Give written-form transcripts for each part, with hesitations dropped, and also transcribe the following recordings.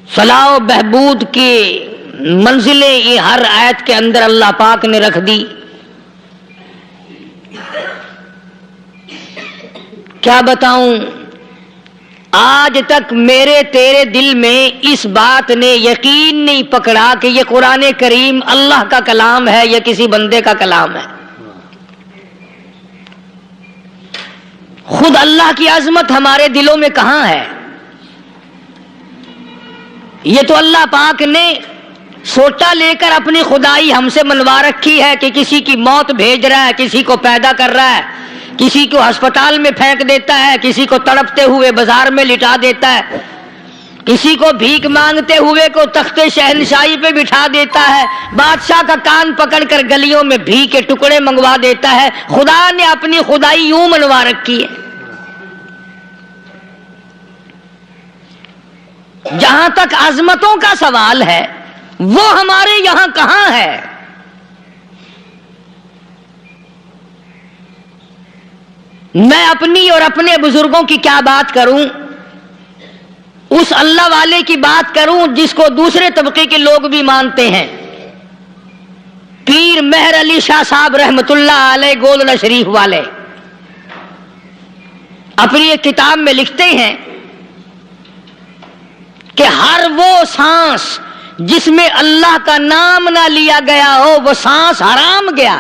صلاح و بہبود کی منزلیں یہ ہر آیت کے اندر اللہ پاک نے رکھ دی. کیا بتاؤں، آج تک میرے تیرے دل میں اس بات نے یقین نہیں پکڑا کہ یہ قرآن کریم اللہ کا کلام ہے یا کسی بندے کا کلام ہے. خود اللہ کی عظمت ہمارے دلوں میں کہاں ہے؟ یہ تو اللہ پاک نے سوٹا لے کر اپنی خدائی ہم سے منوا رکھی ہے کہ کسی کی موت بھیج رہا ہے، کسی کو پیدا کر رہا ہے، کسی کو ہسپتال میں پھینک دیتا ہے، کسی کو تڑپتے ہوئے بازار میں لٹا دیتا ہے، کسی کو بھیک مانگتے ہوئے کو تخت شہنشاہی پہ بٹھا دیتا ہے، بادشاہ کا کان پکڑ کر گلیوں میں بھیک کے ٹکڑے منگوا دیتا ہے. خدا نے اپنی خدائی یوں منوا رکھی ہے. جہاں تک عظمتوں کا سوال ہے وہ ہمارے یہاں کہاں ہے؟ میں اپنی اور اپنے بزرگوں کی کیا بات کروں، اس اللہ والے کی بات کروں جس کو دوسرے طبقے کے لوگ بھی مانتے ہیں. پیر مہر علی شاہ صاحب رحمت اللہ علیہ گولڈن شریف والے اپنی ایک کتاب میں لکھتے ہیں کہ ہر وہ سانس جس میں اللہ کا نام نہ لیا گیا ہو وہ سانس حرام گیا.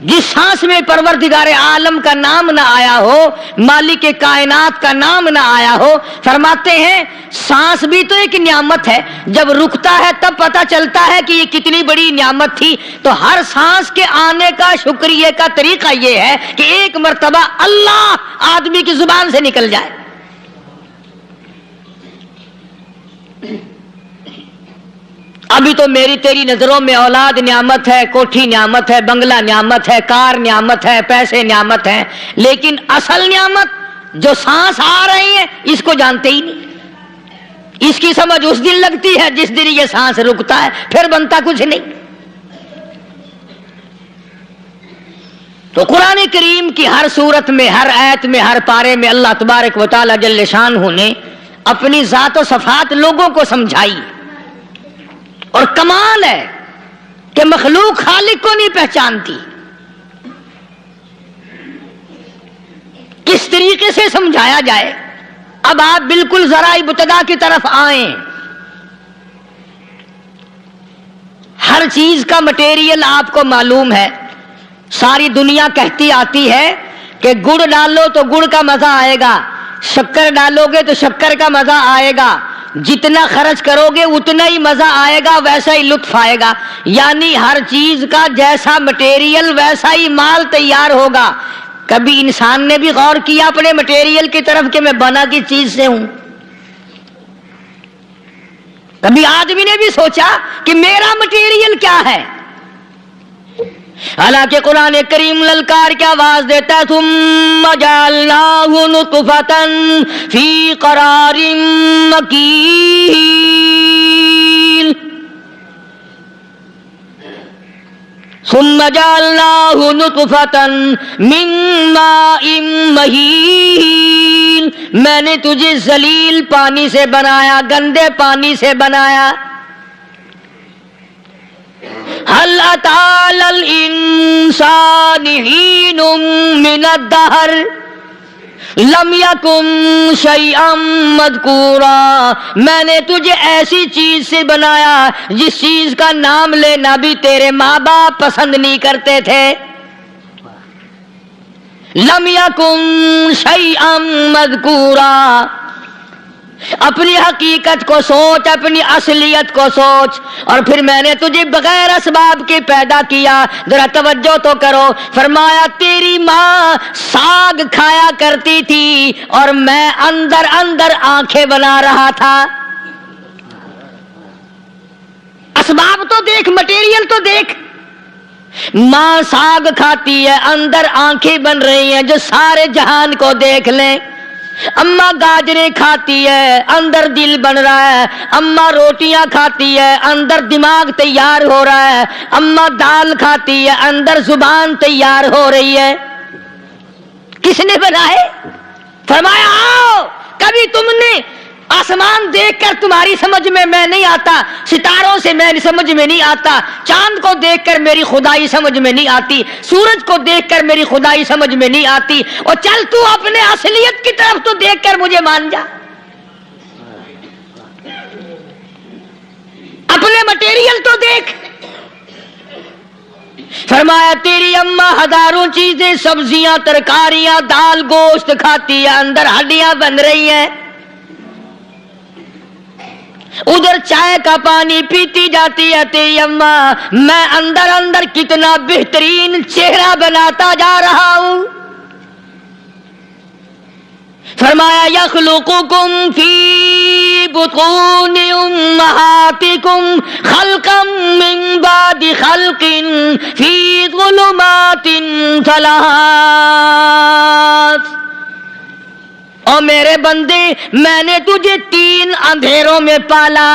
جس سانس میں پروردگار عالم کا نام نہ آیا ہو، مالک کائنات کا نام نہ آیا ہو، فرماتے ہیں سانس بھی تو ایک نعمت ہے، جب رکتا ہے تب پتہ چلتا ہے کہ یہ کتنی بڑی نعمت تھی. تو ہر سانس کے آنے کا شکریہ کا طریقہ یہ ہے کہ ایک مرتبہ اللہ آدمی کی زبان سے نکل جائے. ابھی تو میری تیری نظروں میں اولاد نعمت ہے، کوٹھی نعمت ہے، بنگلہ نعمت ہے، کار نعمت ہے، پیسے نعمت ہیں، لیکن اصل نعمت جو سانس آ رہی ہے اس کو جانتے ہی نہیں. اس کی سمجھ اس دن لگتی ہے جس دن یہ سانس رکتا ہے، پھر بنتا کچھ نہیں. تو قرآن کریم کی ہر صورت میں، ہر آیت میں، ہر پارے میں اللہ تبارک و تعالی جل شانہ نے اپنی ذات و صفات لوگوں کو سمجھائی. اور کمال ہے کہ مخلوق خالق کو نہیں پہچانتی. کس طریقے سے سمجھایا جائے؟ اب آپ بالکل ذرا ابتدا کی طرف آئیں. ہر چیز کا مٹیریل آپ کو معلوم ہے. ساری دنیا کہتی آتی ہے کہ گڑ ڈالو تو گڑ کا مزہ آئے گا، شکر ڈالو گے تو شکر کا مزہ آئے گا، جتنا خرچ کرو گے اتنا ہی مزہ آئے گا، ویسا ہی لطف آئے گا. یعنی ہر چیز کا جیسا مٹیریل ویسا ہی مال تیار ہوگا. کبھی انسان نے بھی غور کیا اپنے مٹیریل کی طرف کہ میں بنا کس چیز سے ہوں؟ کبھی آدمی نے بھی سوچا کہ میرا مٹیریل کیا ہے؟ حالانکہ قرآن کریم للکار کی آواز دیتا ہے ثم جعلناہ نطفۃ فی قرار مکین، ثم جعلناہ نطفۃ من ماء مہین، میں نے تجھے ذلیل پانی سے بنایا، گندے پانی سے بنایا. هل أتى على الإنسان حين من الدهر لم يكن شيئا مذكورا، میں نے تجھے ایسی چیز سے بنایا جس چیز کا نام لینا بھی تیرے ماں باپ پسند نہیں کرتے تھے. لم يكن شيئا مذكورا. اپنی حقیقت کو سوچ، اپنی اصلیت کو سوچ. اور پھر میں نے تجھے بغیر اسباب کے پیدا کیا. ذرا توجہ تو کرو. فرمایا تیری ماں ساگ کھایا کرتی تھی اور میں اندر اندر آنکھیں بنا رہا تھا. اسباب تو دیکھ، مٹیریل تو دیکھ. ماں ساگ کھاتی ہے، اندر آنکھیں بن رہی ہیں جو سارے جہان کو دیکھ لیں. اماں گاجریں کھاتی ہے، اندر دل بن رہا ہے. اماں روٹیاں کھاتی ہے، اندر دماغ تیار ہو رہا ہے. اماں دال کھاتی ہے، اندر زبان تیار ہو رہی ہے. کس نے بنائے؟ فرمایا آؤ، کبھی تم نے آسمان دیکھ کر تمہاری سمجھ میں نہیں آتا، ستاروں سے میں سمجھ میں نہیں آتا، چاند کو دیکھ کر میری خدائی سمجھ میں نہیں آتی، سورج کو دیکھ کر میری خدائی سمجھ میں نہیں آتی، اور چل تو اپنے اصلیت کی طرف تو دیکھ کر مجھے مان جا، اپنے مٹیریل تو دیکھ۔ فرمایا تیری اماں ہزاروں چیزیں، سبزیاں، ترکاریاں، دال، گوشت کھاتی ہے، اندر ہڈیاں بن رہی ہیں، ادھر چائے کا پانی پیتی جاتی ہے تیری اماں، میں اندر اندر کتنا بہترین چہرہ بناتا جا رہا ہوں۔ فرمایا یخلقکم فی بطون امہاتکم خلقا من بعد خلق فی ظلمات ثلاث، اور میرے بندے میں نے تجھے 3 اندھیروں میں پالا،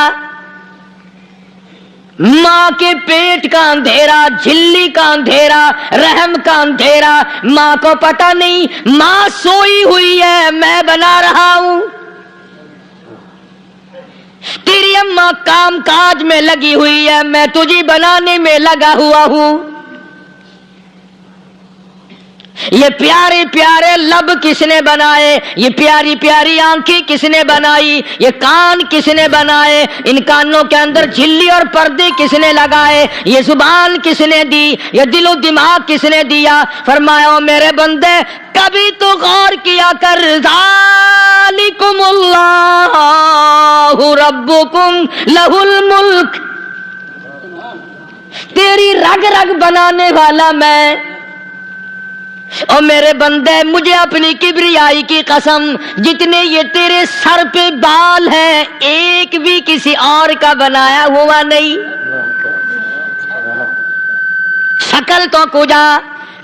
ماں کے پیٹ کا اندھیرا، جھلی کا اندھیرا، رحم کا اندھیرا، ماں کو پتہ نہیں ماں سوئی ہوئی ہے، میں بنا رہا ہوں، تیری اماں کام کاج میں لگی ہوئی ہے، میں تجھے بنانے میں لگا ہوا ہوں۔ یہ پیارے پیارے لب کس نے بنائے، یہ پیاری پیاری آنکھیں کس نے بنائی، یہ کان کس نے بنائے، ان کانوں کے اندر جھلی اور پردے کس نے لگائے، یہ زبان کس نے دی، یہ دل و دماغ کس نے دیا۔ فرمایا میرے بندے کبھی تو غور کیا کر، ذالکم اللہ ربکم لہ الملک، تیری رگ رگ بنانے والا میں، اور میرے بندے مجھے اپنی کبریائی کی قسم، جتنے یہ تیرے سر پہ بال ہیں ایک بھی کسی اور کا بنایا ہوا نہیں، شکل تو کجا،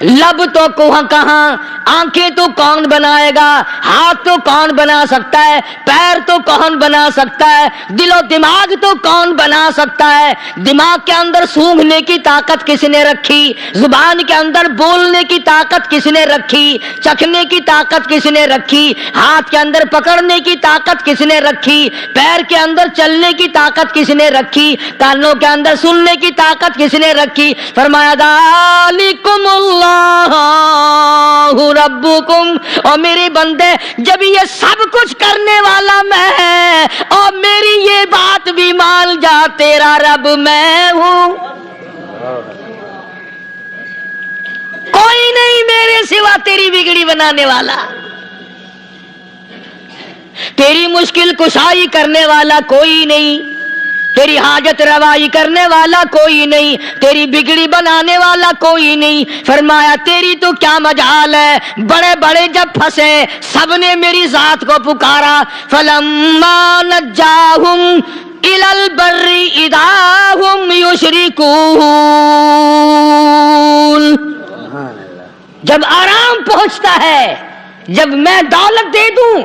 لب تو کہاں، آنکھیں تو کون بنائے گا، ہاتھ تو کون بنا سکتا ہے، پیر تو کون بنا سکتا ہے، دل و دماغ تو کون بنا سکتا ہے، دماغ کے اندر سونگھنے کی طاقت کس نے رکھی، زبان کے اندر بولنے کی طاقت کس نے رکھی، چکھنے کی طاقت کس نے رکھی، ہاتھ کے اندر پکڑنے کی طاقت کس نے رکھی، پیر کے اندر چلنے کی طاقت کس نے رکھی، کانوں کے اندر سننے کی طاقت کس نے رکھی۔ فرمایا ذالکم اللہ ربکم، اور میرے بندے جب یہ سب کچھ کرنے والا میں اور میری یہ بات بھی مان جا، تیرا رب میں ہوں، کوئی نہیں میرے سوا تیری بگڑی بنانے والا، تیری مشکل کشائی کرنے والا کوئی نہیں، تیری حاجت روائی کرنے والا کوئی نہیں، تیری بگڑی بنانے والا کوئی نہیں۔ فرمایا تیری تو کیا مجال ہے، بڑے بڑے جب پھنسے سب نے میری ذات کو پکارا، فلما نجاہم الی البر اذا ہم یشرکون، جب آرام پہنچتا ہے، جب میں دولت دے دوں،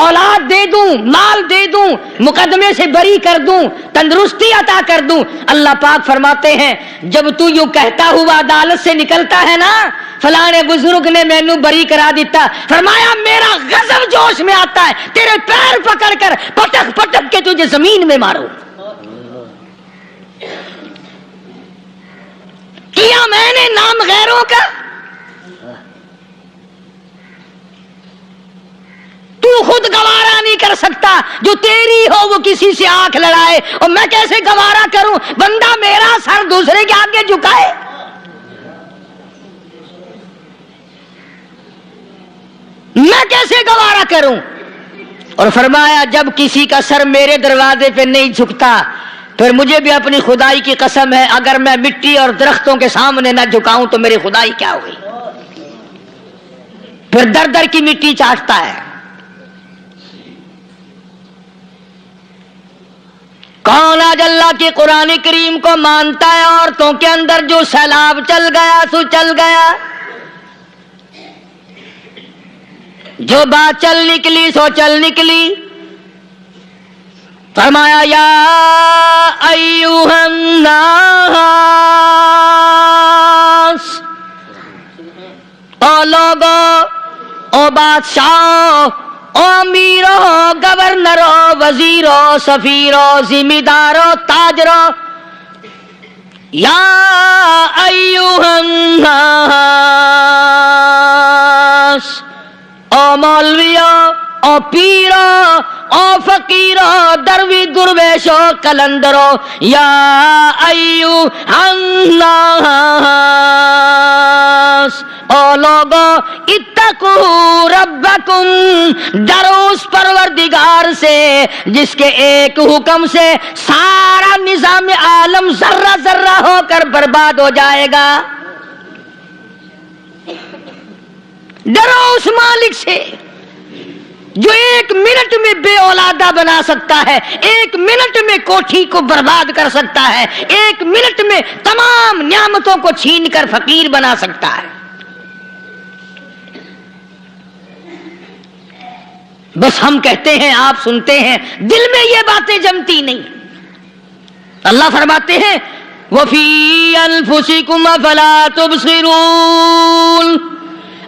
اولاد دے دوں، مال دے دوں، مقدمے سے بری کر دوں، تندرستی عطا کر دوں، اللہ پاک فرماتے ہیں جب تو یوں کہتا ہوا عدالت سے نکلتا ہے نا، فلانے بزرگ نے مینوں بری کرا دیتا، فرمایا میرا غضب جوش میں آتا ہے، تیرے پیر پکڑ کر پٹک پٹک کے تجھے زمین میں ماروں۔ کیا میں نے نام غیروں کا، تو خود گوارا نہیں کر سکتا، جو تیری ہو وہ کسی سے آنکھ لڑائے، اور میں کیسے گوارا کروں بندہ میرا سر دوسرے کے آگے جھکائے؟ میں کیسے گوارا کروں؟ اور فرمایا جب کسی کا سر میرے دروازے پہ نہیں جھکتا، پھر مجھے بھی اپنی خدائی کی قسم ہے، اگر میں مٹی اور درختوں کے سامنے نہ جھکاؤں تو میری خدائی کیا ہوئی؟ پھر در در کی مٹی چاٹتا ہے۔ کون آج اللہ کے قرآن کریم کو مانتا ہے؟ عورتوں کے اندر جو سیلاب چل گیا سو چل گیا، جو بات چل نکلی سو چل نکلی۔ فرمایا یا ایھا الناس، او لوگو، او بادشاہ، امیرو گورنرو وزیرو سفیرو ذمہ دارو تاجرو یا ایھا الناس، او مولویو، او پیرو، او فقیرو، دروی درویشو کلندرو، یا ایھا الناس، او لوگو اتقوا ربکم، ڈرو اس پروردگار سے جس کے ایک حکم سے سارا نظام عالم ذرہ ذرہ ہو کر برباد ہو جائے گا۔ ڈرو اس مالک سے جو ایک منٹ میں بے اولادہ بنا سکتا ہے، ایک منٹ میں کوٹھی کو برباد کر سکتا ہے، ایک منٹ میں تمام نعمتوں کو چھین کر فقیر بنا سکتا ہے۔ بس ہم کہتے ہیں، آپ سنتے ہیں، دل میں یہ باتیں جمتی نہیں۔ اللہ فرماتے ہیں وَفِي أَنفُسِكُمْ أَفَلَا تُبْصِرُونَ،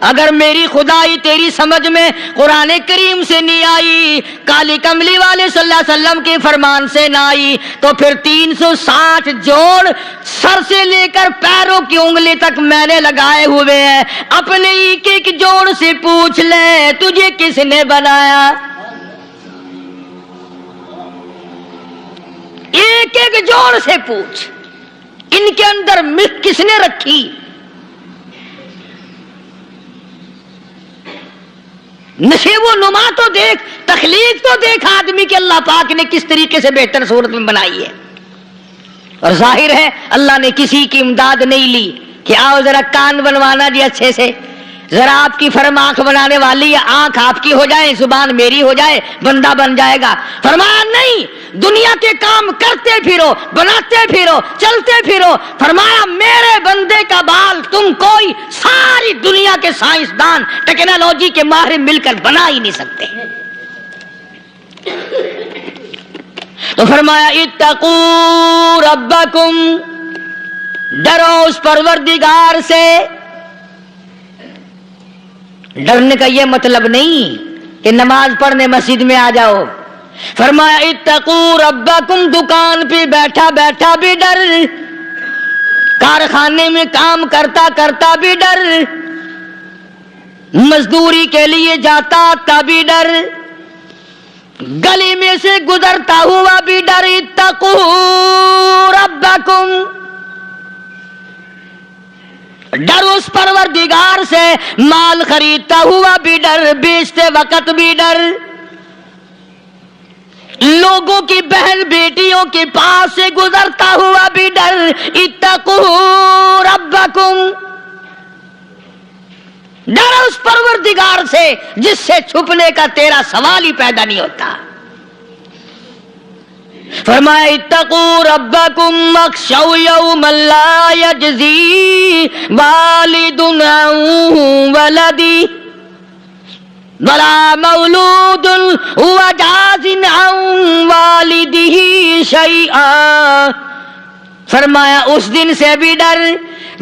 اگر میری خدائی تیری سمجھ میں قرآن کریم سے نہیں آئی، کالی کملی والے صلی اللہ علیہ وسلم کے فرمان سے نہ آئی، تو پھر 360 جوڑ سر سے لے کر پیروں کی انگلی تک میں نے لگائے ہوئے ہیں، اپنے ایک ایک جوڑ سے پوچھ لے تجھے کس نے بنایا؟ ایک ایک جوڑ سے پوچھ، ان کے اندر ملک کس نے رکھی؟ نشیب و نما تو دیکھ، تخلیق تو دیکھ آدمی کے اللہ پاک نے کس طریقے سے بہتر صورت میں بنائی ہے۔ اور ظاہر ہے اللہ نے کسی کی امداد نہیں لی کہ آؤ ذرا کان بنوانا جی اچھے سے، ذرا آپ کی فرم آنکھ بنانے والی ہے، آنکھ آپ کی ہو جائے، زبان میری ہو جائے، بندہ بن جائے گا۔ فرمایا نہیں، دنیا کے کام کرتے پھرو، بناتے پھرو، چلتے پھرو۔ فرمایا میرے بندے کا بال تم کوئی ساری دنیا کے سائنسدان ٹیکنالوجی کے ماہر مل کر بنا ہی نہیں سکتے۔ تو فرمایا اتقوا ربکم، ڈرو اس پروردگار سے۔ ڈرنے کا یہ مطلب نہیں کہ نماز پڑھنے مسجد میں آ جاؤ۔ فرمایا اتقوا ربکم، دکان پہ بیٹھا بیٹھا بھی ڈر، کارخانے میں کام کرتا کرتا بھی ڈر، مزدوری کے لیے جاتا تبھی ڈر، گلی میں سے گزرتا ہوا بھی ڈر۔ اتقوا ربکم، ڈر اس پروردگار سے، مال خریدتا ہوا بھی ڈر، بیچتے وقت بھی ڈر، لوگوں کی بہن بیٹیوں کے پاس سے گزرتا ہوا بھی ڈر۔ اتقوا ربکم، ڈر اس پروردگار سے جس سے چھپنے کا تیرا سوال ہی پیدا نہیں ہوتا۔ فرمایا اتقوا ربکم واخشوا یوما لا یجزی والد عن ولدہ ولا مولود هو جاز عن والدہ شیئا، فرمایا اس دن سے بھی ڈر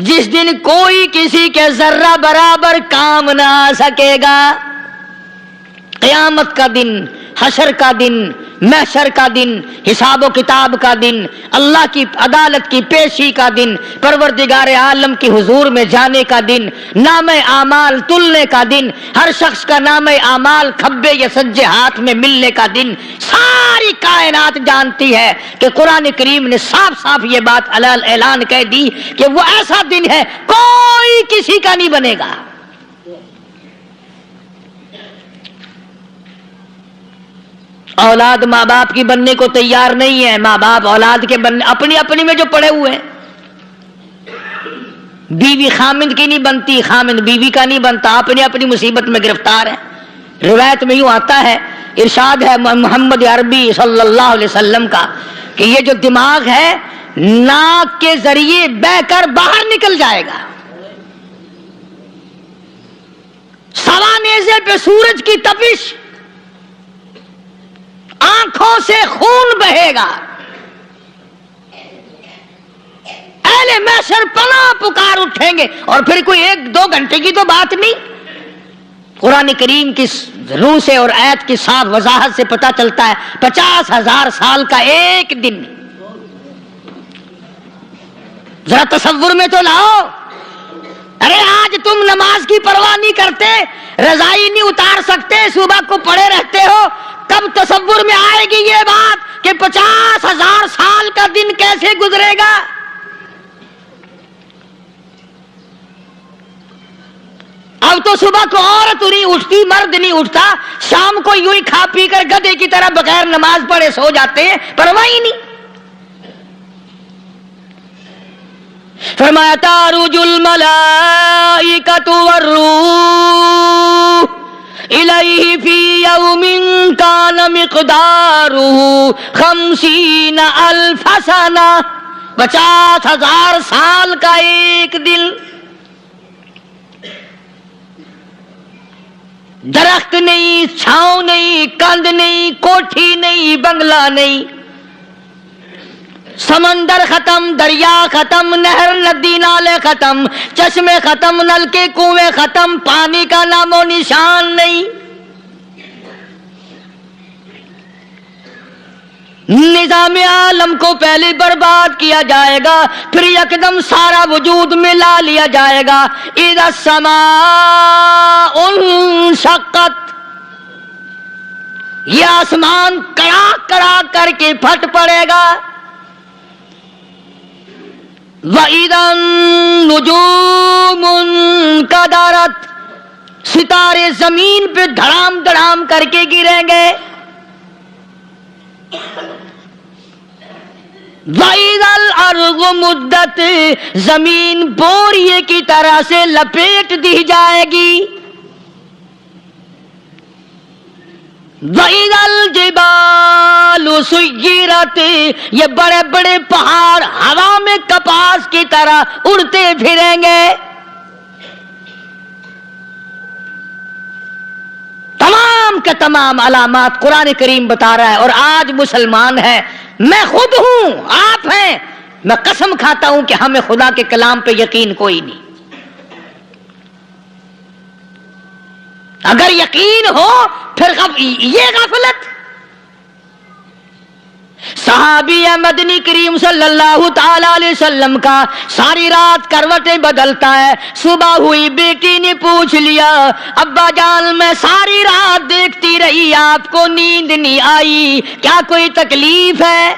جس دن کوئی کسی کے ذرہ برابر کام نہ آ سکے گا۔ قیامت کا دن، حشر کا دن، محشر کا دن، حساب و کتاب کا دن، اللہ کی عدالت کی پیشی کا دن، پروردگار عالم کی حضور میں جانے کا دن، نام اعمال تلنے کا دن، ہر شخص کا نام اعمال کھبے یا سجے ہاتھ میں ملنے کا دن۔ ساری کائنات جانتی ہے کہ قرآن کریم نے صاف صاف یہ بات اعلان کہہ دی کہ وہ ایسا دن ہے کوئی کسی کا نہیں بنے گا۔ اولاد ماں باپ کی بننے کو تیار نہیں ہے، ماں باپ اولاد کے بننے اپنی میں جو پڑے ہوئے ہیں۔ بیوی خامند کی نہیں بنتی، خامند بیوی کا نہیں بنتا، اپنی مصیبت میں گرفتار ہے۔ روایت میں یوں آتا ہے، ارشاد ہے محمد عربی صلی اللہ علیہ وسلم کا کہ یہ جو دماغ ہے ناک کے ذریعے بہ کر باہر نکل جائے گا، سوا نیزے پہ سورج کی تپش، آنکھوں سے خون بہے گا، اہل محشر پناہ پکار اٹھیں گے، اور پھر کوئی 1-2 گھنٹے کی تو بات نہیں، قرآن کریم کی روح سے اور آیت کی صاف وضاحت سے پتہ چلتا ہے 50,000 سال کا ایک دن. ذرا تصور میں تو لاؤ. ارے آج تم نماز کی پرواہ نہیں کرتے, رضائی نہیں اتار سکتے, صبح کو پڑے رہتے ہو, کب تصور میں آئے گی یہ بات کہ 50,000 سال کا دن کیسے گزرے گا؟ اب تو صبح کو عورت نہیں اٹھتی, مرد نہیں اٹھتا, شام کو یوں ہی کھا پی کر گدھے کی طرح بغیر نماز پڑھے سو جاتے ہیں, پرواہ ہی نہیں. فرمایا تعرج الملائکۃ والروح الیہ فی یوم کان مقدارہ 50,000 سنہ. 50,000 سال کا ایک دن. درخت نہیں, چھاؤں نہیں, کند نہیں, کوٹھی نہیں, بنگلہ نہیں, سمندر ختم, دریا ختم, نہر ندی نالے ختم, چشمے ختم, نلکے کنویں ختم, پانی کا نام و نشان نہیں. نظام عالم کو پہلے برباد کیا جائے گا, پھر یکدم سارا وجود ملا لیا جائے گا. اذا السماء انشقت, یہ آسمان کڑا کڑا کر کے پھٹ پڑے گا. وَإِذَا النُّجُومُ انْكَدَرَتْ, ستارے زمین پہ دھڑام دھڑام کر کے گریں گے. وَإِذَا الْأَرْضُ مُدَّتْ, زمین بوریے کی طرح سے لپیٹ دی جائے گی. وَإِذَا الْجِبَالُ سُيِّرَتْ, یہ بڑے بڑے پہاڑ ہوا میں کپاس کی طرح اڑتے پھریں گے. تمام کے تمام علامات قرآن کریم بتا رہا ہے. اور آج مسلمان ہے, میں خود ہوں, آپ ہیں, میں قسم کھاتا ہوں کہ ہمیں خدا کے کلام پہ یقین کوئی نہیں. اگر یقین ہو پھر یہ غفلت. صحابی مدنی کریم صلی اللہ تعالی علیہ وسلم کا ساری رات کروٹیں بدلتا ہے. صبح ہوئی بیٹی نے پوچھ لیا, ابا جان میں ساری رات دیکھتی رہی, آپ کو نیند نہیں آئی, کیا کوئی تکلیف ہے؟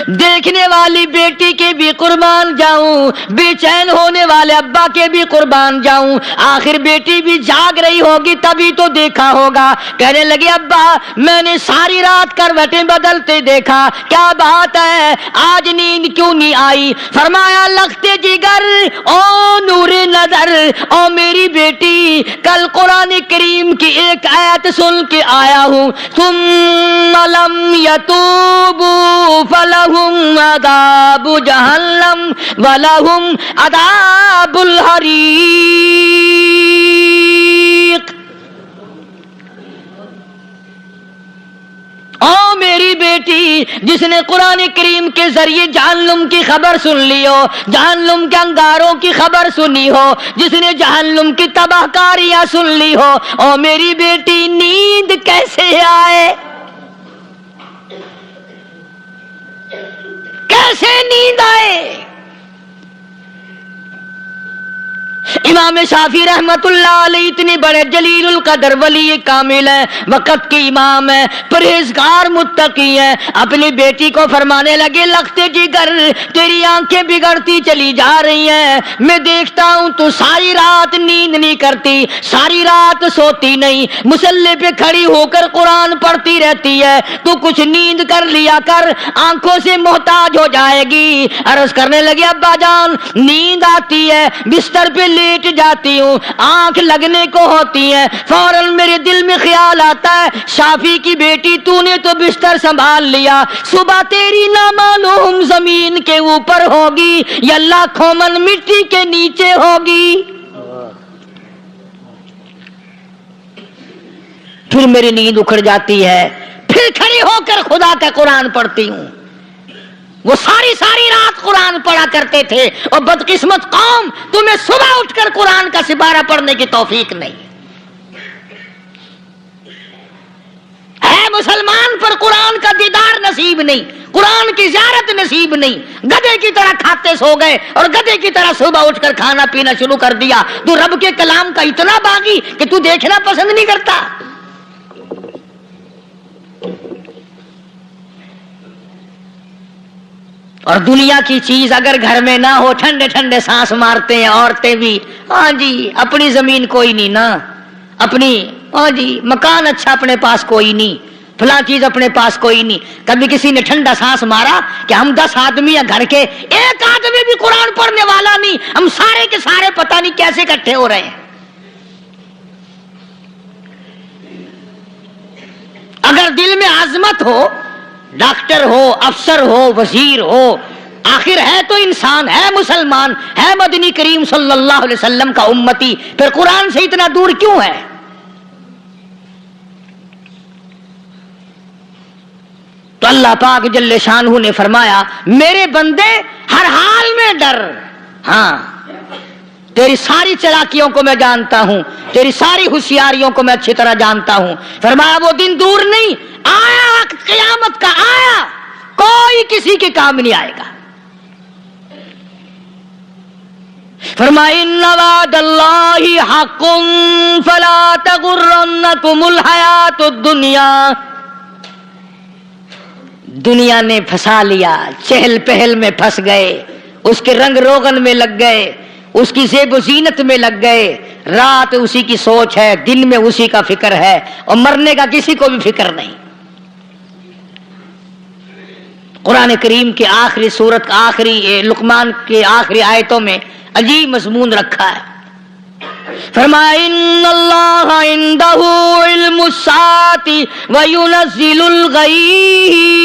دیکھنے والی بیٹی کے بھی قربان جاؤں, بے چین ہونے والے ابا کے بھی قربان جاؤں. آخر بیٹی بھی جاگ رہی ہوگی تبھی تو دیکھا ہوگا. کہنے لگے ابا میں نے ساری رات کروٹیں بدلتے دیکھا, کیا بات ہے, آج نیند کیوں نہیں آئی؟ فرمایا لختے جگر او نور نظر, او میری بیٹی کل قرآن کریم کی ایک آیت سن کے آیا ہوں, ثم لم یتوبوا فلہم عذاب جہنم ولہم عذاب الحریق. او میری بیٹی جس نے قرآن کریم کے ذریعے جہنم کی خبر سن لی ہو, جہنم کے انگاروں کی خبر سنی ہو, جس نے جہنم کی تباہ کاریاں سن لی ہو, او میری بیٹی نیند کیسے آئے؟ کیسے نیند آئے؟ امام شافعی رحمت اللہ علیہ اتنے بڑے جلیل القدر ولی کامل ہیں, وقت کے امام ہیں, پرہیزگار متقی ہیں. اپنی بیٹی کو فرمانے لگے لختے جگر تیری آنکھیں بگڑتی چلی جا رہی ہیں, میں دیکھتا ہوں تو ساری رات نیند نہیں کرتی, ساری رات سوتی نہیں, مصلی پہ کھڑی ہو کر قرآن پڑھتی رہتی ہے, تو کچھ نیند کر لیا کر, آنکھوں سے محتاج ہو جائے گی. عرض کرنے لگے ابا جان نیند آتی ہے, بستر پہ لیٹ جاتی ہوں, آنکھ لگنے کو ہوتی ہے, فوراً میرے دل میں خیال آتا ہے شافی کی بیٹی تو نے تو بستر سنبھال لیا, صبح تیری نامعلوم زمین کے اوپر ہوگی یا لاکھوں من مٹی کے نیچے ہوگی. پھر میری نیند اکھڑ جاتی ہے, پھر کھڑی ہو کر خدا کا قرآن پڑھتی ہوں. وہ ساری ساری رات قرآن پڑھا کرتے تھے، اور بدقسمت قوم، تمہیں صبح اٹھ کر قرآن کا سپارہ پڑھنے کی توفیق نہیں ہے۔ مسلمان پر قرآن کا دیدار نصیب نہیں، قرآن کی زیارت نصیب نہیں، گدھے کی طرح کھاتے سو گئے اور گدھے کی طرح صبح اٹھ کر کھانا پینا شروع کر دیا۔ تو رب کے کلام کا اتنا باغی کہ تو دیکھنا پسند نہیں کرتا۔ اور دنیا کی چیز اگر گھر میں نہ ہو، ٹھنڈے ٹھنڈے سانس مارتے ہیں عورتیں بھی، ہاں جی اپنی زمین کوئی نہیں نا، اپنی ہاں جی مکان اچھا اپنے پاس کوئی نہیں، فلاں چیز اپنے پاس کوئی نہیں۔ کبھی کسی نے ٹھنڈا سانس مارا کہ ہم 10 آدمی ہیں گھر کے، ایک آدمی بھی قرآن پڑھنے والا نہیں، ہم سارے کے سارے پتہ نہیں کیسے اکٹھے ہو رہے ہیں۔ اگر دل میں عظمت ہو، ڈاکٹر ہو، افسر ہو، وزیر ہو، آخر ہے تو انسان، ہے مسلمان، ہے مدنی کریم صلی اللہ علیہ وسلم کا امتی، پھر قرآن سے اتنا دور کیوں ہے؟ تو اللہ پاک جل شانہ نے فرمایا میرے بندے ہر حال میں ڈر، ہاں تیری ساری چلاکیوں کو میں جانتا ہوں، تیری ساری ہوشیاریوں کو میں اچھی طرح جانتا ہوں۔ فرمایا وہ دن دور نہیں، آیا وقت قیامت کا، آیا، کوئی کسی کے کام نہیں آئے گا۔ فرمایا ان وعد اللہ حق فلا تغرنکم الحیات الدنیا۔ دنیا نے پھنسا لیا، چہل پہل میں پھنس گئے، اس کے رنگ روغن میں لگ گئے، اس کی زیب و زینت میں لگ گئے، رات اسی کی سوچ ہے، دن میں اسی کا فکر ہے، اور مرنے کا کسی کو بھی فکر نہیں۔ قرآن کریم کی آخری سورت، آخری لقمان کی آخری آیتوں میں عجیب مضمون رکھا ہے۔ فرمایا ان اللہ عندہ علم الساعۃ وینزل الغیث۔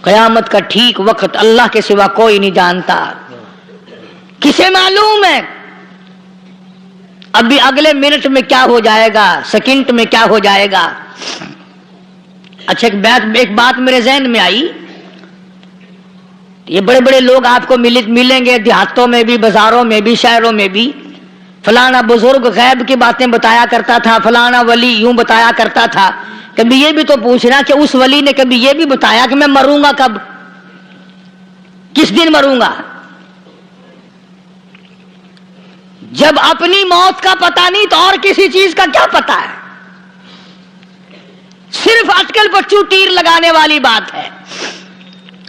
قیامت کا ٹھیک وقت اللہ کے سوا کوئی نہیں جانتا۔ کسے معلوم ہے ابھی اگلے منٹ میں کیا ہو جائے گا، سیکنڈ میں کیا ہو جائے گا؟ اچھا ایک بات میرے ذہن میں آئی، یہ بڑے بڑے لوگ آپ کو ملیں گے دیہاتوں میں بھی، بازاروں میں بھی، شہروں میں بھی، فلانا بزرگ غیب کی باتیں بتایا کرتا تھا، فلانا ولی یوں بتایا کرتا تھا۔ کبھی یہ بھی تو پوچھنا کہ اس ولی نے کبھی یہ بھی بتایا کہ میں مروں گا کب، کس دن مروں گا؟ جب اپنی موت کا پتہ نہیں تو اور کسی چیز کا کیا پتہ ہے؟ صرف اٹکل پچو تیر لگانے والی بات ہے۔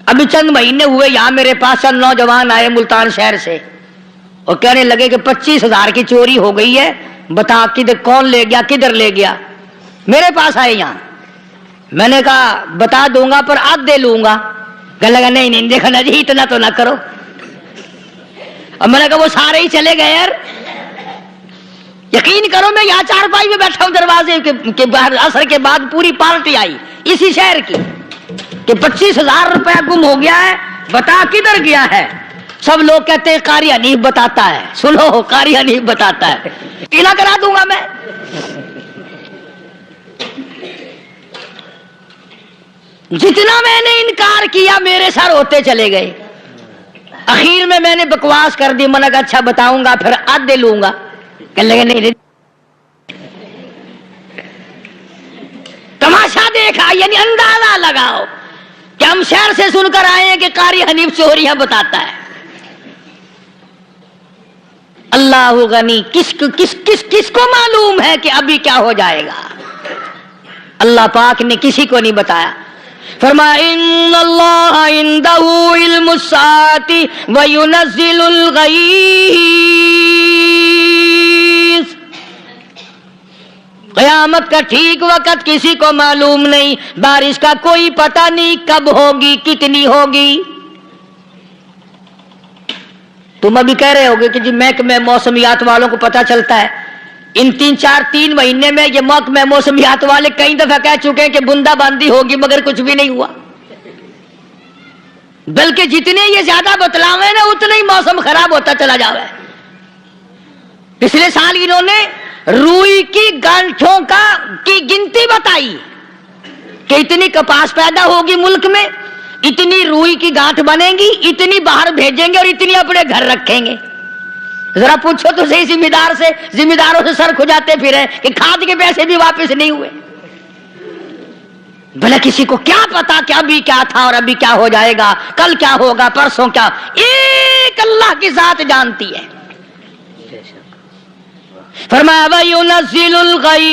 ابھی چند مہینے ہوئے یہاں میرے پاس چند نوجوان آئے ملتان شہر سے، اور کہنے لگے کہ 25,000 کی چوری ہو گئی ہے، بتا کدھر کون لے گیا، کدھر لے گیا؟ میرے پاس آئے یہاں، میں نے کہا بتا دوں گا پر آدھے لوں گا۔ کہنے لگا نہیں نہیں دیکھا نا جی اتنا تو نہ کرو۔ اور میں نے کہا وہ سارے ہی چلے گئے یار، یقین کرو میں یہاں چارپائی میں بیٹھا ہوں دروازے کے باہر، عصر کے بعد پوری پارٹی آئی اسی شہر کی کہ 25,000 روپیہ گم ہو گیا ہے، بتا کدھر گیا ہے؟ سب لوگ کہتے ہیں قاری حنیف بتاتا ہے، سنو قاری حنیف بتاتا ہے، قلعہ کرا دوں گا میں۔ جتنا میں نے انکار کیا میرے سر ہوتے چلے گئے، اخیر میں نے بکواس کر دی، میں نے کہا اچھا بتاؤں گا پھر آدھے لوں گا۔ کہنے لگے نہیں، تماشا دیکھا یعنی اندازہ لگاؤ کہ ہم شہر سے سن کر آئے ہیں کہ قاری حنیف چوریاں بتاتا ہے۔ اللہ غنی، کس کو معلوم ہے کہ ابھی کیا ہو جائے گا؟ اللہ پاک نے کسی کو نہیں بتایا۔ فرمایا ان اللہ عندہ علم الساعۃ وینزل الغیث۔ قیامت کا ٹھیک وقت کسی کو معلوم نہیں، بارش کا کوئی پتہ نہیں کب ہوگی، کتنی ہوگی۔ تم ابھی کہہ رہے ہوگے کہ جی محکمہ موسمیات والوں کو پتہ چلتا ہے، ان 3 مہینے میں یہ محکمہ موسمیات والے کئی دفعہ کہہ چکے ہیں کہ بندہ باندی ہوگی، مگر کچھ بھی نہیں ہوا، بلکہ جتنے یہ زیادہ بتلاوے نا اتنا ہی موسم خراب ہوتا چلا جاوے۔ پچھلے سال انہوں نے روئی کی گانٹھوں کی گنتی بتائی، کہ اتنی کپاس پیدا ہوگی ملک میں, اتنی روئی کی گانٹھ بنےگی, اتنی باہر بھیجیں گے اور اتنی اپنے گھر رکھیں گے. ذرا پوچھو تو صحیح ذمہ داروں سے سر کھجاتے پھرے کہ کھاد کے پیسے بھی واپس نہیں ہوئے. بھلا کسی کو کیا پتا کہ ابھی کیا تھا اور ابھی کیا ہو جائے گا, کل کیا ہوگا, پرسوں کیا. ایک اللہ کی ذات جانتی ہے. فرمایا وَيُنَزِّلُ الْغَيْثَ,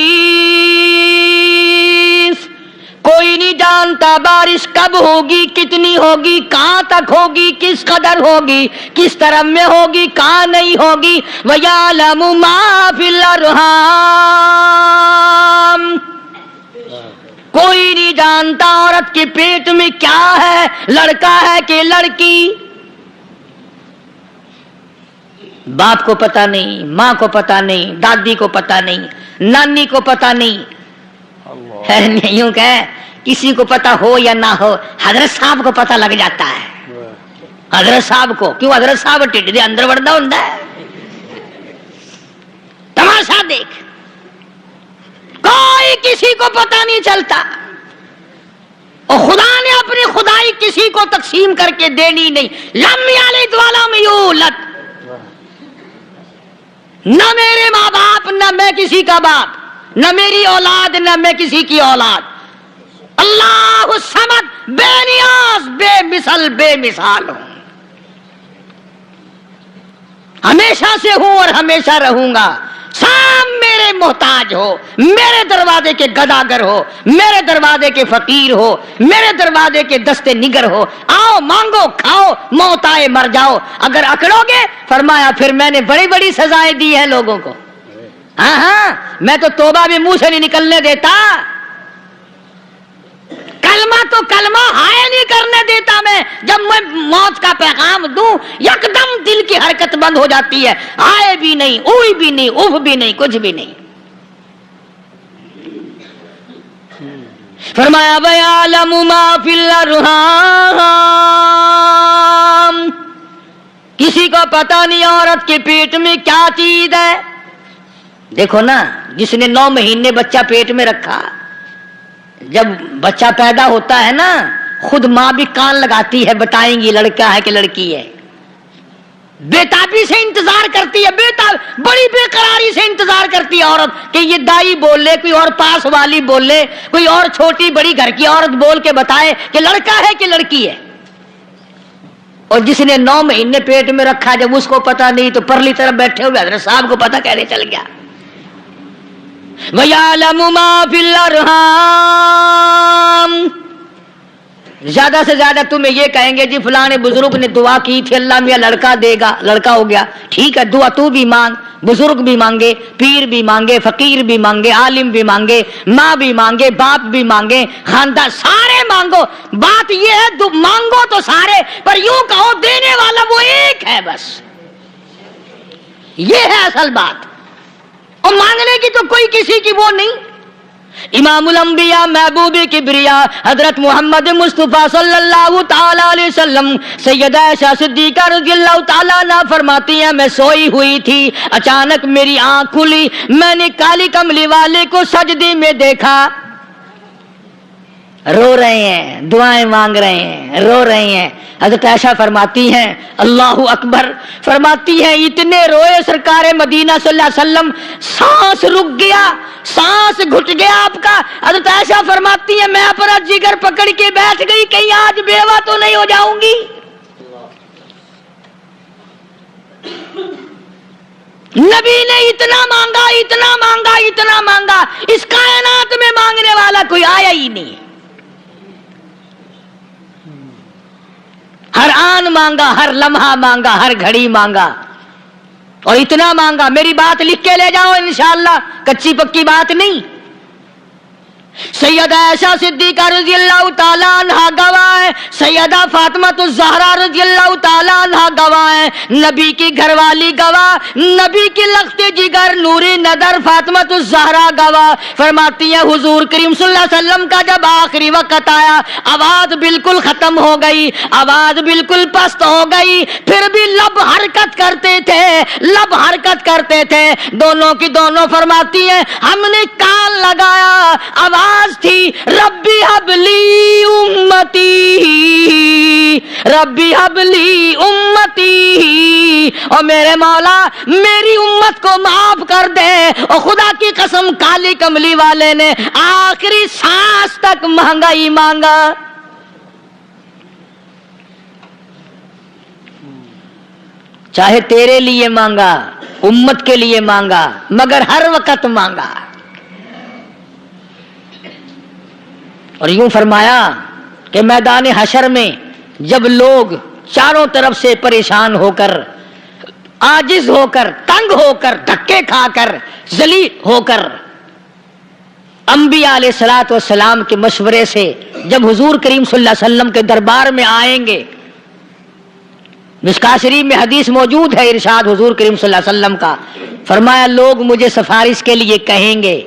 کوئی نہیں جانتا بارش کب ہوگی, کتنی ہوگی, کہاں تک ہوگی, کس قدر ہوگی, کس طرف میں ہوگی, کہاں نہیں ہوگی. وَيَعْلَمُ مَا فِي الْأَرْحَامِ, کوئی نہیں جانتا عورت کے پیٹ میں کیا ہے, لڑکا ہے کہ لڑکی. باپ کو پتہ نہیں, ماں کو پتہ نہیں, دادی کو پتہ نہیں, نانی کو پتہ نہیں. یوں کہ کسی کو پتہ ہو یا نہ ہو, حضرت صاحب کو پتہ لگ جاتا ہے. حضرت صاحب کو کیوں, حضرت صاحب ٹھڈ دے اندر وڑدا ہوندا ہے. تماشا دیکھ, کوئی کسی کو پتہ نہیں چلتا, اور خدا نے اپنی خدائی کسی کو تقسیم کر کے دینی نہیں. لم یلد ولم یولد, نہ میرے ماں باپ, نہ میں کسی کا باپ, نہ میری اولاد, نہ میں کسی کی اولاد. اللہ الصمد, بے نیاز, بے مثل, بے مثال ہوں, ہمیشہ سے ہوں اور ہمیشہ رہوں گا. سب میرے محتاج ہو, میرے دروازے کے گداگر ہو, میرے دروازے کے فقیر ہو, میرے دروازے کے دستے نگر ہو. آؤ مانگو کھاؤ, موت آئے مر جاؤ. اگر اکڑو گے, فرمایا پھر میں نے بڑی بڑی سزائیں دی ہیں لوگوں کو. ہاں, میں تو توبہ بھی منہ سے نہیں نکلنے دیتا, کلمہ تو کلمہ ہائے نہیں کرنے دیتا میں. جب میں موت کا پیغام دوں, یکدم دل کی حرکت بند ہو جاتی ہے. ہائے بھی نہیں, اوئی بھی نہیں, اف بھی نہیں, کچھ بھی نہیں. فرمایا وَيَعْلَمُ مَا فِي الْأَرْحَامِ, کسی کو پتہ نہیں عورت کے پیٹ میں کیا چیز ہے. دیکھو نا, جس نے 9 مہینے بچہ پیٹ میں رکھا, جب بچہ پیدا ہوتا ہے نا, خود ماں بھی کان لگاتی ہے, بتائیں گی لڑکا ہے کہ لڑکی ہے. بےتابی سے انتظار کرتی ہے, بڑی بے قراری سے انتظار کرتی ہے عورت کہ یہ دائی بول لے, کوئی اور پاس والی بول لے, کوئی اور چھوٹی بڑی گھر کی عورت بول کے بتائے کہ لڑکا ہے کہ لڑکی ہے. اور جس نے 9 مہینے پیٹ میں رکھا, جب اس کو پتا نہیں تو پرلی طرف بیٹھے ہوئے حضرت صاحب کو پتا کیسے چل گیا. وَيَعْلَمُ مَا فِي الْأَرْحَامِ, زیادہ سے زیادہ تمہیں یہ کہیں گے جی فلاں بزرگ نے دعا کی تھی, اللہ میاں لڑکا دے گا, لڑکا ہو گیا. ٹھیک ہے, دعا تو بھی مانگ, بزرگ بھی مانگے, پیر بھی مانگے, فقیر بھی مانگے, عالم بھی مانگے, ماں بھی مانگے, باپ بھی مانگے, خاندان سارے مانگو. بات یہ ہے مانگو تو سارے, پر یوں کہو دینے والا وہ ایک ہے بس. یہ ہے اصل بات, اور مانگنے کی تو کوئی کسی کی وہ نہیں. امام الانبیاء محبوب کبریا حضرت محمد مصطفیٰ صلی اللہ تعالی علیہ وسلم سیدہ عائشہ صدیقہ رضی اللہ تعالیٰ عنہا فرماتی ہیں, میں سوئی ہوئی تھی, اچانک میری آنکھ کھلی, میں نے کالی کملی والے کو سجدے میں دیکھا, رو رہے ہیں, دعائیں مانگ رہے ہیں, رو رہے ہیں. حضرت عائشہ فرماتی ہیں اللہ اکبر, فرماتی ہیں اتنے روئے سرکار مدینہ صلی اللہ علیہ وسلم, سانس رک گیا, سانس گھٹ گیا آپ کا. حضرت عائشہ فرماتی ہیں میں اپنا جگر پکڑ کے بیٹھ گئی, کہیں آج بیوہ تو نہیں ہو جاؤں گی. نبی نے اتنا مانگا, اتنا مانگا, اتنا مانگا, اس کائنات میں مانگنے والا کوئی آیا ہی نہیں. ہر آن مانگا, ہر لمحہ مانگا, ہر گھڑی مانگا, اور اتنا مانگا. میری بات لکھ کے لے جاؤ انشاءاللہ, کچی پکی بات نہیں. سیدہ عائشہ صدیقہ رضی اللہ تعالیٰ عنہا گواہ ہے, سیدہ فاطمہ الزہرا رضی اللہ تعالیٰ عنہا گواہ ہے, نبی کی گھر والی گواہ, نبی کی لخت جگر نوری نظر فاطمہ الزہرا گواہ. فرماتی ہے حضور کریم صلی اللہ علیہ وسلم کا جب آخری وقت آیا, آواز بالکل ختم ہو گئی, آواز بالکل پست ہو گئی, پھر بھی لب حرکت کرتے تھے, لب حرکت کرتے تھے, دونوں کی دونوں. فرماتی ہیں ہم نے کان لگایا, آواز درخواست تھی ربی حبلی امتی، ربی حبلی امتی، اور میرے مولا میری امت کو معاف کر دے۔ اور خدا کی قسم کالی کملی والے نے آخری سانس تک مانگا ہی مانگا۔ چاہے تیرے لیے مانگا، امت کے لیے مانگا، مگر ہر وقت مانگا۔ اور یوں فرمایا کہ میدان حشر میں جب لوگ چاروں طرف سے پریشان ہو کر، عاجز ہو کر، تنگ ہو کر، دھکے کھا کر، ذلیل ہو کر انبیاء علیہ الصلوۃ والسلام کے مشورے سے جب حضور کریم صلی اللہ علیہ وسلم کے دربار میں آئیں گے، مشکاۃ شریف میں حدیث موجود ہے، ارشاد حضور کریم صلی اللہ علیہ وسلم کا، فرمایا لوگ مجھے سفارش کے لیے کہیں گے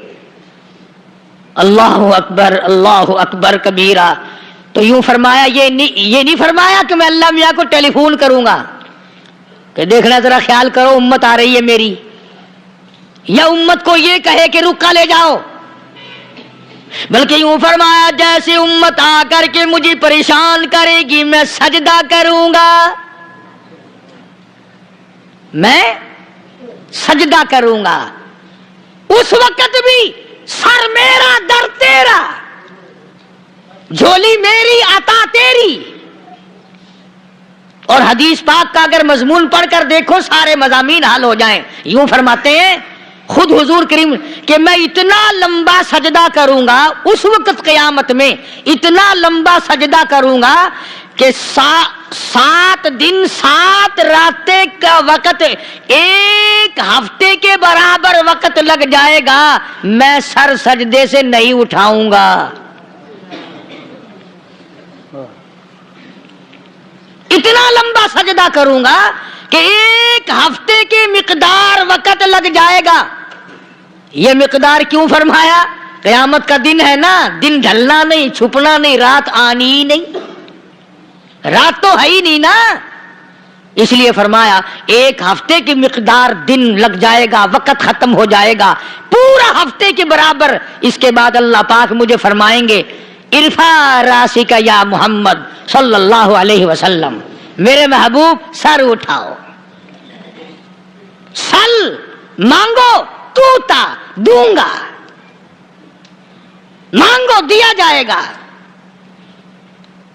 اللہ اکبر کبیرہ، تو یوں فرمایا یہ نہیں فرمایا کہ میں اللہ میاں کو ٹیلی فون کروں گا کہ دیکھنا ذرا خیال کرو امت آ رہی ہے میری، یا امت کو یہ کہے کہ رکا لے جاؤ، بلکہ یوں فرمایا جیسے امت آ کر کے مجھے پریشان کرے گی میں سجدہ کروں گا، میں سجدہ کروں گا، اس وقت بھی سر میرا در تیرا، جھولی میری عطا تیری۔ اور حدیث پاک کا اگر مضمون پڑھ کر دیکھو سارے مضامین حل ہو جائیں۔ یوں فرماتے ہیں خود حضور کریم کہ میں اتنا لمبا سجدہ کروں گا اس وقت قیامت میں، اتنا لمبا سجدہ کروں گا کہ 7 دن 7 راتیں کا وقت 1 ہفتے کے برابر وقت لگ جائے گا، میں سر سجدے سے نہیں اٹھاؤں گا۔ اتنا لمبا سجدہ کروں گا کہ 1 ہفتے کی مقدار وقت لگ جائے گا۔ یہ مقدار کیوں فرمایا؟ قیامت کا دن ہے نا، دن ڈھلنا نہیں، چھپنا نہیں، رات آنی ہی نہیں، رات تو ہے ہی نہیں نا، اس لیے فرمایا 1 ہفتے کی مقدار دن لگ جائے گا، وقت ختم ہو جائے گا پورا ہفتے کے برابر۔ اس کے بعد اللہ پاک مجھے فرمائیں گے ارفع راسک یا محمد صلی اللہ علیہ وسلم، میرے محبوب سر اٹھاؤ، سل مانگو توتا دوں گا، مانگو دیا جائے گا،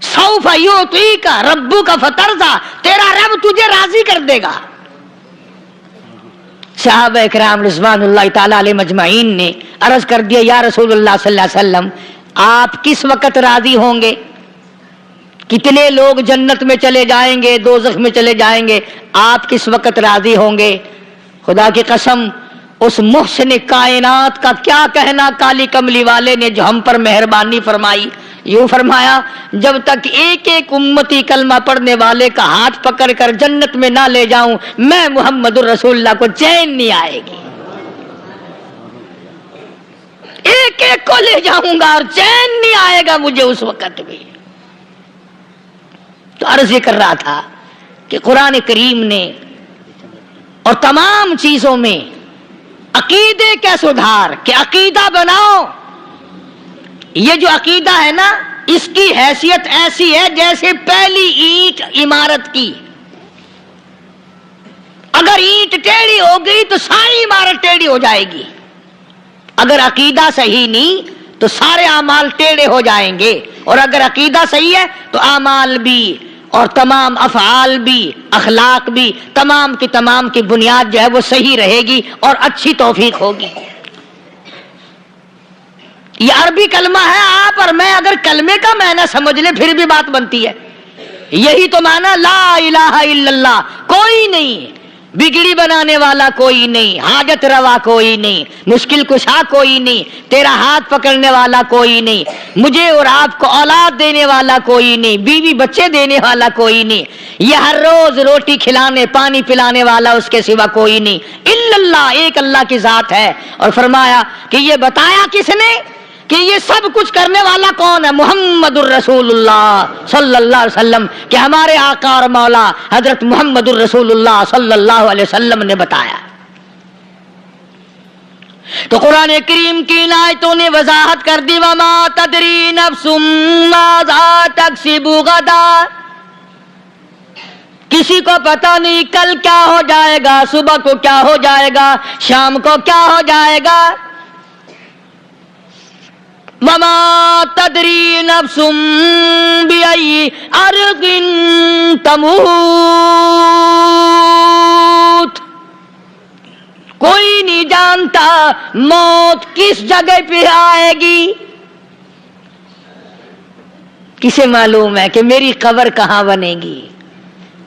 سوف یعطیک ربک فترضی، تیرا رب تجھے راضی کر دے گا۔ صحابہ اکرام رضوان اللہ تعالی علیہ مجمعین نے عرض کر دیا یا رسول اللہ صلی اللہ علیہ وسلم آپ کس وقت راضی ہوں گے؟ کتنے لوگ جنت میں چلے جائیں گے، دوزخ میں چلے جائیں گے، آپ کس وقت راضی ہوں گے؟ خدا کی قسم اس محسن کائنات کا کیا کہنا کالی کملی والے نے جو ہم پر مہربانی فرمائی۔ یوں فرمایا جب تک ایک ایک امتی کلمہ پڑھنے والے کا ہاتھ پکڑ کر جنت میں نہ لے جاؤں میں محمد الرسول اللہ کو چین نہیں آئے گی، ایک ایک کو لے جاؤں گا اور چین نہیں آئے گا مجھے اس وقت بھی۔ تو عرض یہ کر رہا تھا کہ قرآن کریم نے اور تمام چیزوں میں عقیدے کا سدھار کہ عقیدہ بناؤ، یہ جو عقیدہ ہے نا اس کی حیثیت ایسی ہے جیسے پہلی اینٹ عمارت کی، اگر اینٹ ٹیڑھی ہو گئی تو ساری عمارت ٹیڑھی ہو جائے گی، اگر عقیدہ صحیح نہیں تو سارے اعمال ٹیڑھے ہو جائیں گے، اور اگر عقیدہ صحیح ہے تو اعمال بھی اور تمام افعال بھی اخلاق بھی تمام کی بنیاد جو ہے وہ صحیح رہے گی اور اچھی توفیق ہوگی۔ یہ عربی کلمہ ہے، آپ اور میں اگر کلمے کا معنی سمجھ لیں پھر بھی بات بنتی ہے، یہی تو معنی لا الہ الا اللہ، کوئی نہیں بگڑی بنانے والا، کوئی نہیں حاجت روا، کوئی نہیں مشکل کشا، کوئی نہیں تیرا ہاتھ پکڑنے والا، کوئی نہیں مجھے اور آپ کو اولاد دینے والا، کوئی نہیں بیوی بچے دینے والا، کوئی نہیں یہ ہر روز روٹی کھلانے پانی پلانے والا اس کے سوا کوئی نہیں الا اللہ، ایک اللہ کی ذات ہے۔ اور فرمایا کہ یہ بتایا کس نے کہ یہ سب کچھ کرنے والا کون ہے؟ محمد الرسول اللہ صلی اللہ علیہ وسلم، کہ ہمارے آقا اور مولا حضرت محمد الرسول اللہ صلی اللہ علیہ وسلم نے بتایا۔ تو قرآن کریم کی ان آیتوں نے وضاحت کر دی وما تدری نفس ماذا تکسب غدا، کسی کو پتہ نہیں کل کیا ہو جائے گا، صبح کو کیا ہو جائے گا، شام کو کیا ہو جائے گا. وما تدری نفس بأي أرض تموت، کوئی نہیں جانتا موت کس جگہ پہ آئے گی. کسے معلوم ہے کہ میری قبر کہاں بنے گی؟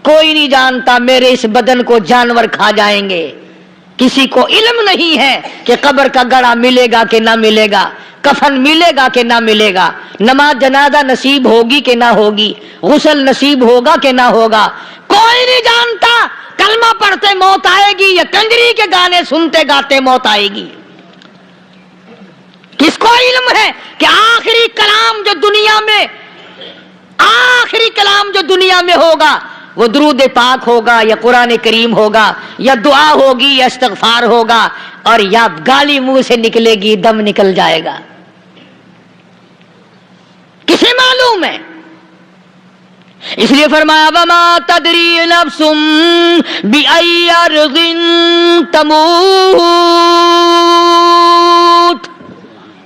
کوئی نہیں جانتا میرے اس بدن کو جانور کھا جائیں گے. کسی کو علم نہیں ہے کہ قبر کا گڑھا ملے گا کہ نہ ملے گا، کفن ملے گا کہ نہ ملے گا، نماز جنازہ نصیب ہوگی کہ نہ ہوگی، غسل نصیب ہوگا کہ نہ ہوگا. کوئی نہیں جانتا کلمہ پڑھتے موت آئے گی یا کنجری کے گانے سنتے گاتے موت آئے گی. کس کو علم ہے کہ آخری کلام جو دنیا میں ہوگا وہ درود پاک ہوگا یا قرآن کریم ہوگا یا دعا ہوگی یا استغفار ہوگا اور یا گالی منہ سے نکلے گی، دم نکل جائے گا. کسے معلوم ہے؟ اس لیے فرمایا وما تدری نفس بأي أرض تموت،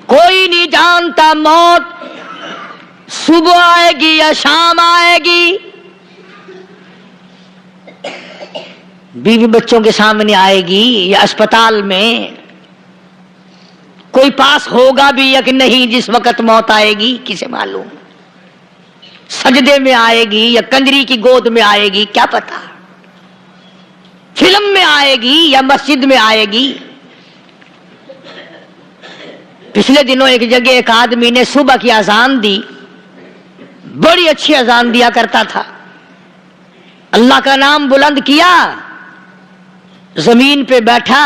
کوئی نہیں جانتا موت صبح آئے گی یا شام آئے گی، بیوی بچوں کے سامنے آئے گی یا اسپتال میں، کوئی پاس ہوگا بھی یا کہ نہیں جس وقت موت آئے گی کسے معلوم. سجدے میں آئے گی یا کنجری کی گود میں آئے گی کیا پتا، فلم میں آئے گی یا مسجد میں آئے گی. پچھلے دنوں ایک جگہ ایک آدمی نے صبح کی اذان دی، بڑی اچھی اذان دیا کرتا تھا، اللہ کا نام بلند کیا، زمین پہ بیٹھا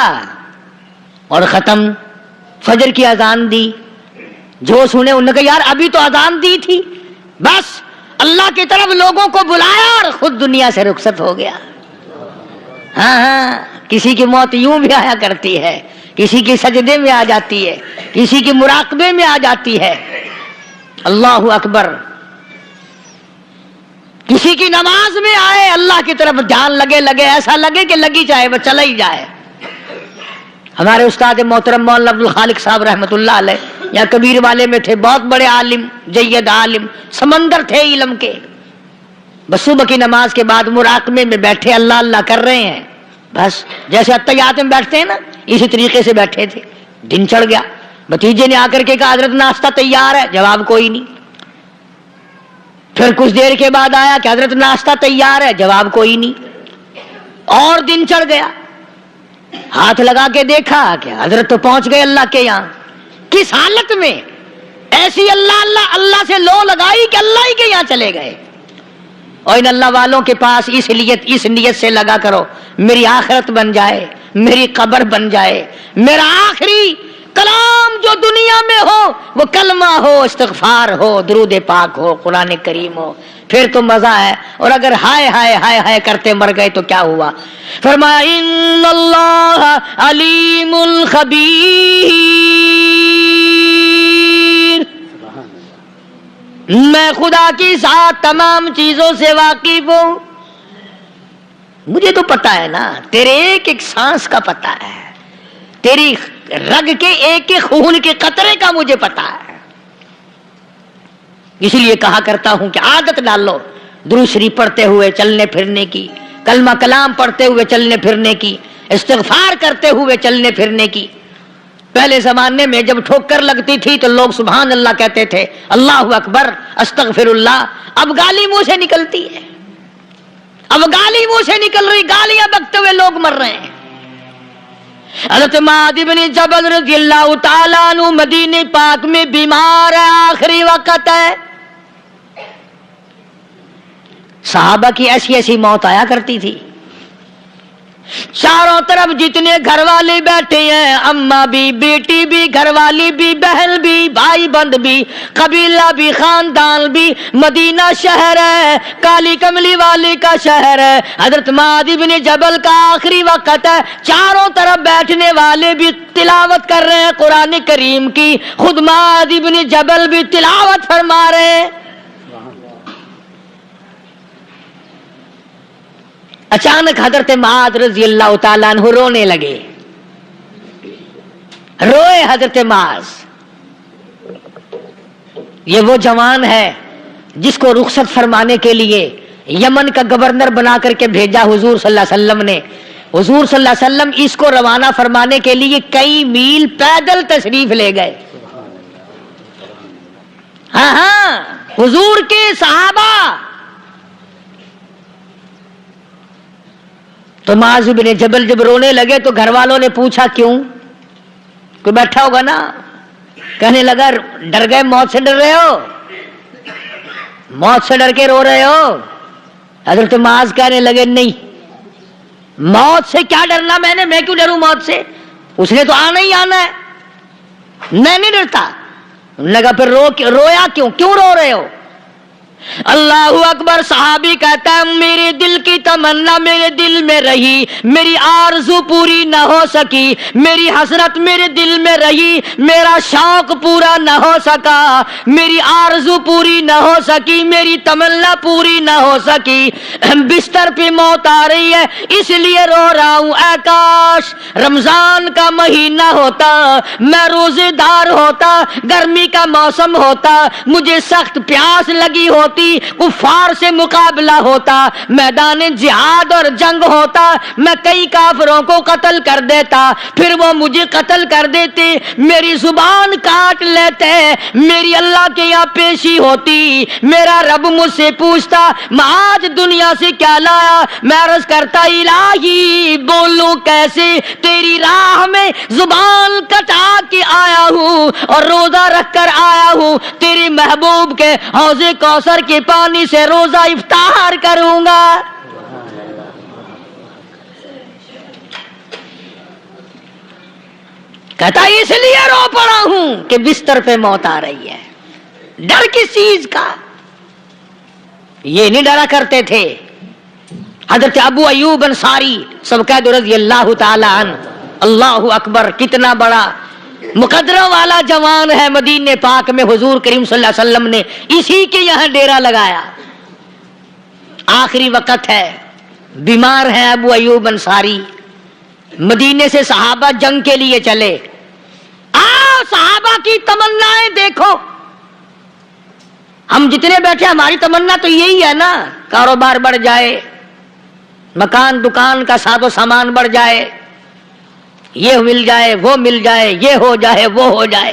اور ختم. فجر کی اذان دی، جو سنے انہوں نے کہا یار ابھی تو اذان دی تھی، بس اللہ کی طرف لوگوں کو بلایا اور خود دنیا سے رخصت ہو گیا. ہاں کسی کی موت یوں بھی آیا کرتی ہے، کسی کی سجدے میں آ جاتی ہے، کسی کی مراقبے میں آ جاتی ہے. اللہ اکبر. کسی کی نماز میں آئے، اللہ کی طرف دھیان لگے ایسا لگے کہ لگی جائے وہ چلا ہی جائے. ہمارے استاد محترم مولانا عبد الخالق صاحب رحمۃ اللہ علیہ یا کبیر والے میں تھے، بہت بڑے عالم، جید عالم، سمندر تھے علم کے. بس صبح کی نماز کے بعد مراقبے میں بیٹھے اللہ اللہ کر رہے ہیں، بس جیسے اتحیات میں بیٹھتے ہیں نا اسی طریقے سے بیٹھے تھے. دن چڑھ گیا، بھتیجے نے آ کر کے کہا حضرت ناشتہ تیار ہے، جواب کوئی نہیں. پھر کچھ دیر کے بعد آیا کہ حضرت ناشتہ تیار ہے، جواب کوئی نہیں. اور دن چڑھ گیا، ہاتھ لگا کے دیکھا کہ حضرت تو پہنچ گئے اللہ کے یہاں. کس حالت میں؟ ایسی اللہ اللہ اللہ سے لو لگائی کہ اللہ ہی کے یہاں چلے گئے. اور ان اللہ والوں کے پاس اس نیت سے لگا کرو میری آخرت بن جائے، میری قبر بن جائے، میرا آخری کلام جو دنیا میں ہو وہ کلمہ ہو، استغفار ہو، درود پاک ہو، قرآن کریم ہو، پھر تو مزہ ہے. اور اگر ہائے ہائے ہائے ہائے کرتے مر گئے تو کیا ہوا؟ فرمایا ان اللہ علیم خبیر، میں خدا کی ذات تمام چیزوں سے واقف ہوں. مجھے تو پتا ہے نا، تیرے ایک ایک سانس کا پتا ہے، تیری رگ کے ایک ایک خون کے قطرے کا مجھے پتا ہے. اسی لیے کہا کرتا ہوں کہ عادت ڈال لو درود شریف پڑھتے ہوئے چلنے پھرنے کی، کلمہ کلام پڑھتے ہوئے چلنے پھرنے کی، استغفار کرتے ہوئے چلنے پھرنے کی. پہلے زمانے میں جب ٹھوکر لگتی تھی تو لوگ سبحان اللہ کہتے تھے، اللہ اکبر، استغفر اللہ. اب گالی منہ سے نکلتی ہے، اب گالی منہ سے نکل رہی، گالیاں بکتے ہوئے لوگ مر رہے ہیں. حضرت معاذ بن جبل رضی اللہ تعالیٰ عنہ مدینے پاک میں بیمار ہے، آخری وقت ہے. صحابہ کی ایسی ایسی موت آیا کرتی تھی. چاروں طرف جتنے گھر والے بیٹھے ہیں، اماں بھی، بیٹی بھی، گھر والی بھی، بہن بھی، بھائی بند بھی، قبیلہ بھی، خاندان بھی، مدینہ شہر ہے، کالی کملی والی کا شہر ہے، حضرت معاذ بن جبل کا آخری وقت ہے، چاروں طرف بیٹھنے والے بھی تلاوت کر رہے ہیں قرآن کریم کی، خود معاذ بن جبل بھی تلاوت فرما رہے ہیں۔ اچانک حضرت معاذ رضی اللہ تعالیٰ عنہ رونے لگے، روئے حضرت معاذ۔ یہ وہ جوان ہے جس کو رخصت فرمانے کے لیے یمن کا گورنر بنا کر کے بھیجا حضور صلی اللہ علیہ وسلم نے۔ حضور صلی اللہ علیہ وسلم اس کو روانہ فرمانے کے لیے کئی میل پیدل تشریف لے گئے۔ ہاں حضور کے صحابہ۔ تو معاذ بن جبل جب رونے لگے تو گھر والوں نے پوچھا کیوں؟ کوئی بیٹھا ہوگا نا، کہنے لگا ڈر گئے، موت سے ڈر رہے ہو، موت سے ڈر کے رو رہے ہو؟ حضرت معاذ کہنے لگے نہیں، موت سے کیا ڈرنا، میں کیوں ڈروں موت سے، اس نے تو آنا ہی آنا ہے، میں نہیں ڈرتا۔ لگا پھر رویا کیوں رو رہے ہو؟ اللہ اکبر۔ صحابی کہتا ہے میرے دل کی تمنا میرے دل میں رہی، میری آرزو پوری نہ ہو سکی، میری حسرت میرے دل میں رہی، میرا شوق پورا نہ ہو سکا، میری آرزو پوری نہ ہو سکی، میری تمنا پوری نہ ہو سکی، بستر پہ موت آ رہی ہے اس لیے رو رہا ہوں۔ اے کاش رمضان کا مہینہ ہوتا، میں روزے دار ہوتا، گرمی کا موسم ہوتا، مجھے سخت پیاس لگی ہوتی، کفار سے مقابلہ ہوتا، میدان جہاد اور جنگ ہوتا، میں کئی کافروں کو قتل کر دیتا، پھر وہ مجھے قتل کر دیتے، میری زبان کاٹ لیتے، میری اللہ کے یہاں پیشی ہوتی، میرا رب مجھ سے پوچھتا معاذ دنیا سے کیا لایا؟ میں عرض کرتا الہی بولوں کیسے، تیری راہ میں زبان کٹا کے آیا ہوں اور روزہ رکھ کر آیا ہوں، تیرے محبوب کے حوض کوثر کے پانی سے روزہ افطار کروں گا۔ کہتا اس لیے رو پڑا ہوں کہ بستر پہ موت آ رہی ہے۔ ڈر کس چیز کا؟ یہ نہیں ڈرا کرتے تھے۔ حضرت ابو ایوب انصاری سب کہہ دو رضی اللہ تعالی عنہ۔ اللہ اکبر، کتنا بڑا مقدرہ والا جوان ہے، مدینے پاک میں حضور کریم صلی اللہ علیہ وسلم نے اسی کے یہاں ڈیرا لگایا۔ آخری وقت ہے، بیمار ہے ابو ایوب انصاری، مدینے سے صحابہ جنگ کے لیے چلے۔ آؤ صحابہ کی تمنائیں دیکھو، ہم جتنے بیٹھے ہماری تمنا تو یہی ہے نا، کاروبار بڑھ جائے، مکان دکان کا ساز و سامان بڑھ جائے، یہ مل جائے وہ مل جائے، یہ ہو جائے وہ ہو جائے۔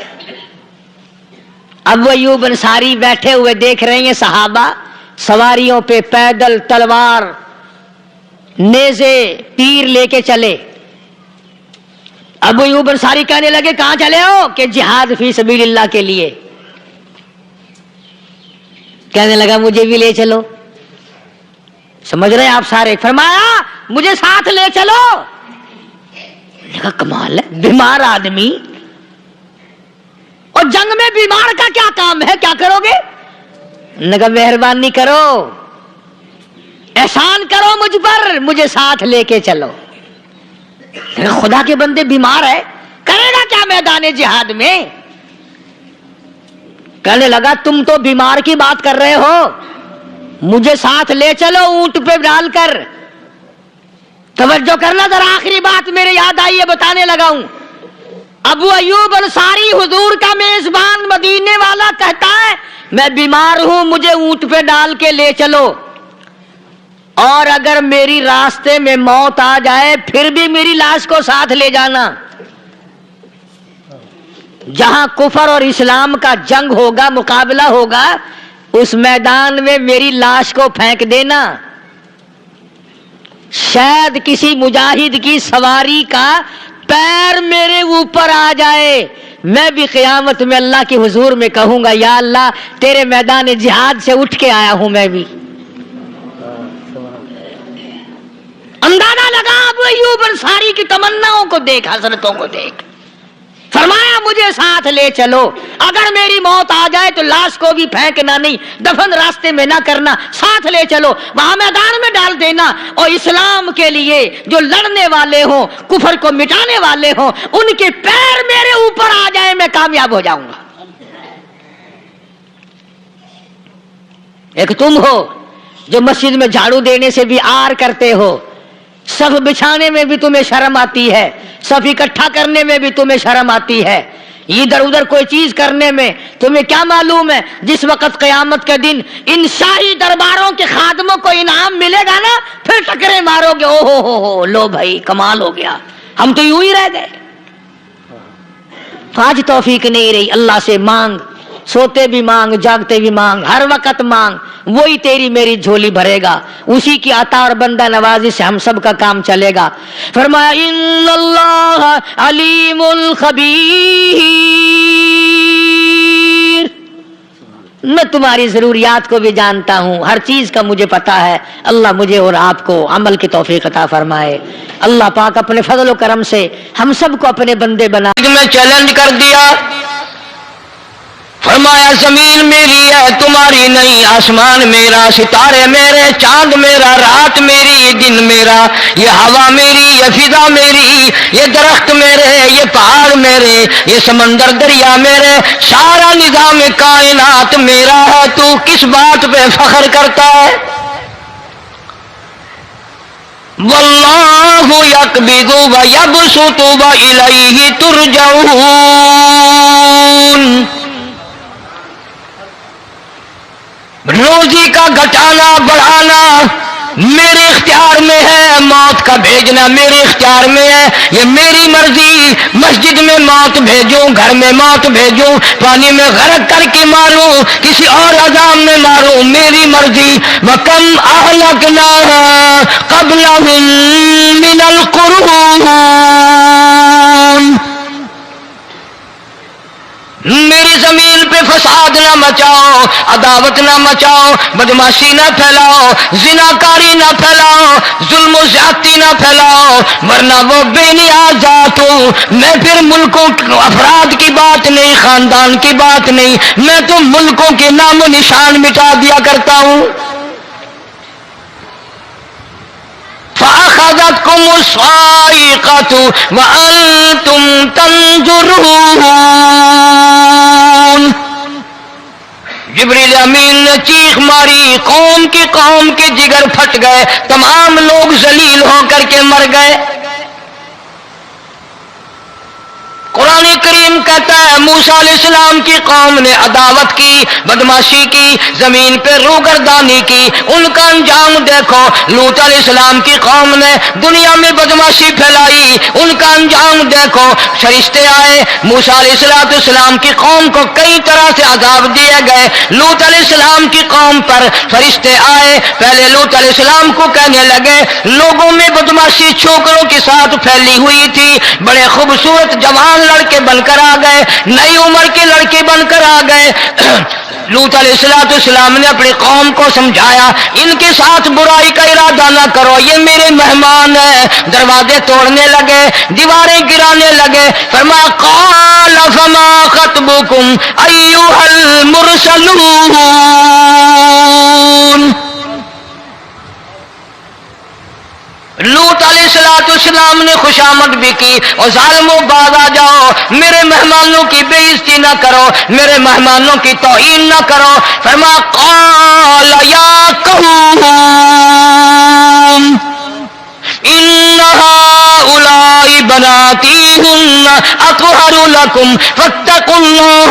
ابو ایوب انصاری بیٹھے ہوئے دیکھ رہے ہیں صحابہ سواریوں پہ پیدل، تلوار، نیزے، تیر لے کے چلے۔ ابو ایوب انصاری کہنے لگے کہاں چلے ہو؟ کہ جہاد فی سبیل اللہ کے لیے۔ کہنے لگا مجھے بھی لے چلو۔ سمجھ رہے ہیں آپ سارے؟ فرمایا مجھے ساتھ لے چلو۔ کمال ہے، بیمار آدمی اور جنگ میں بیمار کا کیا کام ہے، کیا کرو گے؟ لگا مہربانی کرو، احسان کرو مجھ پر، مجھے ساتھ لے کے چلو۔ خدا کے بندے بیمار ہے، کرے گا کیا میدان جہاد میں؟ کہنے لگا تم تو بیمار کی بات کر رہے ہو، مجھے ساتھ لے چلو اونٹ پہ ڈال کر۔ توجہ کرنا ذرا، آخری بات میرے یاد آئی ہے، بتانے لگا ہوں۔ ابو ایوب انصاری حضور کا میزبان مدینے والا کہتا ہے میں بیمار ہوں، مجھے اونٹ پہ ڈال کے لے چلو، اور اگر میری راستے میں موت آ جائے پھر بھی میری لاش کو ساتھ لے جانا۔ جہاں کفر اور اسلام کا جنگ ہوگا، مقابلہ ہوگا، اس میدان میں میری لاش کو پھینک دینا۔ شاید کسی مجاہد کی سواری کا پیر میرے اوپر آ جائے، میں بھی قیامت میں اللہ کے حضور میں کہوں گا یا اللہ تیرے میدان جہاد سے اٹھ کے آیا ہوں میں بھی۔ اندازہ لگا ابو ابو ایوب انصاری کی تمناؤں کو دیکھ، حسرتوں کو دیکھ، فرمایا مجھے ساتھ لے چلو، اگر میری موت آ جائے تو لاش کو بھی پھینکنا نہیں، دفن راستے میں نہ کرنا، ساتھ لے چلو، وہاں میدان میں ڈال دینا، اور اسلام کے لیے جو لڑنے والے ہوں، کفر کو مٹانے والے ہوں، ان کے پیر میرے اوپر آ جائے میں کامیاب ہو جاؤں گا۔ ایک تم ہو جو مسجد میں جھاڑو دینے سے بھی آر کرتے ہو، صف بچھانے میں بھی تمہیں شرم آتی ہے، صف اکٹھا کرنے میں بھی تمہیں شرم آتی ہے، ادھر ادھر کوئی چیز کرنے میں تمہیں کیا معلوم ہے جس وقت قیامت کے دن ان شاہی درباروں کے خادموں کو انعام ملے گا نا، پھر ٹکرے مارو گے، او ہو لو بھائی کمال ہو گیا، ہم تو یوں ہی رہ گئے۔ آج توفیق نہیں رہی، اللہ سے مانگ، سوتے بھی مانگ، جاگتے بھی مانگ، ہر وقت مانگ، وہی تیری میری جھولی بھرے گا، اسی کی عطا اور بندہ نوازی سے ہم سب کا کام چلے گا۔ فرمایا ان اللہ علیم خبیر، میں تمہاری ضروریات کو بھی جانتا ہوں، ہر چیز کا مجھے پتا ہے۔ اللہ مجھے اور آپ کو عمل کی توفیق عطا فرمائے۔ اللہ پاک اپنے فضل و کرم سے ہم سب کو اپنے بندے بنا۔ میں چیلنج کر دیا، فرمایا زمین میری ہے تمہاری نہیں، آسمان میرا، ستارے میرے، چاند میرا، رات میری، دن میرا، یہ ہوا میری، یہ فضا میری، یہ درخت میرے، یہ پہاڑ میرے، یہ سمندر دریا میرے، سارا نظام کائنات میرا ہے، تو کس بات پہ فخر کرتا ہے؟ واللہ یقبض ویبسط والیہ ترجعون، روزی کا گھٹانا بڑھانا میرے اختیار میں ہے، موت کا بھیجنا میرے اختیار میں ہے، یہ میری مرضی، مسجد میں موت بھیجوں، گھر میں موت بھیجوں، پانی میں غرق کر کے ماروں، کسی اور عذاب میں ماروں، میری مرضی۔ وَكَمْ أَهْلَكْنَا قَبْلَهُمْ مِنَ الْقُرُونِ، میری زمین پہ فساد نہ مچاؤ، عداوت نہ مچاؤ، بدماشی نہ پھیلاؤ، زناکاری نہ پھیلاؤ، ظلم و زیادتی نہ پھیلاؤ، ورنہ وہ بے نیاز ذات ہوں۔ میں پھر ملکوں افراد کی بات نہیں، خاندان کی بات نہیں، میں تو ملکوں کے نام و نشان مٹا دیا کرتا ہوں۔ فَأَخَذَتْكُمُ الصَّاعِقَةُ وَأَنْتُمْ تَنْظُرُونَ، جبریل امین نے چیخ ماری، قوم کے جگر پھٹ گئے، تمام لوگ ذلیل ہو کر کے مر گئے۔ قرآن کریم کہتا ہے موسیٰ علیہ السلام کی قوم نے عداوت کی، بدماشی کی، زمین پہ روگردانی کی، ان کا انجام دیکھو۔ لوط علیہ السلام کی قوم نے دنیا میں بدماشی پھیلائی، ان کا انجام دیکھو۔ فرشتے آئے، موسیٰ علیہ السلام کی قوم کو کئی طرح سے عذاب دیے گئے۔ لوط علیہ السلام کی قوم پر فرشتے آئے، پہلے لوط علیہ السلام کو کہنے لگے، لوگوں میں بدماشی چھوکروں کے ساتھ پھیلی ہوئی تھی، بڑے خوبصورت جوان لڑکے بن کر آ گئے، نئی عمر کے لڑکے بن کر آ گئے۔ لوط علیہ السلام نے اپنی قوم کو سمجھایا، ان کے ساتھ برائی کا ارادہ نہ کرو، یہ میرے مہمان ہیں۔ دروازے توڑنے لگے، دیواریں گرانے لگے، فرمایا قال فما خطبکم ایھا المرسلون، لوط علیہ السلام نے خوشامد بھی کی، اور ظالموں باز آ جاؤ، میرے مہمانوں کی بے عزتی نہ کرو، میرے مہمانوں کی توہین نہ کرو۔ فرمایا قال یا قوم ان ہؤلاء بناتی ہن اطہر لکم فاتقوا اللہ،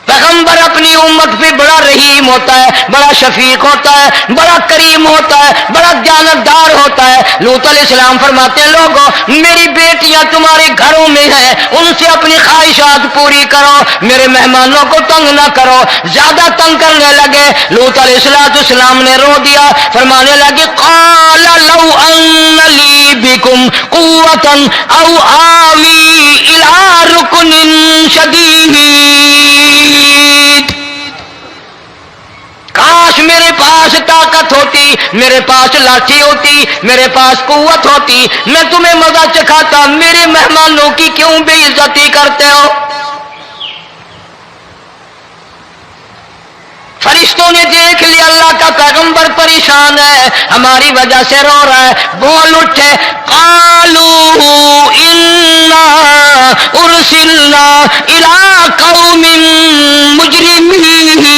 پیغمبر اپنی امت پہ بڑا رحیم ہوتا ہے، بڑا شفیق ہوتا ہے، بڑا کریم ہوتا ہے، بڑا دیانتدار ہوتا ہے۔ لوط علیہ السلام فرماتے ہیں لوگوں میری بیٹیاں تمہارے گھروں میں ہیں، ان سے اپنی خواہشات پوری کرو، میرے مہمانوں کو تنگ نہ کرو۔ زیادہ تنگ کرنے لگے، لوط علیہ السلام نے رو دیا، فرمانے لگے قال لو ان لی بکم قوۃ او آوی الی رکن شدید، کاش میرے پاس پاس طاقت ہوتی، میرے پاس لاٹھی ہوتی، میرے پاس قوت ہوتی، میں تمہیں مزہ چکھاتا، میرے مہمانوں کی کیوں بے عزتی کرتے ہو؟ فرشتوں نے دیکھ لیا اللہ کا پیغمبر پریشان ہے، ہماری وجہ سے رو رہا ہے، بول اٹھے، قالوا انا ارسلنا الى قوم مجرمین۔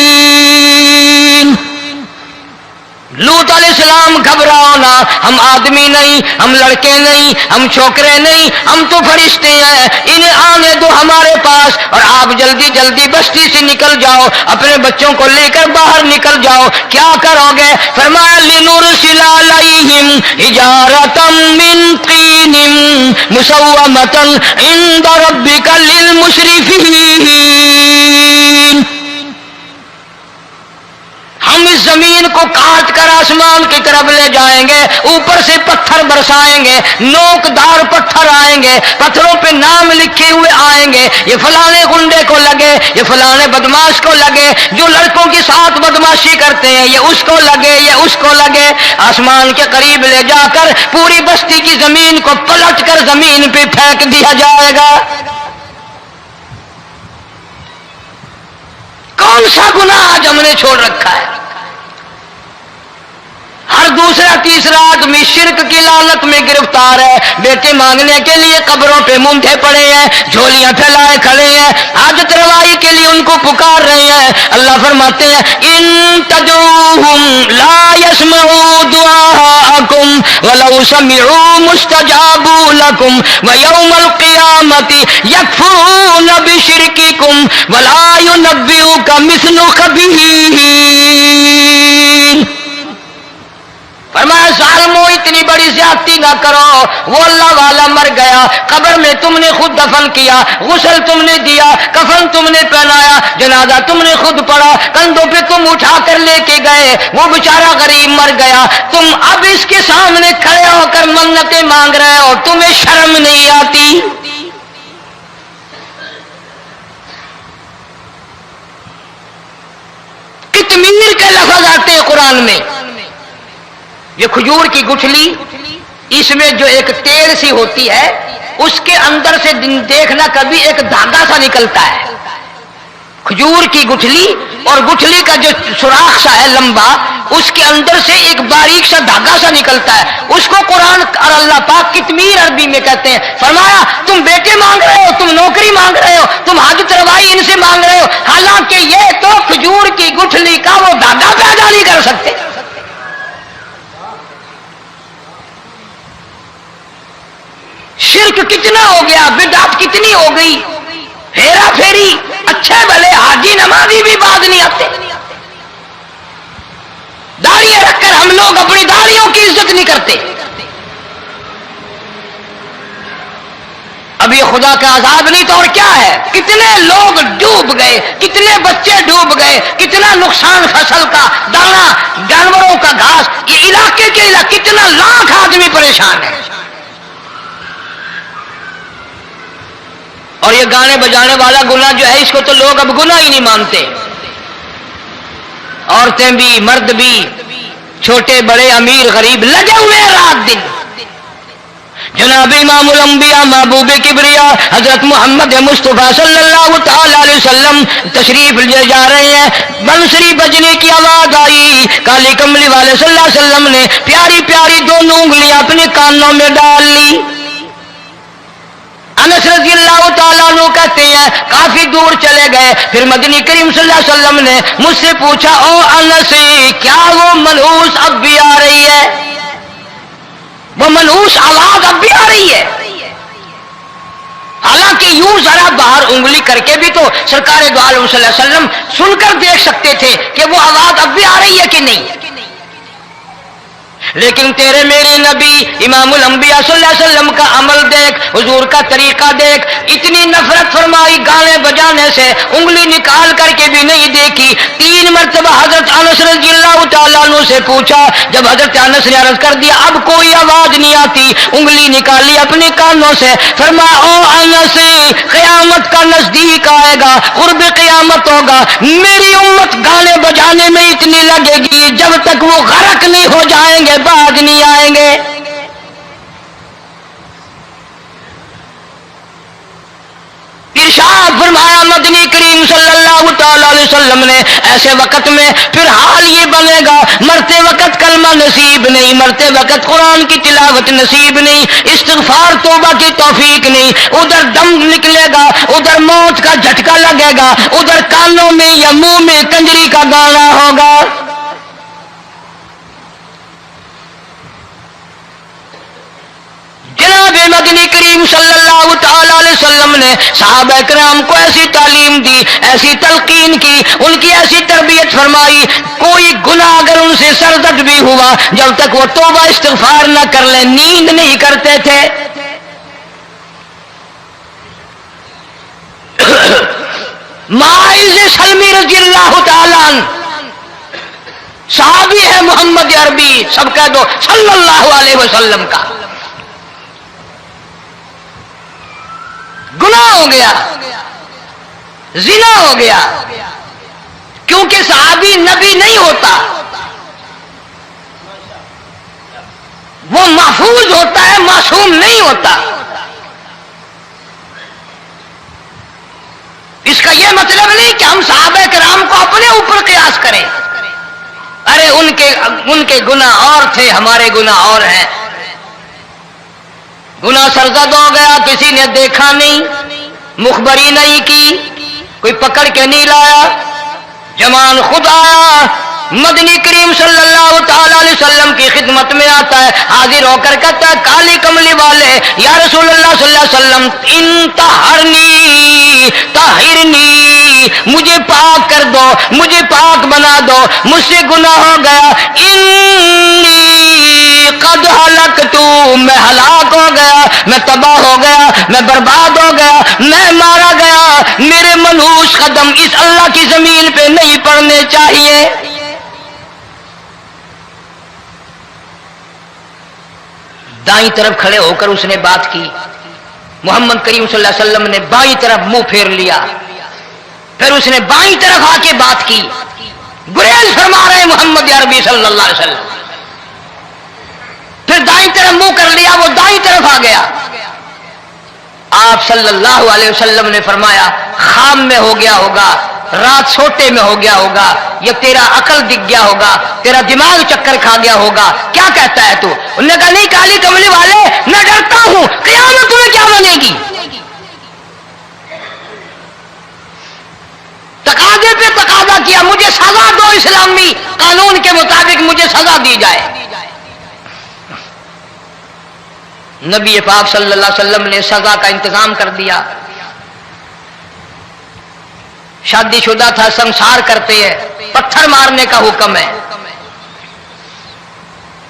لوط علیہ السلام گھبراؤ نہ، ہم آدمی نہیں، ہم لڑکے نہیں، ہم چھوکرے نہیں، ہم تو فرشتے ہیں، انہیں آنے دو ہمارے پاس، اور آپ جلدی جلدی بستی سے نکل جاؤ، اپنے بچوں کو لے کر باہر نکل جاؤ۔ کیا کرو گے؟ فرمایا لنرسل علیہم حجارۃ من طین مسومۃ عند ربک للمسرفین۔ ہم اس زمین کو کاٹ کر آسمان کی طرف لے جائیں گے، اوپر سے پتھر برسائیں گے، نوکدار پتھر آئیں گے، پتھروں پہ نام لکھے ہوئے آئیں گے، یہ فلانے گنڈے کو لگے، یہ فلانے بدماش کو لگے، جو لڑکوں کے ساتھ بدماشی کرتے ہیں یہ اس کو لگے، یہ اس کو لگے۔ آسمان کے قریب لے جا کر پوری بستی کی زمین کو پلٹ کر زمین پہ پھینک دیا جائے گا۔ کون سا گناہ آج ہم نے چھوڑ رکھا ہے؟ ہر دوسرا تیسرا آدمی شرک کی لعنت میں گرفتار ہے، بیٹے مانگنے کے لیے قبروں پہ مونڈے پڑے ہیں، جھولیاں پھیلائے کھڑے ہیں، حاجت روائی کے لیے ان کو پکار رہے ہیں۔ اللہ فرماتے ہیں ان تدعوہم لا يسمعوا دعاءکم ولو سمعوا مستجابوا لکم ویوم القیامت یکفرون بشرککم ولا ینبئک مثل خبیر۔ فرمایا ظالمو اتنی بڑی زیادتی نہ کرو، وہ اللہ والا مر گیا، قبر میں تم نے خود دفن کیا، غسل تم نے دیا، کفن تم نے پہنایا، جنازہ تم نے خود پڑھا، کندھوں پہ تم اٹھا کر لے کے گئے، وہ بیچارہ غریب مر گیا، تم اب اس کے سامنے کھڑے ہو کر منتیں مانگ رہے ہو، تمہیں شرم نہیں آتی؟ کتمیر کے لفظ آتے ہیں قرآن میں۔ یہ کھجور کی گٹھلی، اس میں جو ایک تیل سی ہوتی ہے، اس کے اندر سے دیکھنا کبھی ایک دھاگا سا نکلتا ہے۔ کھجور کی گٹھلی اور گٹھلی کا جو سوراخ سا ہے لمبا، اس کے اندر سے ایک باریک سا دھاگا سا نکلتا ہے، اس کو قرآن اور اللہ پاک کتمیر عربی میں کہتے ہیں۔ فرمایا تم بیٹے مانگ رہے ہو، تم نوکری مانگ رہے ہو، تم حاجت روائی ان سے مانگ رہے ہو، حالانکہ یہ تو کھجور کی گٹھلی کا وہ دھاگا پیدا نہیں کر سکتے۔ شرک کتنا ہو گیا، بدعت کتنی ہو گئی، ہیرا پھیری، اچھے بھلے حاجی نمازی بھی باز نہیں آتے۔ داڑیاں رکھ کر ہم لوگ اپنی داڑیوں کی عزت نہیں کرتے۔ اب یہ خدا کا عذاب نہیں تو اور کیا ہے؟ کتنے لوگ ڈوب گئے، کتنے بچے ڈوب گئے، کتنا نقصان فصل کا، دانا، جانوروں کا گھاس، یہ علاقے کے علاقے کتنا لاکھ آدمی پریشان ہے۔ اور یہ گانے بجانے والا گناہ جو ہے، اس کو تو لوگ اب گناہ ہی نہیں مانتے، عورتیں بھی مرد بھی، چھوٹے بڑے امیر غریب لگے ہوئے ہیں رات دن۔ جناب امام الانبیاء محبوب کبریا حضرت محمد مصطفیٰ صلی اللہ تعالی علیہ وسلم تشریف لے جا رہے ہیں، بنسری بجنے کی آواز آئی، کالی کملی والے صلی اللہ علیہ وسلم نے پیاری پیاری دونوں انگلیاں اپنے کانوں میں ڈال لی۔ انس رضی اللہ تعالیٰ عنہ کہتے ہیں کافی دور چلے گئے، پھر مدنی کریم صلی اللہ علیہ وسلم نے مجھ سے پوچھا او انس کیا وہ منحوس اب بھی آ رہی ہے؟ وہ منحوس آواز اب بھی آ رہی ہے؟ حالانکہ یوں ذرا باہر انگلی کر کے بھی تو سرکار دو عالم صلی اللہ علیہ وسلم سن کر دیکھ سکتے تھے کہ وہ آواز اب بھی آ رہی ہے کہ نہیں۔ لیکن تیرے میرے نبی امام الانبیاء صلی اللہ علیہ وسلم کا عمل دیکھ، حضور کا طریقہ دیکھ، اتنی نفرت فرمائی گانے بجانے سے، انگلی نکال کر کے بھی نہیں دیکھی۔ 3 مرتبہ حضرت انس رضی اللہ تعالیٰ عنہ سے پوچھا، جب حضرت انس نے عرض کر دیا اب کوئی آواز نہیں آتی، انگلی نکالی اپنے کانوں سے، فرمایا او انس، قیامت کا نزدیک آئے گا، قرب قیامت ہوگا، میری امت گانے بجانے میں اتنی لگے گی جب تک وہ غرق نہیں ہو جائیں گے باز نہیں آئیں گے۔ ارشاد فرمایا مدنی کریم صلی اللہ تعالی علیہ وسلم نے، ایسے وقت میں پھر حال یہ بنے گا، مرتے وقت کلمہ نصیب نہیں، مرتے وقت قرآن کی تلاوت نصیب نہیں، استغفار توبہ کی توفیق نہیں، ادھر دم نکلے گا، ادھر موت کا جھٹکا لگے گا، ادھر کانوں میں یا منہ میں کنجری کا گانا ہوگا۔ جناب مدنی کریم صلی اللہ تعالی علیہ وسلم نے صحابہ کرام کو ایسی تعلیم دی، ایسی تلقین کی، ان کی ایسی تربیت فرمائی، کوئی گناہ اگر ان سے سرزد بھی ہوا جب تک وہ توبہ استغفار نہ کر لیں نیند نہیں کرتے تھے۔ ماعز سلمی رضی اللہ تعالیٰ عنہ صحابی ہے محمد عربی، سب کہہ دو صلی اللہ علیہ وسلم کا، گناہ ہو گیا، زنا ہو گیا، کیونکہ صحابی نبی نہیں ہوتا، وہ محفوظ ہوتا ہے، معصوم نہیں ہوتا۔ اس کا یہ مطلب نہیں کہ ہم صحابہ کرام کو اپنے اوپر قیاس کریں، ارے ان کے گناہ اور تھے، ہمارے گناہ اور ہیں۔ گناہ سرزد ہو گیا، کسی نے دیکھا نہیں، مخبری نہیں کی، کوئی پکڑ کے نہیں لایا، جمان خود آیا، مدنی کریم صلی اللہ تعالی علیہ وسلم کی خدمت میں آتا ہے، حاضر ہو کر کہتا ہے کالی کملی والے یا رسول اللہ صلی اللہ علیہ وسلم انتہرنی طاہرنی، مجھے پاک کر دو، مجھے پاک بنا دو، مجھ سے گناہ ہو گیا، انی قد ہلکتو، میں ہلاک ہو گیا، میں تباہ ہو گیا، میں برباد ہو گیا، میں مارا گیا، میرے منحوس قدم اس اللہ کی زمین پہ نہیں پڑنے چاہیے۔ دائیں طرف کھڑے ہو کر اس نے بات کی، محمد کریم صلی اللہ علیہ وسلم نے بائیں طرف منہ پھیر لیا، پھر اس نے بائیں طرف آ کے بات کی، گریز فرما رہے محمد عربی صلی اللہ علیہ وسلم، پھر دائیں طرف منہ کر لیا، وہ دائیں طرف آ گیا۔ آپ صلی اللہ علیہ وسلم نے فرمایا خام میں ہو گیا ہوگا، رات سوٹے میں ہو گیا ہوگا، یا تیرا عقل دکھ گیا ہوگا، تیرا دماغ چکر کھا گیا ہوگا، کیا کہتا ہے تو؟ انہوں نے کہا نہیں کالی کملی والے، میں ڈرتا ہوں قیامت میں کیا بنے گی، تقاضے پہ تقاضا کیا، مجھے سزا دو، اسلامی قانون کے مطابق مجھے سزا دی جائے۔ نبی پاک صلی اللہ علیہ وسلم نے سزا کا انتظام کر دیا۔ شادی شدہ تھا، سنسار کرتے ہیں، پتھر مارنے کا حکم ہے۔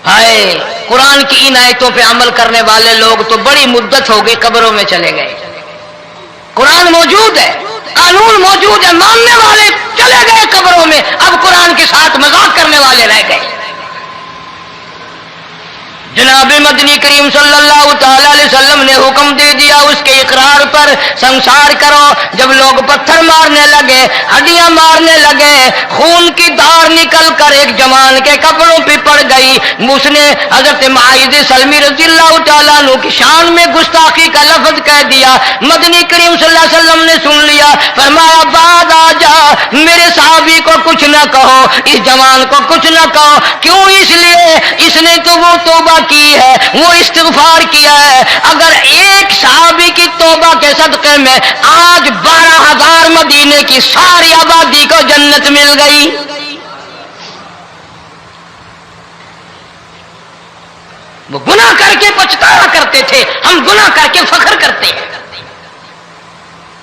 ہائے قرآن کی ان آیتوں پہ عمل کرنے والے لوگ تو بڑی مدت ہو گئی قبروں میں چلے گئے۔ قرآن موجود ہے، قانون موجود ہے، ماننے والے چلے گئے قبروں میں، اب قرآن کے ساتھ مذاق کرنے والے رہ گئے۔ جناب مدنی کریم صلی اللہ تعالی علیہ وسلم نے حکم دے دیا اس کے اقرار پر سنسار کرو۔ جب لوگ پتھر مارنے لگے، ہڈیاں مارنے لگے، خون کی دھار نکل کر ایک جوان کے کپڑوں پہ پڑ گئی، اس نے حضرت معاذ سلمی رضی اللہ تعالیٰ عنہ کی شان میں گستاخی کا لفظ کہہ دیا۔ مدنی کریم صلی اللہ علیہ وسلم نے سن لیا، فرمایا بعد آ جا، میرے صحابی کو کچھ نہ کہو، اس جوان کو کچھ نہ کہو۔ کیوں؟ اس لیے اس نے تو وہ توبہ کی ہے، وہ استغفار کیا ہے۔ اگر ایک صحابی کی توبہ کے صدقے میں آج 12,000 مدینے کی ساری آبادی کو جنت مل گئی۔ وہ گناہ کر کے پچھتایا کرتے تھے، ہم گناہ کر کے فخر کرتے ہیں۔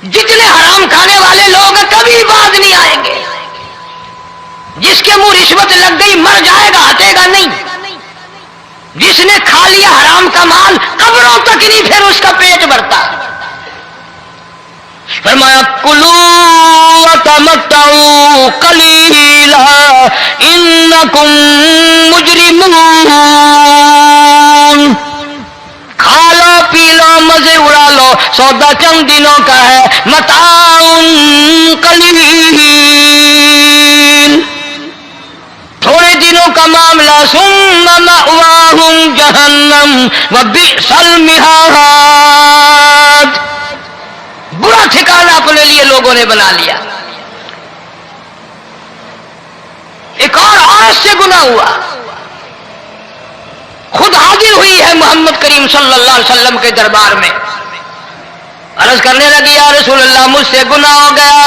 جتنے حرام کھانے والے لوگ کبھی باز نہیں آئیں گے۔ جس کے منہ رشوت لگ گئی مر جائے گا، ہٹے گا نہیں۔ جس نے کھا لیا حرام کا مال قبروں تک نہیں پھر اس کا پیٹ بھرتا. فرمایا کلوا وتمتعوا قلیلا انکم مجرمون. کھا لو پی لو مزے اڑا لو، سودا چند دنوں کا ہے. متاع قلیل، تھوڑے دنوں کا معاملہ. ثم مأواہم جہنم وبئس المہاد. برا ٹھکانہ اپنے لیے لوگوں نے بنا لیا. ایک اور عورت سے گناہ ہوا، خود حاضر ہوئی ہے محمد کریم صلی اللہ علیہ وسلم کے دربار میں. عرض کرنے لگی یا رسول اللہ مجھ سے گناہ ہو گیا،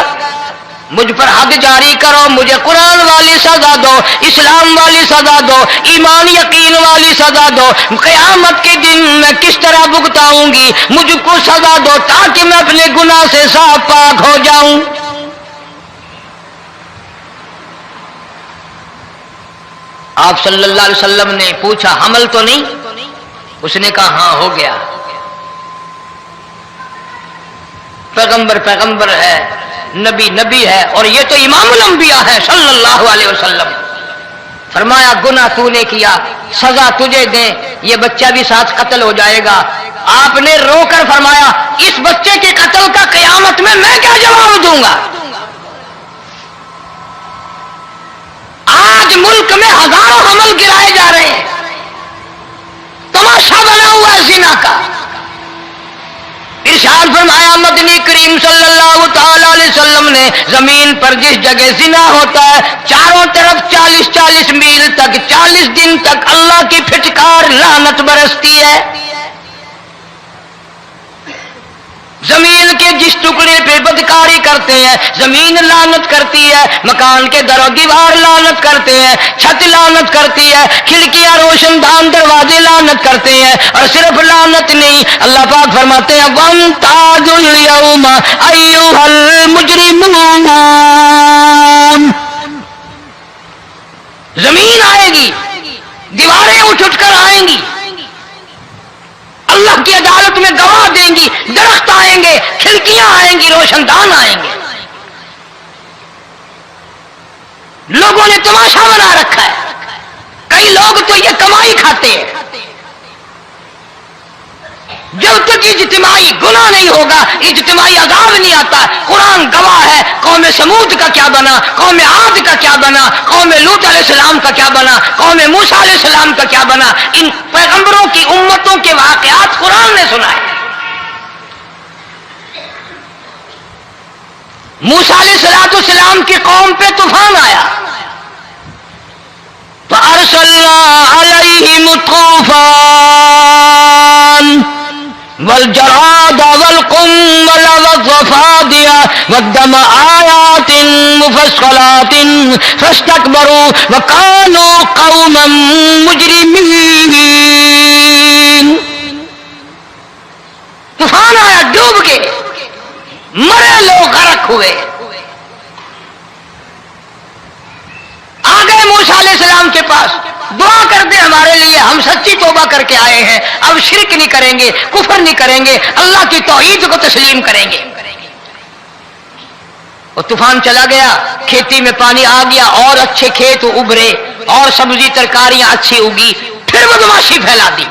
مجھ پر حد جاری کرو، مجھے قرآن والی سزا دو، اسلام والی سزا دو، ایمان یقین والی سزا دو. قیامت کے دن میں کس طرح بھگتاؤں گی، مجھ کو سزا دو تاکہ میں اپنے گناہ سے صاف پاک ہو جاؤں. آپ صلی اللہ علیہ وسلم نے پوچھا حمل تو نہیں؟ اس نے کہا ہاں ہو گیا. پیغمبر ہے، نبی ہے، اور یہ تو امام الانبیاء ہے صلی اللہ علیہ وسلم. فرمایا گناہ تو نے کیا، سزا تجھے دیں، یہ بچہ بھی ساتھ قتل ہو جائے گا. آپ نے رو کر فرمایا اس بچے کے قتل کا قیامت میں کیا جواب دوں گا؟ آج ملک میں ہزاروں حمل گرائے جا رہے ہیں، تماشا بنا ہوا ہے زنا کا. ارشاد فرمایا مدنی کریم صلی اللہ تعالی علیہ وسلم نے زمین پر جس جگہ زنا ہوتا ہے چاروں طرف 40 میل تک 40 دن تک اللہ کی پھٹکار لعنت برستی ہے. زمین کے جس ٹکڑے پہ بدکاری کرتے ہیں زمین لعنت کرتی ہے، مکان کے در و دیوار لعنت کرتے ہیں، چھت لعنت کرتی ہے، کھڑکیاں روشن دان دروازے لعنت کرتے ہیں. اور صرف لعنت نہیں، اللہ پاک فرماتے ہیں وَامْتَازُوا الْيَوْمَ أَيُّهَا الْمُجْرِمُونَ. زمین آئے گی، دیواریں اٹھ کر آئیں گی، اللہ کی عدالت میں گواہ دیں گی، درخت آئیں گے، کھڑکیاں آئیں گی، روشن دان آئیں گے. لوگوں نے تماشا بنا رکھا ہے. کئی لوگ تو یہ کمائی کھاتے ہیں. جب تک اجتماعی گناہ نہیں ہوگا اجتماعی عذاب نہیں آتا. قرآن گواہ ہے، قوم سمود کا کیا بنا، قوم عاد کا کیا بنا، قوم لوط علیہ السلام کا کیا بنا، قوم موسیٰ علیہ السلام کا کیا بنا. ان پیغمبروں کی امتوں کے واقعات قرآن نے سنائے. موسیٰ علیہ السلام کی قوم پہ طوفان آیا، فَأَرْسَلْنَا عَلَيْهِمُ الطُّوفَانَ وَالْجَرَادَ وَالْقُمَّلَ وَالضَّفَادِعَ وَالدَّمَ آيَاتٍ مُفَصَّلَاتٍ فَاسْتَكْبَرُوا وَكَانُوا قَوْمًا مُجْرِمِينَ. طوفان آیا، ڈوب گئے، مرے لوگ غرق ہوئے. آ گئے موسیٰ علیہ السلام کے پاس، دعا کر دیں ہمارے لیے، ہم سچی توبہ کر کے آئے ہیں، اب شرک نہیں کریں گے، کفر نہیں کریں گے، اللہ کی توحید کو تسلیم کریں گے. اور طوفان چلا گیا، کھیتی میں پانی آ گیا، اور اچھے کھیت ابھرے، اور سبزی ترکاریاں اچھی اگی. پھر بدماشی پھیلا دی.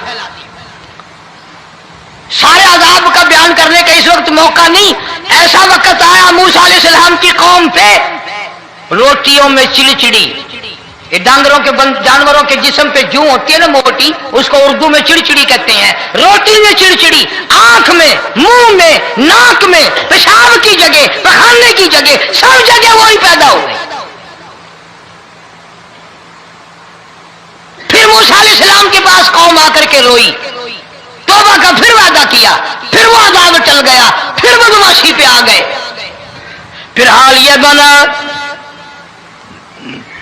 سارے عذاب کا بیان کرنے کا اس وقت موقع نہیں. ایسا وقت آیا موسیٰ علیہ السلام کی قوم پہ روٹیوں میں چڑچڑی. یہ جانوروں کے جسم پہ جوں ہوتی ہے نا موٹی، اس کو اردو میں چڑچڑی کہتے ہیں. روٹی میں چڑچڑی، آنکھ میں، منہ میں، ناک میں، پیشاب کی جگہ، پخانے کی جگہ، سب جگہ وہی پیدا ہو گئی. پھر موسیٰ علیہ السلام کے پاس قوم آ کر کے روئی، توبہ کا پھر وعدہ کیا، پھر وہ عذاب چل گیا، پھر بدماشی پہ آ گئے. پھر حال یہ بنا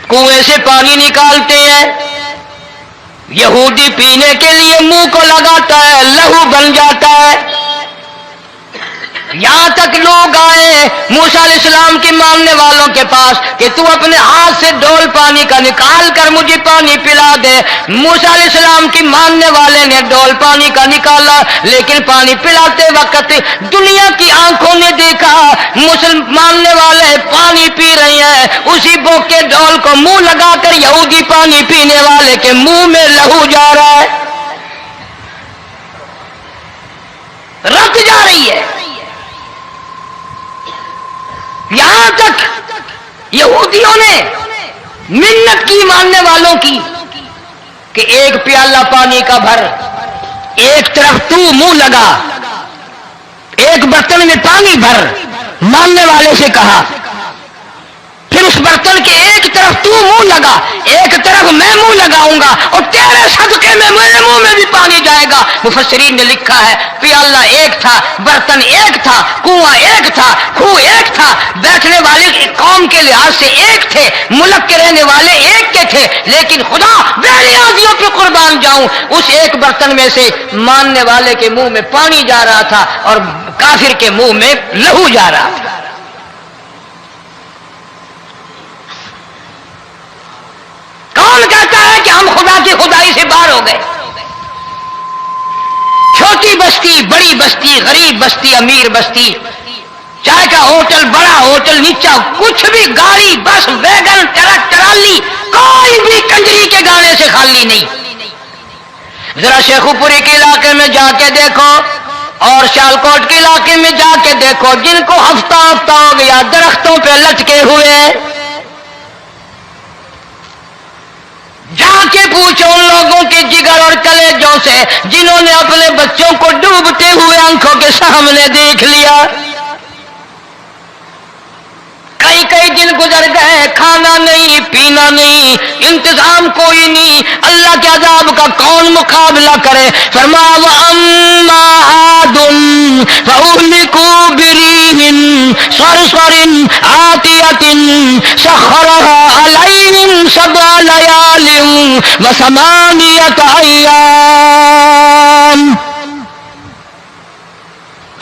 کنویں سے پانی نکالتے ہیں، یہودی پینے کے لیے منہ کو لگاتا ہے، لہو بن جاتا ہے. یا یہاں تک لوگ آئے موسیٰ علیہ السلام کے ماننے والوں کے پاس کہ تو اپنے ہاتھ سے ڈول پانی کا نکال کر مجھے پانی پلا دے. موسیٰ علیہ السلام کی ماننے والے نے ڈول پانی کا نکالا، لیکن پانی پلاتے وقت دنیا کی آنکھوں نے دیکھا ماننے والے پانی پی رہے ہیں، اسی بوک کے ڈول کو منہ لگا کر یہودی پانی پینے والے کے منہ میں لہو جا رہا ہے، رت جا رہی ہے. یہاں تک یہودیوں نے منت کی ماننے والوں کی کہ ایک پیالہ پانی کا بھر، ایک طرف تو منہ لگا، ایک برتن میں پانی بھر. ماننے والے سے کہا، پھر اس برتن کے ایک طرف تو منہ لگا، ایک طرف میں منہ لگاؤں گا اور تیرے صدقے میں میرے منہ میں بھی پانی جائے گا. مفسرین نے لکھا ہے پیالہ ایک تھا، برتن ایک تھا، کنواں ایک تھا، کھوہ ایک تھا، بیٹھنے والے قوم کے لحاظ سے ایک تھے، ملک کے رہنے والے ایک کے تھے، لیکن خدا بے نیازیوں پہ قربان جاؤں اس ایک برتن میں سے ماننے والے کے منہ میں پانی جا رہا تھا اور کافر کے منہ میں لہو جا رہا تھا. کون کہتا ہے کہ ہم خدا کی خدائی سے باہر ہو گئے؟ چھوٹی بستی، بڑی بستی، غریب بستی، امیر بستی، چائے کا ہوٹل، بڑا ہوٹل، نیچا کچھ بھی، گاڑی، بس، ویگن، ٹرک، ٹرالی، کوئی بھی کنجری کے گانے سے خالی نہیں. ذرا شیخو پوری کے علاقے میں جا کے دیکھو اور سیالکوٹ کے علاقے میں جا کے دیکھو، جن کو ہفتہ ہفتہ ہو گیا درختوں پہ لٹکے ہوئے، جا کے پوچھو ان لوگوں کے جگر اور کلیجوں سے جنہوں نے اپنے بچوں کو ڈوبتے ہوئے آنکھوں کے سامنے دیکھ لیا. کئی دن گزر گئے، کھانا نہیں، پینا نہیں، انتظام کوئی نہیں، اللہ کے عذاب کا کون مقابلہ کرے؟ فرمایا وَأَمَّا عَادٌ فَأُهْلِكُوا بِرِيحٍ صَرْصَرٍ عَاتِيَةٍ سَخَّرَهَا عَلَيْهِمْ 7 لَيَالٍ وَثَمَانِيَةَ أَيَّامٍ.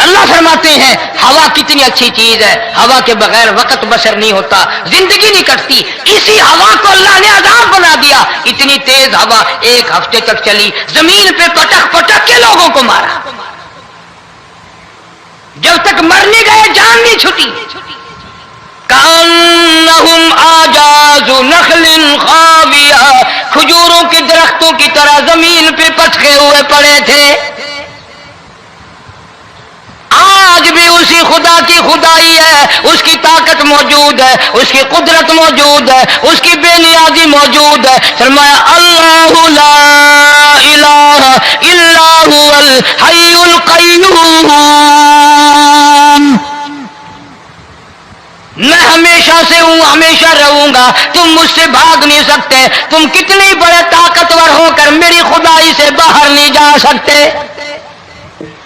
اللہ فرماتے ہیں ہوا کتنی اچھی چیز ہے، ہوا کے بغیر وقت بسر نہیں ہوتا، زندگی نہیں کٹتی. اسی ہوا کو اللہ نے عذاب بنا دیا. اتنی تیز ہوا ایک ہفتے تک چلی، زمین پہ پٹک پٹک کے لوگوں کو مارا، جب تک مر نہیں گئے جان نہیں چھٹی. کأنہم اعجاز نخل خاویہ، کھجوروں کے درختوں کی طرح زمین پہ پٹکے ہوئے پڑے تھے. آج بھی اسی خدا کی خدائی ہے، اس کی طاقت موجود ہے، اس کی قدرت موجود ہے، اس کی بے نیازی موجود ہے. فرمایا اللہ لا الہ الا هو الحی القیوم. میں ہمیشہ سے ہوں، ہمیشہ رہوں گا، تم مجھ سے بھاگ نہیں سکتے. تم کتنی بڑے طاقتور ہو کر میری خدائی سے باہر نہیں جا سکتے.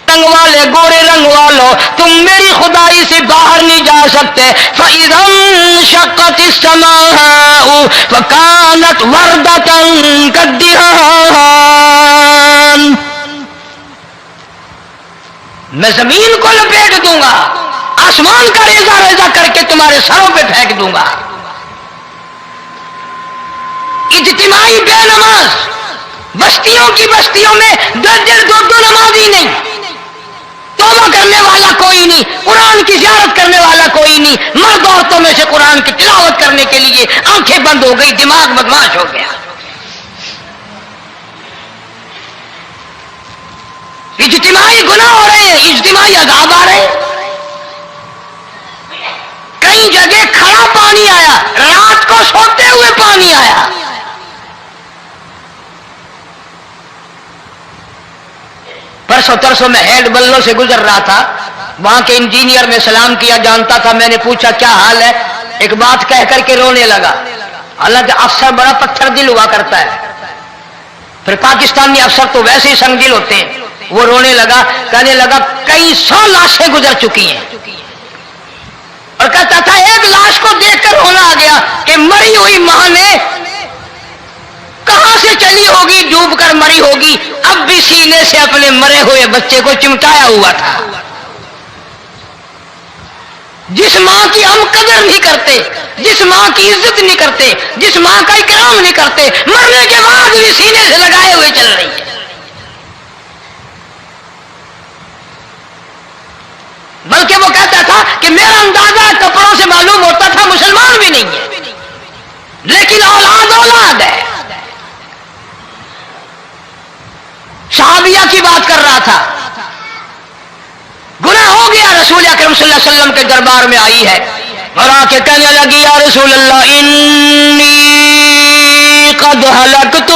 رنگ والے، گورے رنگ والو، تم میری خدائی سے باہر نہیں جا سکتے. فَإِذَا انشَقَّتِ السَّمَاءُ فَكَانَتْ وَرْدَةً كَالدِّهَانِ. میں زمین کو لپیٹ دوں گا، آسمان کا ریزہ ریزہ کر کے تمہارے سروں پہ پھینک دوں گا. اجتماعی بے نماز، بستیوں کی بستیوں میں 2 نمازی نہیں، توبہ کرنے والا کوئی نہیں، قرآن کی زیارت کرنے والا کوئی نہیں. مرد عورتوں میں سے قرآن کی تلاوت کرنے کے لیے آنکھیں بند ہو گئی، دماغ بدماش ہو گیا. اجتماعی گناہ ہو رہے ہیں، اجتماعی عذاب آ رہے ہیں. کئی جگہ کھڑا پانی آیا، رات کو سوتے ہوئے پانی آیا. پرسوں ترسوں میں ہیڈ بلوں سے گزر رہا تھا، وہاں کے انجینئر نے سلام کیا، جانتا تھا. میں نے پوچھا کیا حال ہے؟ ایک بات کہہ کر کے رونے لگا. حالانکہ افسر بڑا پتھر دل ہوا کرتا ہے، پھر پاکستانی افسر تو ویسے ہی سنگ دل ہوتے ہیں. وہ رونے لگا، کہنے لگا کئی 100 لاشیں گزر چکی ہیں، اور کہتا تھا ایک لاش کو دیکھ کر رونا آ گیا کہ مری ہوئی ماں نے کہاں سے چلی ہوگی، ڈوب کر مری ہوگی، اب بھی سینے سے اپنے مرے ہوئے بچے کو چمٹایا ہوا تھا. جس ماں کی ہم قدر نہیں کرتے، جس ماں کی عزت نہیں کرتے، جس ماں کا اکرام نہیں کرتے، مرنے کے بعد بھی سینے سے لگائے ہوئے چل رہی ہے. بلکہ وہ کہتا تھا کہ میرا اندازہ کپڑوں سے معلوم ہوتا تھا مسلمان بھی نہیں ہے، لیکن اولاد اولاد ہے. صحابیہ کی بات کر رہا تھا، گناہ ہو گیا، رسول اکرم صلی اللہ علیہ وسلم کے دربار میں آئی ہے اور آ کے کہنے لگی یا رسول اللہ انی قد ہلکت،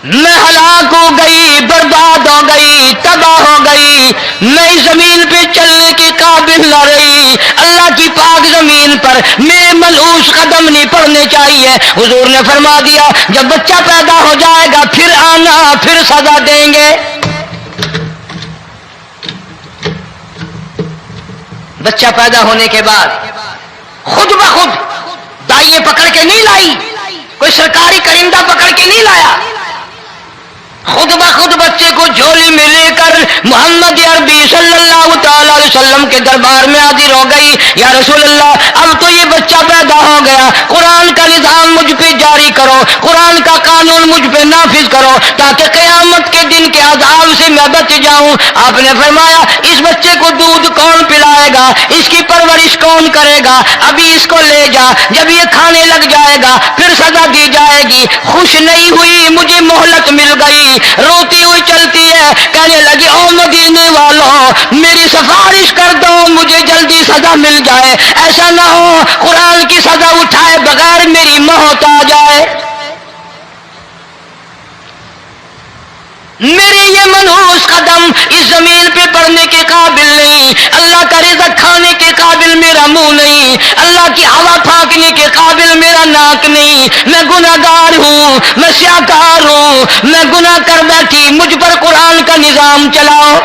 میں ہلاک ہو گئی، برباد ہو گئی، تباہ ہو گئی، میں اس زمین پہ چلنے کے قابل نہ رہی، اللہ کی پاک زمین پر میرے ملعوس قدم نہیں پڑنے چاہیے. حضور نے فرما دیا جب بچہ پیدا ہو جائے گا پھر آنا، پھر سزا دیں گے. بچہ پیدا ہونے کے بعد خود بخود دائیں پکڑ کے نہیں لائی، کوئی سرکاری کرندہ پکڑ کے نہیں لایا، خود بخود بچے کو جھولی میں لے کر محمد عربی صلی اللہ تعالی علیہ وسلم کے دربار میں حاضر ہو گئی. یا رسول اللہ اب تو یہ بچہ پیدا ہو گیا، قرآن کا نظام مجھ پہ جاری کرو، قرآن کا قانون مجھ پہ نافذ کرو تاکہ قیامت کے دن کے عذاب سے میں بچ جاؤں. آپ نے فرمایا اس بچے کو دودھ کون پلائے گا، اس کی پرورش کون کرے گا، ابھی اس کو لے جا، جب یہ کھانے لگ جائے گا پھر سزا دی جائے گی. خوش نہیں ہوئی، مجھے مہلت مل گئی، روتی ہوئی چلتی ہے، کہنے لگی او مدینے والوں میری سفارش کر دو، مجھے جلدی سزا مل جائے، ایسا نہ ہو قرآن کی سزا اٹھائے بغیر میری موت آ جائے. میرے یہ منحوس قدم اس زمین پہ پڑنے کے قابل نہیں، اللہ کا رزق کھانے کے قابل میرا منہ نہیں، اللہ کی ہوا پھانکنے کے قابل میرا ناک نہیں، میں گناہگار ہوں، میں سیاکار ہوں، میں گناہ کر بیٹھی، مجھ پر قرآن کا نظام چلاؤ.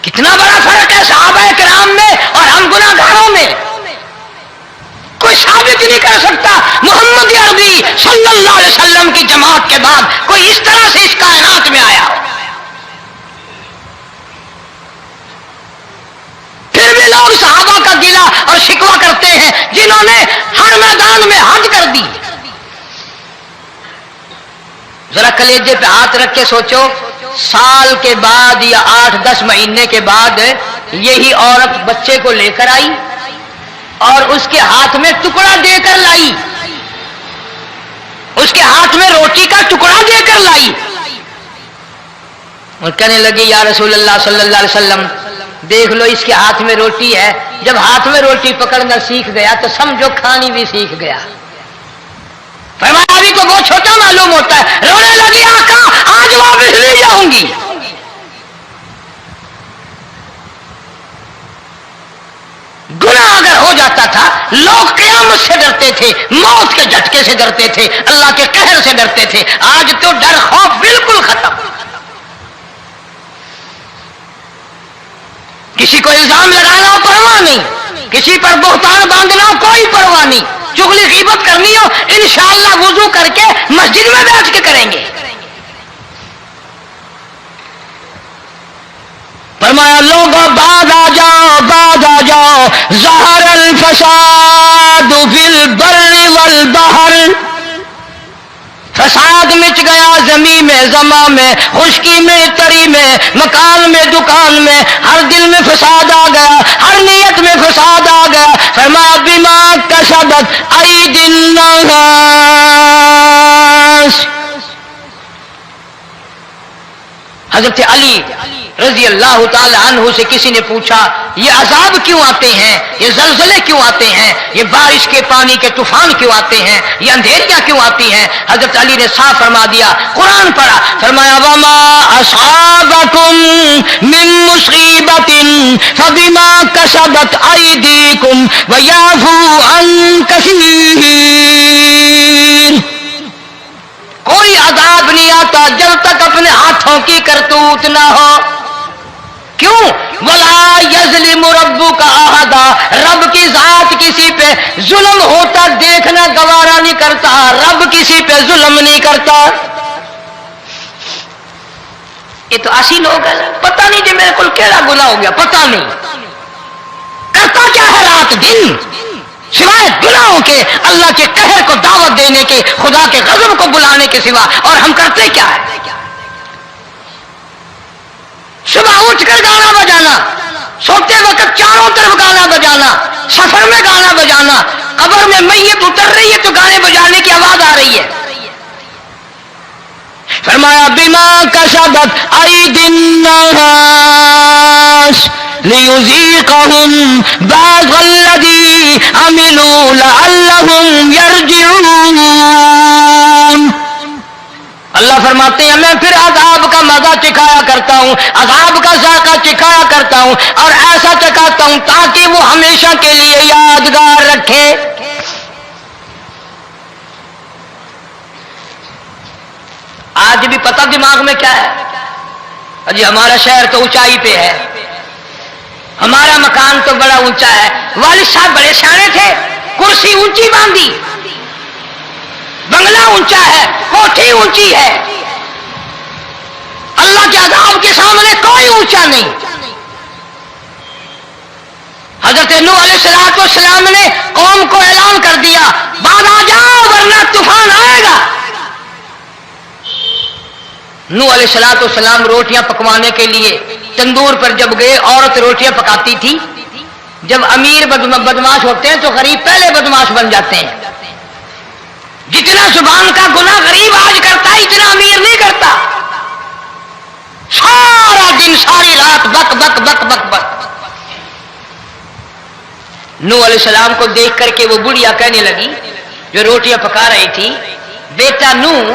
کتنا بڑا فرق ہے صحابہ کرام میں اور ہم گناہگاروں میں. کوئی ثابت نہیں کر سکتا محمد عربی صلی اللہ علیہ وسلم کی جماعت کے بعد کوئی اس طرح سے اس کائنات میں آیا ہو. پھر بھی لوگ صحابہ کا گلہ اور شکوہ کرتے ہیں جنہوں نے ہر میدان میں حج کر دی. ذرا کلیجے پہ ہاتھ رکھ کے سوچو، سال کے بعد یا 8-10 مہینے کے بعد یہی عورت بچے کو لے کر آئی اور اس کے ہاتھ میں ٹکڑا دے کر لائی، اس کے ہاتھ میں روٹی کا ٹکڑا دے کر لائی اور کہنے لگی یا رسول اللہ صلی اللہ علیہ وسلم دیکھ لو اس کے ہاتھ میں روٹی ہے، جب ہاتھ میں روٹی پکڑنا سیکھ گیا تو سمجھو کھانی بھی سیکھ گیا. فرمایا ابھی تو بہت چھوٹا معلوم ہوتا ہے. رونے لگی آقا آج واپس لے جاؤں گی. گناہ اگر ہو جاتا تھا لوگ قیامت سے ڈرتے تھے، موت کے جھٹکے سے ڈرتے تھے، اللہ کے قہر سے ڈرتے تھے. آج تو ڈر خوف بالکل ختم. کسی کو الزام لگانا ہو پرواہ نہیں، کسی پر بہتان باندھنا ہو کوئی پرواہ نہیں، چغلی غیبت کرنی ہو انشاءاللہ وضو کر کے مسجد میں بیٹھ کے کریں گے. فرمایا لوگوں بعد آ جاؤ، بعد آ جاؤ، ظہر الفساد فی البر والبحر، فساد مچ گیا زمین میں، زماں میں، خشکی میں، تری میں، مکان میں، دکان میں، ہر دل میں فساد آ گیا، ہر نیت میں فساد آ گیا. فرمایا بما کسبت ایدی الناس. حضرت علی رضی اللہ تعالی عنہ سے کسی نے پوچھا یہ عذاب کیوں آتے ہیں، یہ زلزلے کیوں آتے ہیں، یہ بارش کے پانی کے طوفان کیوں آتے ہیں، یہ اندھیریاں کیوں آتی ہیں؟ حضرت علی نے صاف فرما دیا، قرآن پڑھا، فرمایا وما اصابکم من مصیبت فبما کسبت ایدیکم ویعفو عن کثیر. کوئی عذاب نہیں آتا جب تک اپنے ہاتھوں کی کرتوت نہ ہو. کیوں؟ وَلَا يَظْلِمُ رَبُّكَ أَحَدًا. رب کی ذات کسی پہ ظلم ہوتا دیکھنا گوارا نہیں کرتا، رب کسی پہ ظلم نہیں کرتا. یہ تو ایسی لوگ ہیں پتہ نہیں جی میرے کو کیڑا گناہ ہو گیا، پتہ نہیں کرتا کیا ہے رات دن سوائے گناہوں کے، اللہ کے قہر کو دعوت دینے کے، خدا کے غضب کو بلانے کے سوا، اور ہم کرتے کیا ہے؟ صبح اٹھ کر گانا بجانا، سوتے وقت چاروں طرف گانا بجانا، سفر میں گانا بجانا، قبر میں میت اتر رہی ہے تو گانے بجانے کی آواز آ رہی ہے۔ فرمایا بما کسبت ایدی الناس لیذیقہم بعض الذی عملوا لعلہم یرجعون۔ اللہ فرماتے ہیں میں پھر عذاب کا مزہ چکھایا کرتا ہوں، عذاب کا ذائقہ چکھایا کرتا ہوں، اور ایسا چکھاتا ہوں تاکہ وہ ہمیشہ کے لیے یادگار رکھے۔ آج بھی پتہ دماغ میں کیا ہے؟ جی ہمارا شہر تو اونچائی پہ ہے، ہمارا مکان تو بڑا اونچا ہے، والد صاحب بڑے سیانے تھے، کرسی اونچی باندھی، بنگلہ اونچا ہے، کوٹھی اونچی ہے، اللہ کے عذاب کے سامنے کوئی اونچا نہیں۔ حضرت نوح علیہ السلام نے قوم کو اعلان کر دیا بعد آ جاؤ ورنہ طوفان آئے گا۔ نوح علیہ السلام روٹیاں پکوانے کے لیے تندور پر جب گئے، عورت روٹیاں پکاتی تھی۔ جب امیر بدماش ہوتے ہیں تو غریب پہلے بدماش بن جاتے ہیں۔ جتنا زبان کا گناہ غریب آج کرتا ہے اتنا امیر نہیں کرتا۔ سارا دن ساری رات بک بک بک بک بک۔ نوح علیہ السلام کو دیکھ کر کے وہ بڑھیا کہنے لگی جو روٹیاں پکا رہی تھی، بیٹا نوح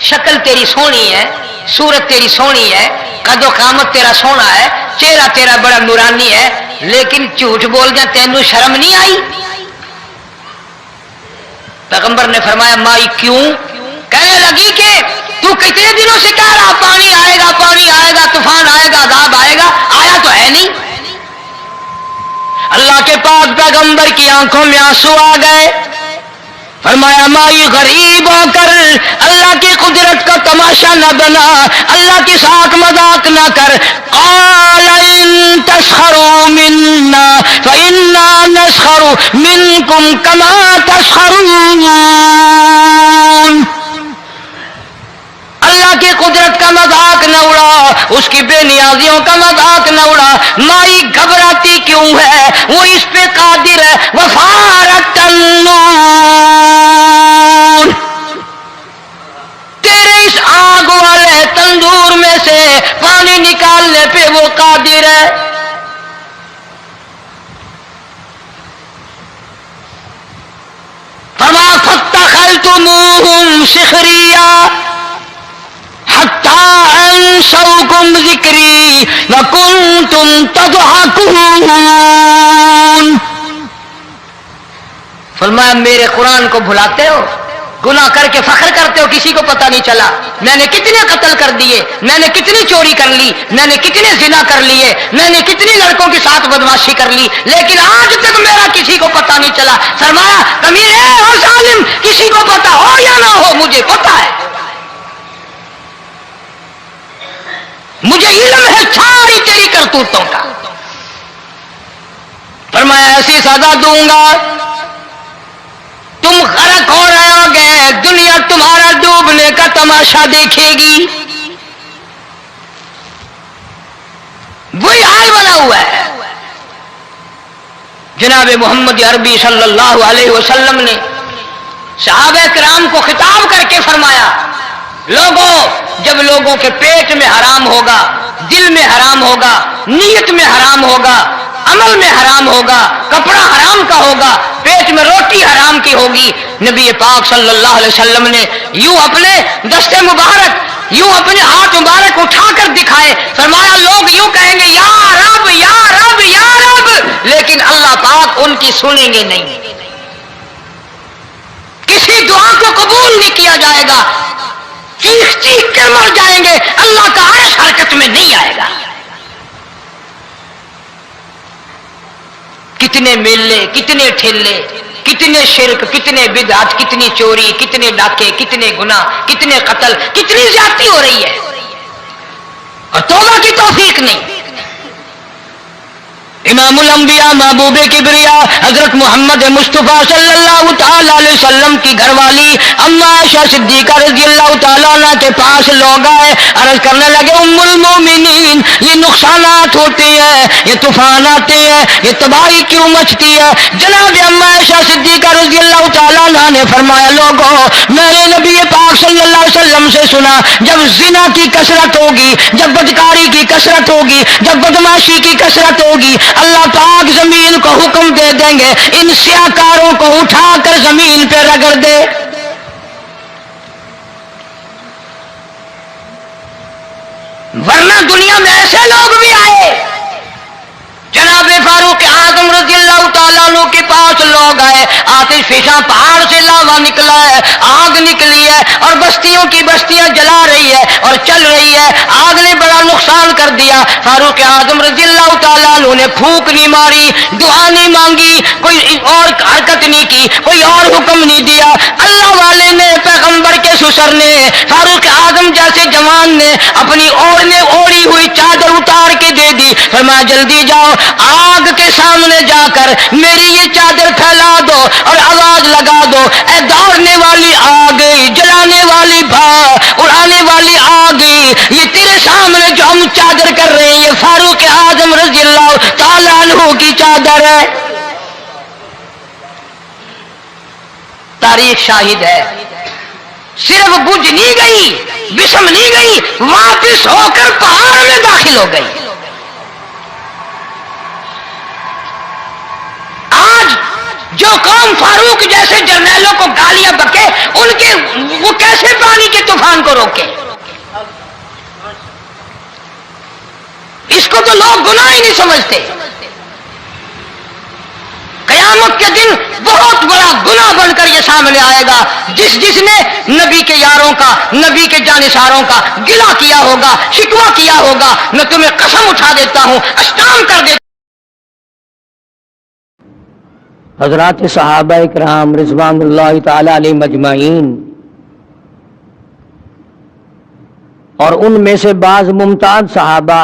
شکل تیری سونی ہے، صورت تیری سونی ہے، قد و قامت تیرا سونا ہے، چہرہ تیرا بڑا نورانی ہے، لیکن جھوٹ بول جا تینوں شرم نہیں آئی؟ پیغمبر نے فرمایا مائی کیوں؟ کہنے لگی کہ تو کتنے دنوں سے کہہ رہا پانی آئے گا، پانی آئے گا، طوفان آئے گا، عذاب آئے گا، آیا تو ہے نہیں۔ اللہ کے پاک پیغمبر کی آنکھوں میں آنسو آ گئے۔ فرمایا مائی غریب ہو کر اللہ کی قدرت کا تماشا نہ بنا، اللہ کی ساتھ مذاق نہ کر۔ قال ان تسخروا منا فإنا نسخر منكم كما تسخرون۔ اللہ کی قدرت کا مذاق نہ اڑا، اس کی بے نیازیوں کا مذاق نہ اڑا۔ مائی گھبراتی کیوں ہے؟ وہ اس پہ قادر ہے۔ وفارت النور، تیرے اس آگ والے تندور میں سے پانی نکالنے پہ وہ قادر ہے۔ فما فاتخذتموہم سخریا حتی انسوکم ذکری وکنتم تضحکون۔ فرمایا میرے قرآن کو بھلاتے ہو، گناہ کر کے فخر کرتے ہو، کسی کو پتہ نہیں چلا میں نے کتنے قتل کر دیے، میں نے کتنی چوری کر لی، میں نے کتنے زنا کر لیے، میں نے کتنی لڑکوں کے ساتھ بدماشی کر لی، لیکن آج تک میرا کسی کو پتہ نہیں چلا۔ فرمایا امیر ہو ظالم، کسی کو پتہ ہو یا نہ ہو مجھے پتہ ہے، مجھے علم ہے ساری تیری کرتوتوں کا۔ فرمایا ایسی سزا دوں گا تم غرق ہو رہے ہو گے، دنیا تمہارا ڈوبنے کا تماشا دیکھے گی۔ وہی حال بنا ہوا ہے۔ جناب محمد عربی صلی اللہ علیہ وسلم نے صحابہ کرام کو خطاب کر کے فرمایا لوگوں، جب لوگوں کے پیٹ میں حرام ہوگا، دل میں حرام ہوگا، نیت میں حرام ہوگا، عمل میں حرام ہوگا، کپڑا حرام کا ہوگا، پیٹ میں روٹی حرام کی ہوگی، نبی پاک صلی اللہ علیہ وسلم نے یوں اپنے دست مبارک، یوں اپنے ہاتھ مبارک اٹھا کر دکھائے، فرمایا لوگ یوں کہیں گے یا رب یا رب یا رب، لیکن اللہ پاک ان کی سنیں گے نہیں، کسی دعا کو قبول نہیں کیا جائے گا، چیخ چیخ کر مر جائیں گے، اللہ کا عرش حرکت میں نہیں آئے گا۔ کتنے میلے، کتنے ٹھیلے، کتنے شرک، کتنے بدعت، کتنی چوری، کتنے ڈاکے، کتنے گناہ، کتنے قتل، کتنی زیادتی ہو رہی ہے۔ اور توبہ کی توفیق نہیں. امام الانبیاء محبوب کبریا حضرت محمد مصطفیٰ صلی اللہ تعالی علیہ وسلم کی گھر والی اما عائشہ صدیقہ رضی اللہ تعالیٰ عنہ کے پاس لوگ آئے, عرض کرنے لگے ام المومنین یہ نقصانات ہوتے ہیں, یہ طوفان آتے ہیں, یہ تباہی کیوں مچتی ہے؟ جناب اما عائشہ صدیقہ رضی اللہ تعالیٰ عنہ نے فرمایا لوگوں میں نے نبی پاک صلی اللہ علیہ وسلم سے سنا جب زنا کی کثرت ہوگی, جب بدکاری کی کثرت ہوگی, جب بدماشی کی کثرت ہوگی, اللہ پاک زمین کو حکم دے دیں گے ان سیاکاروں کو اٹھا کر زمین پہ رگڑ دے. ورنہ دنیا میں ایسے لوگ بھی آئے. جناب فاروق اعظم رضی اللہ تعالیٰ عنہ کے پاس لوگ آئے, آتش فشاں پہاڑ سے لاوا نکلا ہے, آگ نکلی ہے اور بستیوں کی بستیاں جلا رہی ہے اور چل رہی ہے, آگ نے بڑا نقصان کر دیا. فاروق اعظم رضی اللہ تعالیٰ عنہ نے پھونک نہیں ماری, دعا نہیں مانگی, کوئی اور حرکت نہیں کی, کوئی اور حکم نہیں دیا. اللہ والے نے, پیغمبر کے سسر نے, فاروق اعظم جیسے جوان نے اپنی اوڑھی ہوئی چادر اتار کے دے دی. فرمایا جلدی جاؤ آگ کے سامنے جا کر میری یہ چادر پھیلا دو اور آواز لگا دو, اے دوڑنے والی آگ, جلانے والی اڑانے والی آگ, یہ تیرے سامنے جو ہم چادر کر رہے ہیں یہ فاروق اعظم رضی اللہ تعالیٰ عنہ کی چادر ہے. تاریخ شاہد ہے. صرف بجھ نہیں گئی, بسم نہیں گئی, واپس ہو کر پہاڑ میں داخل ہو گئی. جو قوم فاروق جیسے جرنیلوں کو گالیاں بکے ان کے وہ کیسے پانی کے طوفان کو روکے؟ اس کو تو لوگ گناہ ہی نہیں سمجھتے. قیامت کے دن بہت بڑا گناہ بن کر یہ سامنے آئے گا. جس نے نبی کے یاروں کا, نبی کے جانثاروں کا گلہ کیا ہوگا, شکوہ کیا ہوگا, میں تمہیں قسم اٹھا دیتا ہوں, اشتام کر دیتا. حضرات صحابہ کرام رضوان اللہ تعالی علیہ مجمعین, اور ان میں سے بعض ممتاز صحابہ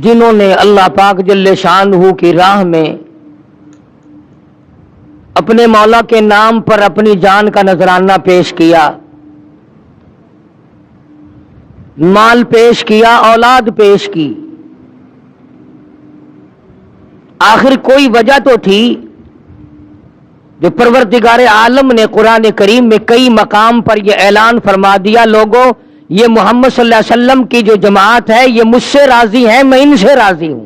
جنہوں نے اللہ پاک جل شانہ کی راہ میں اپنے مولا کے نام پر اپنی جان کا نذرانہ پیش کیا, مال پیش کیا, اولاد پیش کی. آخر کوئی وجہ تو تھی جو پروردگار عالم نے قرآن کریم میں کئی مقام پر یہ اعلان فرما دیا, لوگوں یہ محمد صلی اللہ علیہ وسلم کی جو جماعت ہے یہ مجھ سے راضی ہے, میں ان سے راضی ہوں.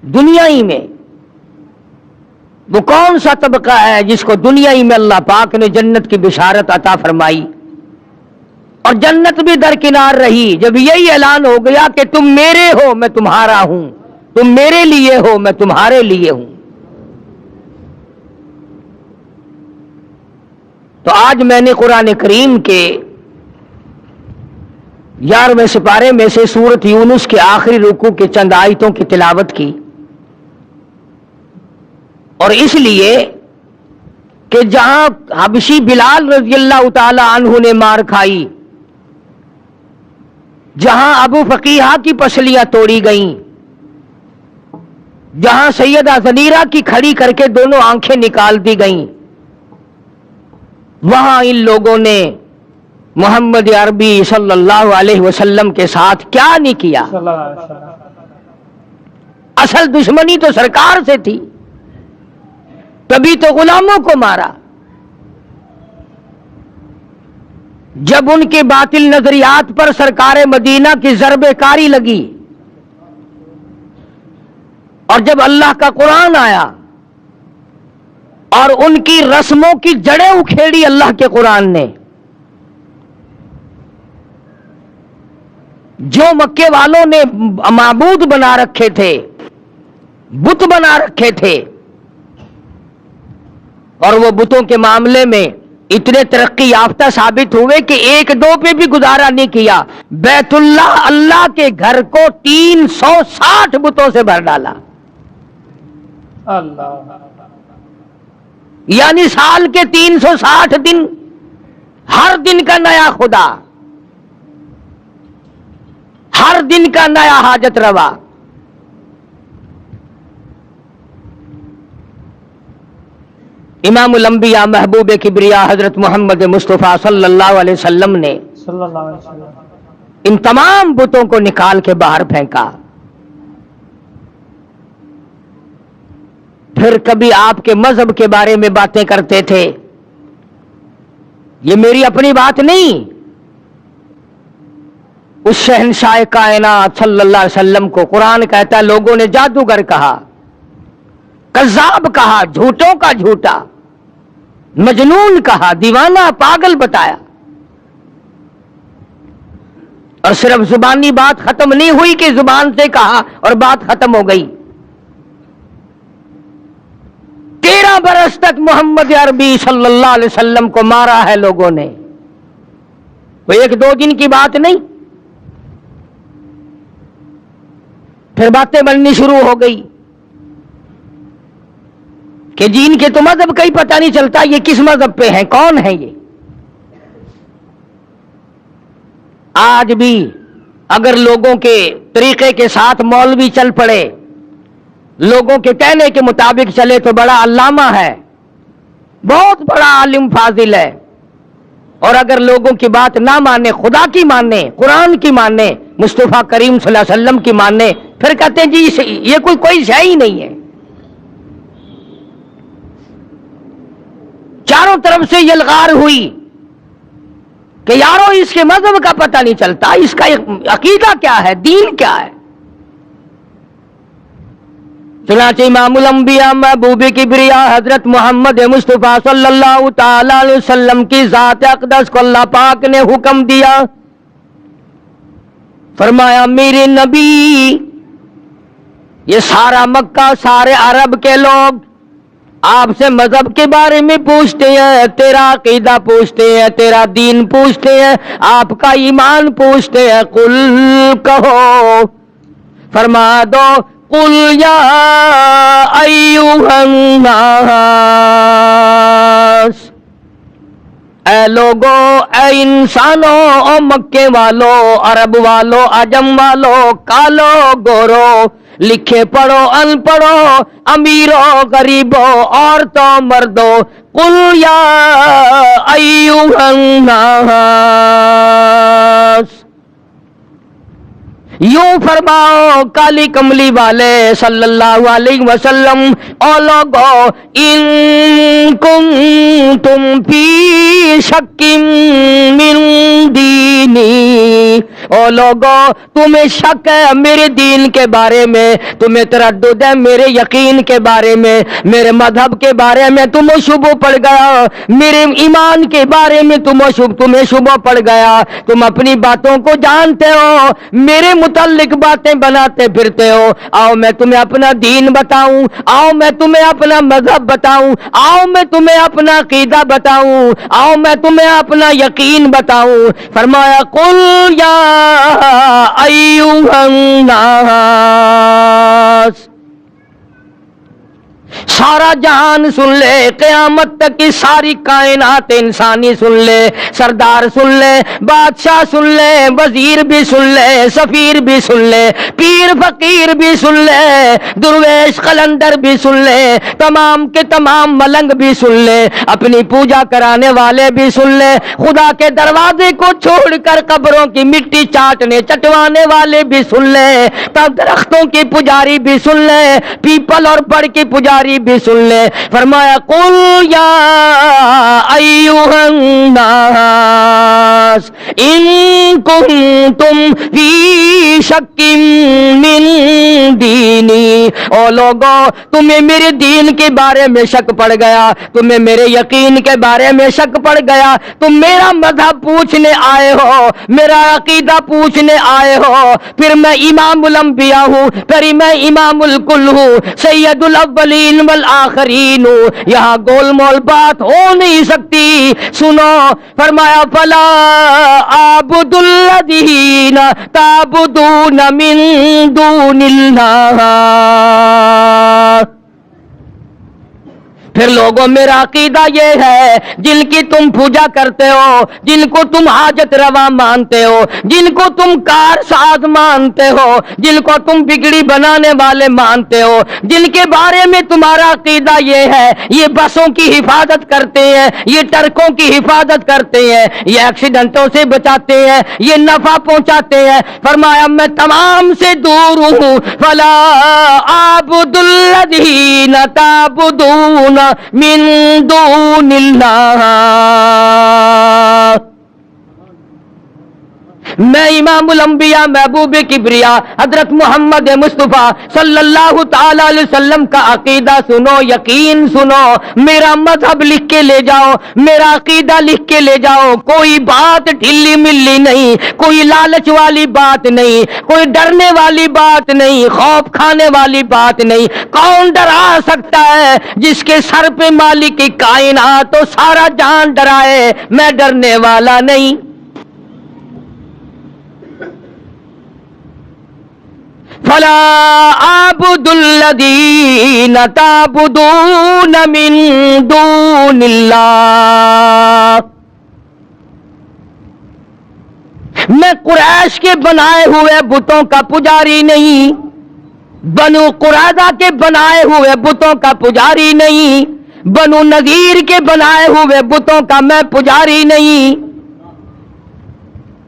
دنیا ہی میں وہ کون سا طبقہ ہے جس کو دنیا ہی میں اللہ پاک نے جنت کی بشارت عطا فرمائی اور جنت بھی درکنار رہی جب یہی اعلان ہو گیا کہ تم میرے ہو میں تمہارا ہوں, تم میرے لیے ہو میں تمہارے لیے ہوں. تو آج میں نے قرآن کریم کے 11ویں سپارے میں سے سورۃ یونس کے آخری رکوع کے چند آیتوں کی تلاوت کی, اور اس لیے کہ جہاں حبشی بلال رضی اللہ تعالی عنہ نے مار کھائی, جہاں ابو فقیہہ کی پسلیاں توڑی گئیں, جہاں سیدہ زنیرہ کی کھڑی کر کے دونوں آنکھیں نکال دی گئیں, وہاں ان لوگوں نے محمد عربی صلی اللہ علیہ وسلم کے ساتھ کیا نہیں کیا. اصل دشمنی تو سرکار سے تھی, تبھی تو غلاموں کو مارا. جب ان کے باطل نظریات پر سرکار مدینہ کی ضرب کاری لگی اور جب اللہ کا قرآن آیا اور ان کی رسموں کی جڑیں اکھیڑی اللہ کے قرآن نے, جو مکے والوں نے معبود بنا رکھے تھے, بت بنا رکھے تھے, اور وہ بتوں کے معاملے میں اتنے ترقی یافتہ ثابت ہوئے کہ ایک دو پہ بھی گزارا نہیں کیا. بیت اللہ, اللہ کے گھر کو 360 بتوں سے بھر ڈالا. یعنی سال کے 360 دن ہر دن کا نیا خدا، ہر دن کا نیا حاجت روا۔ امام الانبیاء محبوب کبریا حضرت محمد مصطفیٰ صلی اللہ علیہ وسلم نے ان تمام بتوں کو نکال کے باہر پھینکا۔ پھر کبھی آپ کے مذہب کے بارے میں باتیں کرتے تھے، یہ میری اپنی بات نہیں، اس شہنشاہ کائنات صلی اللہ علیہ وسلم کو قرآن کہتا ہے لوگوں نے جادوگر کہا، کذاب کہا، جھوٹوں کا جھوٹا، مجنون کہا، دیوانہ، پاگل بتایا۔ اور صرف زبانی بات ختم نہیں ہوئی کہ زبان سے کہا اور بات ختم ہو گئی۔ 13 برس تک محمد عربی صلی اللہ علیہ وسلم کو مارا ہے لوگوں نے، وہ 1-2 دن کی بات نہیں۔ پھر باتیں بننی شروع ہو گئی کہ جن کے تو مذہب کا ہی پتہ نہیں چلتا یہ کس مذہب پہ ہیں، کون ہیں یہ۔ آج بھی اگر لوگوں کے طریقے کے ساتھ مولوی چل پڑے، لوگوں کے کہنے کے مطابق چلے تو بڑا علامہ ہے، بہت بڑا عالم فاضل ہے، اور اگر لوگوں کی بات نہ مانے، خدا کی مانے، قرآن کی مانے، مصطفیٰ کریم صلی اللہ علیہ وسلم کی مانے، پھر کہتے ہیں جی یہ کوئی شے ہی نہیں ہے۔ چاروں طرف سے یلغار ہوئی کہ یارو اس کے مذہب کا پتہ نہیں چلتا، اس کا عقیدہ کیا ہے، دین کیا ہے۔ چنانچہ امام الانبیاء محبوب کبریا حضرت محمد مصطفیٰ صلی اللہ تعالی علیہ وسلم کی ذات اقدس کو اللہ پاک نے حکم دیا، فرمایا میرے نبی، یہ سارا مکہ، سارے عرب کے لوگ آپ سے مذہب کے بارے میں پوچھتے ہیں، تیرا عقیدہ پوچھتے ہیں، تیرا دین پوچھتے ہیں، آپ کا ایمان پوچھتے ہیں۔ قل کہو، فرما دو، قل یا ایھا الناس، اے لوگو، اے انسانوں، او مکے والو، عرب والو، عجم والو، کالو گورو، لکھے پڑھو ان پڑھو، امیرو غریبو، عورتوں مردو، قل یا ایھا الناس، یوں فرماؤ کالی کملی والے صلی اللہ علیہ وسلم، او لوگو، ان کنتم فی شک من دینی، او لوگو تمہیں شک ہے میرے دین کے بارے میں، تمہیں تردد ہے میرے یقین کے بارے میں، میرے مذہب کے بارے میں تمہیں شبہ پڑ گیا، میرے ایمان کے بارے میں تمہیں شبہ پڑ گیا، تم اپنی باتوں کو جانتے ہو، میرے متعلق باتیں بناتے پھرتے ہو، آؤ میں تمہیں اپنا دین بتاؤں، آؤ میں تمہیں اپنا مذہب بتاؤں، آؤ میں تمہیں اپنا عقیدہ بتاؤں، آؤ میں تمہیں اپنا یقین بتاؤں۔ فرمایا قل یا ایھا الناس، سارا جہان سن لے، قیامت تک کی ساری کائنات انسانی سن لے، سردار سن لے، بادشاہ سن لے، وزیر بھی سن لے، سفیر بھی سن لے، پیر فقیر بھی سن لے، درویش قلندر بھی سن لے، تمام کے تمام ملنگ بھی سن لے، اپنی پوجا کرانے والے بھی سن لے، خدا کے دروازے کو چھوڑ کر قبروں کی مٹی چٹوانے والے بھی سن لے، تب درختوں کی پجاری بھی سن لے، پیپل اور بڑ کی پجاری بھی سن لے۔ فرمایا قل یا ایھا الناس ان کنتم فی شک من دینی، او لوگو تمہیں میرے دین کے بارے میں شک پڑ گیا، تمہیں میرے یقین کے بارے میں شک پڑ گیا، تم میرا مذہب پوچھنے آئے ہو، میرا عقیدہ پوچھنے آئے ہو، پھر میں امام الانبیاء ہوں، پھر میں امام الکل ہوں، سید الاولین والآخرین ہوں، یہاں گول مول بات ہو نہیں سکتی۔ سنو، فرمایا فلا اعبد الذین تعبدون من دون اللہ، پھر لوگوں میرا عقیدہ یہ ہے جن کی تم پوجا کرتے ہو، جن کو تم حاجت روا مانتے ہو، جن کو تم کار ساز مانتے ہو، جن کو تم بگڑی بنانے والے مانتے ہو، جن کے بارے میں تمہارا عقیدہ یہ ہے یہ بسوں کی حفاظت کرتے ہیں، یہ ٹرکوں کی حفاظت کرتے ہیں، یہ ایکسیڈنٹوں سے بچاتے ہیں، یہ نفع پہنچاتے ہیں، فرمایا میں تمام سے دور ہوں. فلا اعبد الذین تعبدون من دون اللہ. میں امام الانبیاء محبوب کبریا حضرت محمد مصطفیٰ صلی اللہ تعالی علیہ وسلم کا عقیدہ سنو، یقین سنو، میرا مذہب لکھ کے لے جاؤ، میرا عقیدہ لکھ کے لے جاؤ. کوئی بات ڈھیلی ملی نہیں، کوئی لالچ والی بات نہیں، کوئی ڈرنے والی بات نہیں، خوف کھانے والی بات نہیں. کون ڈرا سکتا ہے جس کے سر پہ مالک کائنات تو سارا جہان ڈرائے؟ میں ڈرنے والا نہیں. فلا اعبد الذین تعبدون من دون اللہ. میں قریش کے بنائے ہوئے بتوں کا پجاری نہیں، بنو قریظہ کے بنائے ہوئے بتوں کا پجاری نہیں، بنو نذیر کے بنائے ہوئے بتوں کا میں پجاری نہیں.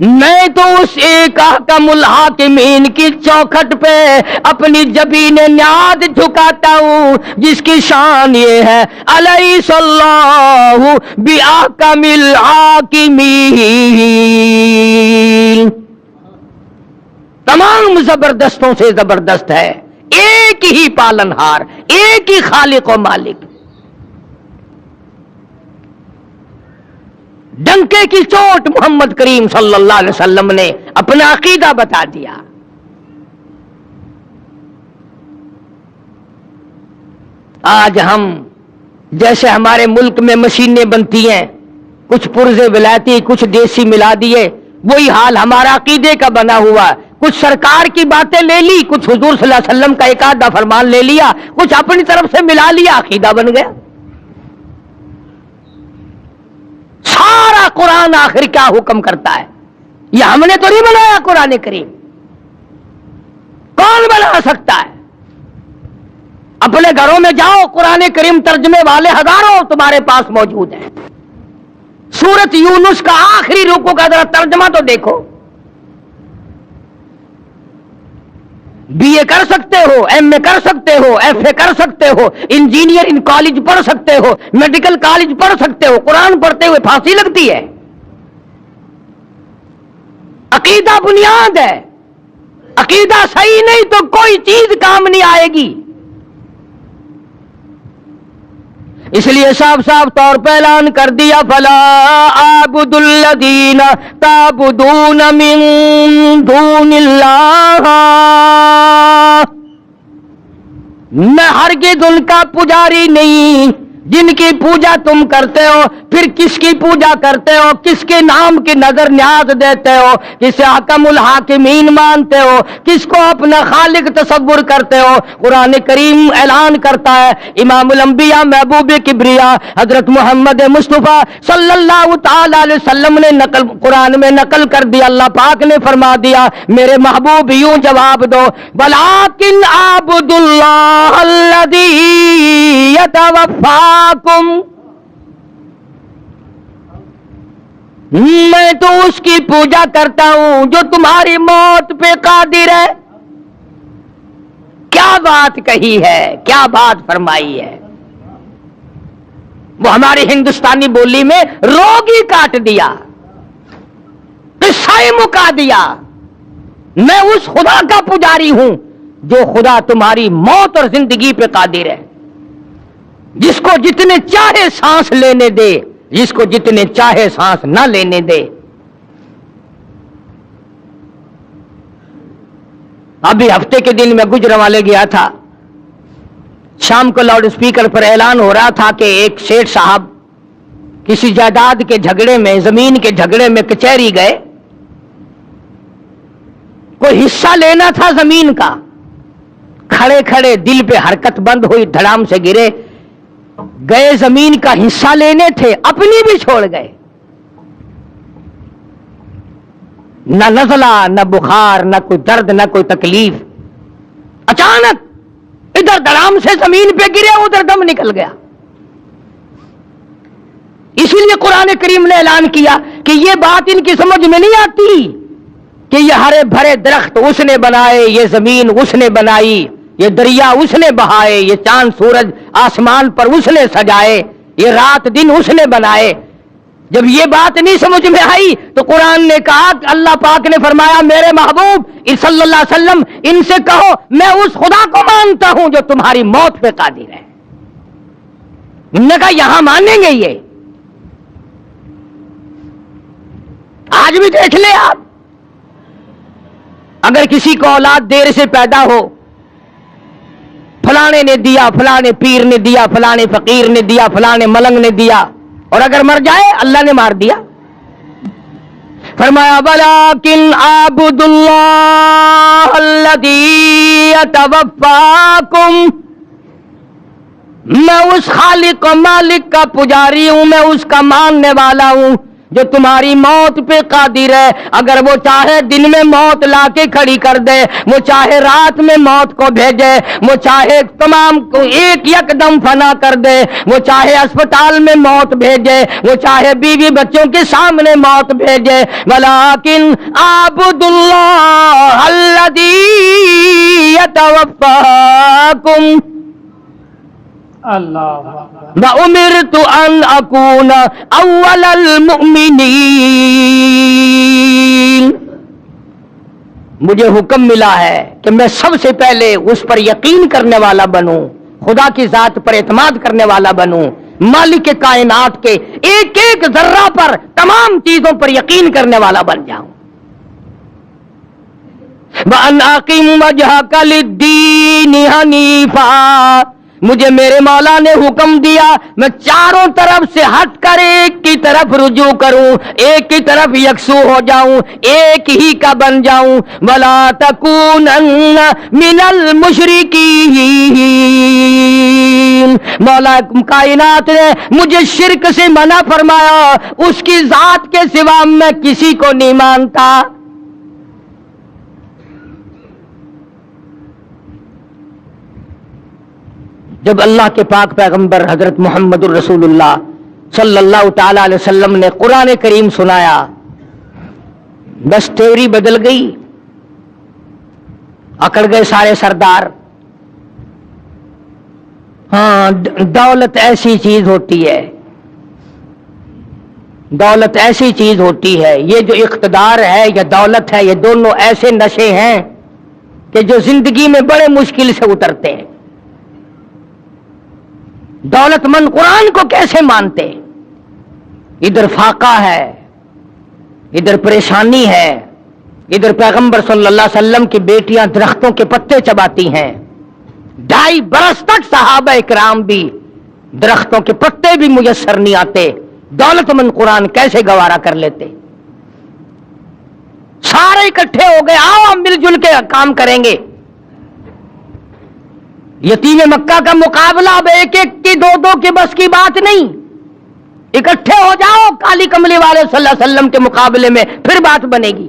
میں تو اس ایک احکم الحاکمین کی چوکھٹ پہ اپنی جبین نیاز جھکاتا ہوں جس کی شان یہ ہے الیس اللہ باحکم الحاکمین. تمام زبردستوں سے زبردست ہے، ایک ہی پالنہار، ایک ہی خالق و مالک. ڈنکے کی چوٹ محمد کریم صلی اللہ علیہ وسلم نے اپنا عقیدہ بتا دیا. آج ہم جیسے ہمارے ملک میں مشینیں بنتی ہیں، کچھ پرزے ولایتی کچھ دیسی ملا دیے، وہی حال ہمارا عقیدے کا بنا ہوا. کچھ سرکار کی باتیں لے لی، کچھ حضور صلی اللہ علیہ وسلم کا ایک آدھا فرمان لے لیا، کچھ اپنی طرف سے ملا لیا، عقیدہ بن گیا. سارا قرآن آخر کیا حکم کرتا ہے؟ یہ ہم نے تو نہیں بنایا قرآن کریم، کون بنا سکتا ہے؟ اپنے گھروں میں جاؤ، قرآن کریم ترجمے والے ہزاروں تمہارے پاس موجود ہیں. سورت یونس کا آخری رکوع کا ذرا ترجمہ تو دیکھو. بی اے کر سکتے ہو، ایم اے کر سکتے ہو، ایف اے کر سکتے ہو، انجینئر ان کالج پڑھ سکتے ہو، میڈیکل کالج پڑھ سکتے ہو، قرآن پڑھتے ہوئے پھانسی لگتی ہے. عقیدہ بنیاد ہے، عقیدہ صحیح نہیں تو کوئی چیز کام نہیں آئے گی. اس لیے صاف صاف طور پہ اعلان کر دیا فلا اعبد الذین تعبدون من دون اللہ. میں ہرگز ان کا پجاری نہیں جن کی پوجا تم کرتے ہو. پھر کس کی پوجا کرتے ہو؟ کس کے نام کی نظر نیاز دیتے ہو؟ کسے حکم الحاکمین مانتے ہو؟ کس کو اپنا خالق تصور کرتے ہو؟ قرآن کریم اعلان کرتا ہے، امام الانبیاء محبوب کبریا حضرت محمد مصطفیٰ صلی اللہ تعالی علیہ وسلم نے قرآن میں نقل کر دیا. اللہ پاک نے فرما دیا، میرے محبوب یوں جواب دو، ولیکن اعبد اللہ الذی یتوفاکم. میں تو اس کی پوجا کرتا ہوں جو تمہاری موت پہ قادر ہے. کیا بات کہی ہے، کیا بات فرمائی ہے. وہ ہماری ہندوستانی بولی میں روگ ہی کاٹ دیا، قصہ ہی مکا دیا. میں اس خدا کا پجاری ہوں جو خدا تمہاری موت اور زندگی پہ قادر ہے، جس کو جتنے چاہے سانس لینے دے، جس کو جتنے چاہے سانس نہ لینے دے. ابھی ہفتے کے دن میں گجرانوالے گیا تھا، شام کو لاؤڈ اسپیکر پر اعلان ہو رہا تھا کہ ایک سیٹھ صاحب کسی جائیداد کے جھگڑے میں، زمین کے جھگڑے میں کچہری گئے. کوئی حصہ لینا تھا زمین کا، کھڑے کھڑے دل پہ حرکت بند ہوئی، دھڑام سے گرے. گئے زمین کا حصہ لینے تھے، اپنی بھی چھوڑ گئے، نہ نزلہ، نہ بخار، نہ کوئی درد، نہ کوئی تکلیف، اچانک ادھر دڑام سے زمین پہ گرے، ادھر دم نکل گیا۔ اسی لیے قرآن کریم نے اعلان کیا کہ یہ بات ان کی سمجھ میں نہیں آتی کہ یہ ہرے بھرے درخت اس نے بنائے، یہ زمین اس نے بنائی، یہ دریا اس نے بہائے، یہ چاند سورج آسمان پر اس نے سجائے، یہ رات دن اس نے بنائے۔ جب یہ بات نہیں سمجھ میں آئی تو قرآن نے کہا کہ اللہ پاک نے فرمایا میرے محبوب صلی اللہ علیہ وسلم ان سے کہو میں اس خدا کو مانتا ہوں جو تمہاری موت پہ قادر ہے۔ انہوں نے کہا یہاں مانیں گے یہ؟ آج بھی دیکھ لیں آپ، اگر کسی کو اولاد دیر سے پیدا ہو، فلانے نے دیا، فلانے پیر نے دیا، فلانے فقیر نے دیا، فلانے ملنگ نے دیا، اور اگر مر جائے اللہ نے مار دیا۔ فرمایا وَلَٰكِنْ أَعْبُدُ اللَّهَ الَّذِي يَتَوَفَّاكُمْ، میں اس خالق و مالک کا پجاری ہوں، میں اس کا ماننے والا ہوں جو تمہاری موت پہ قادر ہے۔ اگر وہ چاہے دن میں موت لا کے کھڑی کر دے، وہ چاہے رات میں موت کو بھیجے، وہ چاہے تمام کو ایک یک دم فنا کر دے، وہ چاہے اسپتال میں موت بھیجے، وہ چاہے بیوی بچوں کے سامنے موت بھیجے۔ ولیکن اعبدوا اللہ الذی یتوفاکم وَأُمِرْتُ أَنْ أَكُونَ أَوَّلَ الْمُؤْمِنِينَ، مجھے حکم ملا ہے کہ میں سب سے پہلے اس پر یقین کرنے والا بنوں، خدا کی ذات پر اعتماد کرنے والا بنوں، مالک کائنات کے ایک ایک ذرہ پر، تمام چیزوں پر یقین کرنے والا بن جاؤں۔ وَأَنْ أَقِمْ وَجْهَكَ لِلدِّينِ حَنِيفًا، مجھے میرے مولا نے حکم دیا میں چاروں طرف سے ہٹ کر ایک کی طرف رجوع کروں، ایک کی طرف یکسو ہو جاؤں، ایک ہی کا بن جاؤں۔ وَلَا تَكُونَنَّ مِنَ الْمُشْرِكِينَ، مولا کائنات نے مجھے شرک سے منع فرمایا، اس کی ذات کے سوا میں کسی کو نہیں مانتا۔ جب اللہ کے پاک پیغمبر حضرت محمد الرسول اللہ صلی اللہ تعالی علیہ وسلم نے قرآن کریم سنایا، بس تیوری بدل گئی، اکڑ گئے سارے سردار۔ ہاں، دولت ایسی چیز ہوتی ہے، دولت ایسی چیز ہوتی ہے، یہ جو اقتدار ہے یا دولت ہے، یہ دونوں ایسے نشے ہیں کہ جو زندگی میں بڑے مشکل سے اترتے ہیں۔ دولت مند قرآن کو کیسے مانتے؟ ادھر فاقہ ہے، ادھر پریشانی ہے، ادھر پیغمبر صلی اللہ علیہ وسلم کی بیٹیاں درختوں کے پتے چباتی ہیں، 2.5 برس تک صحابہ اکرام بھی درختوں کے پتے بھی میسر نہیں آتے، دولت مند قرآن کیسے گوارا کر لیتے؟ سارے اکٹھے ہو گئے، آؤ ہم مل جل کے کام کریں گے۔ یتیم مکہ کا مقابلہ اب ایک ایک کی دو کی بس کی بات نہیں، اکٹھے ہو جاؤ کالی کملی والے صلی اللہ علیہ وسلم کے مقابلے میں، پھر بات بنے گی۔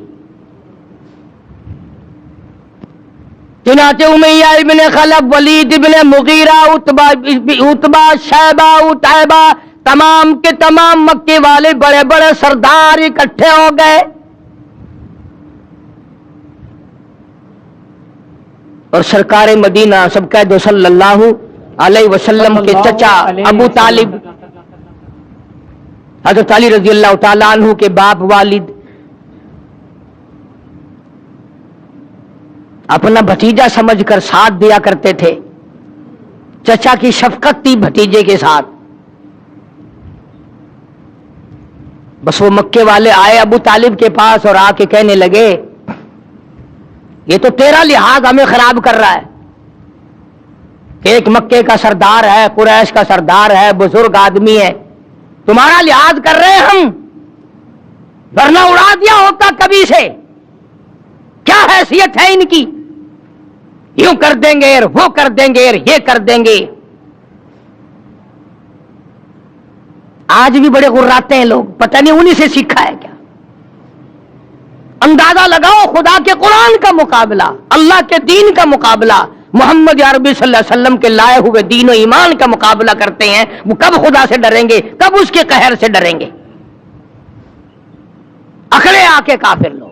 چنانچہ امیہ ابن خلف، ولید ابن مغیرہ، عتبہ، شیبہ، عتیبہ، تمام کے تمام مکے والے بڑے بڑے سردار اکٹھے ہو گئے، اور سرکار مدینہ سب کہہ دو صلی اللہ علیہ وسلم کے چچا ابو طالب، حضرت علی رضی اللہ تعالیٰ عنہ کے باپ والد، اپنا بھتیجا سمجھ کر ساتھ دیا کرتے تھے، چچا کی شفقت تھی بھتیجے کے ساتھ۔ بس وہ مکے والے آئے ابو طالب کے پاس اور آ کے کہنے لگے یہ تو تیرا لحاظ ہمیں خراب کر رہا ہے، ایک مکے کا سردار ہے، قریش کا سردار ہے، بزرگ آدمی ہے، تمہارا لحاظ کر رہے ہیں ہم، ورنہ اڑا دیا ہوتا کبھی سے، کیا حیثیت ہے ان کی، یوں کر دیں گے اور وہ کر دیں گے اور یہ کر دیں گے۔ آج بھی بڑے غراتے ہیں لوگ, پتہ نہیں انہی سے سیکھا ہے کیا. اندازہ لگاؤ, خدا کے قرآن کا مقابلہ, اللہ کے دین کا مقابلہ, محمد عربی صلی اللہ علیہ وسلم کے لائے ہوئے دین و ایمان کا مقابلہ کرتے ہیں. وہ کب خدا سے ڈریں گے, کب اس کے قہر سے ڈریں گے؟ اکڑے آ کے کافر لوگ.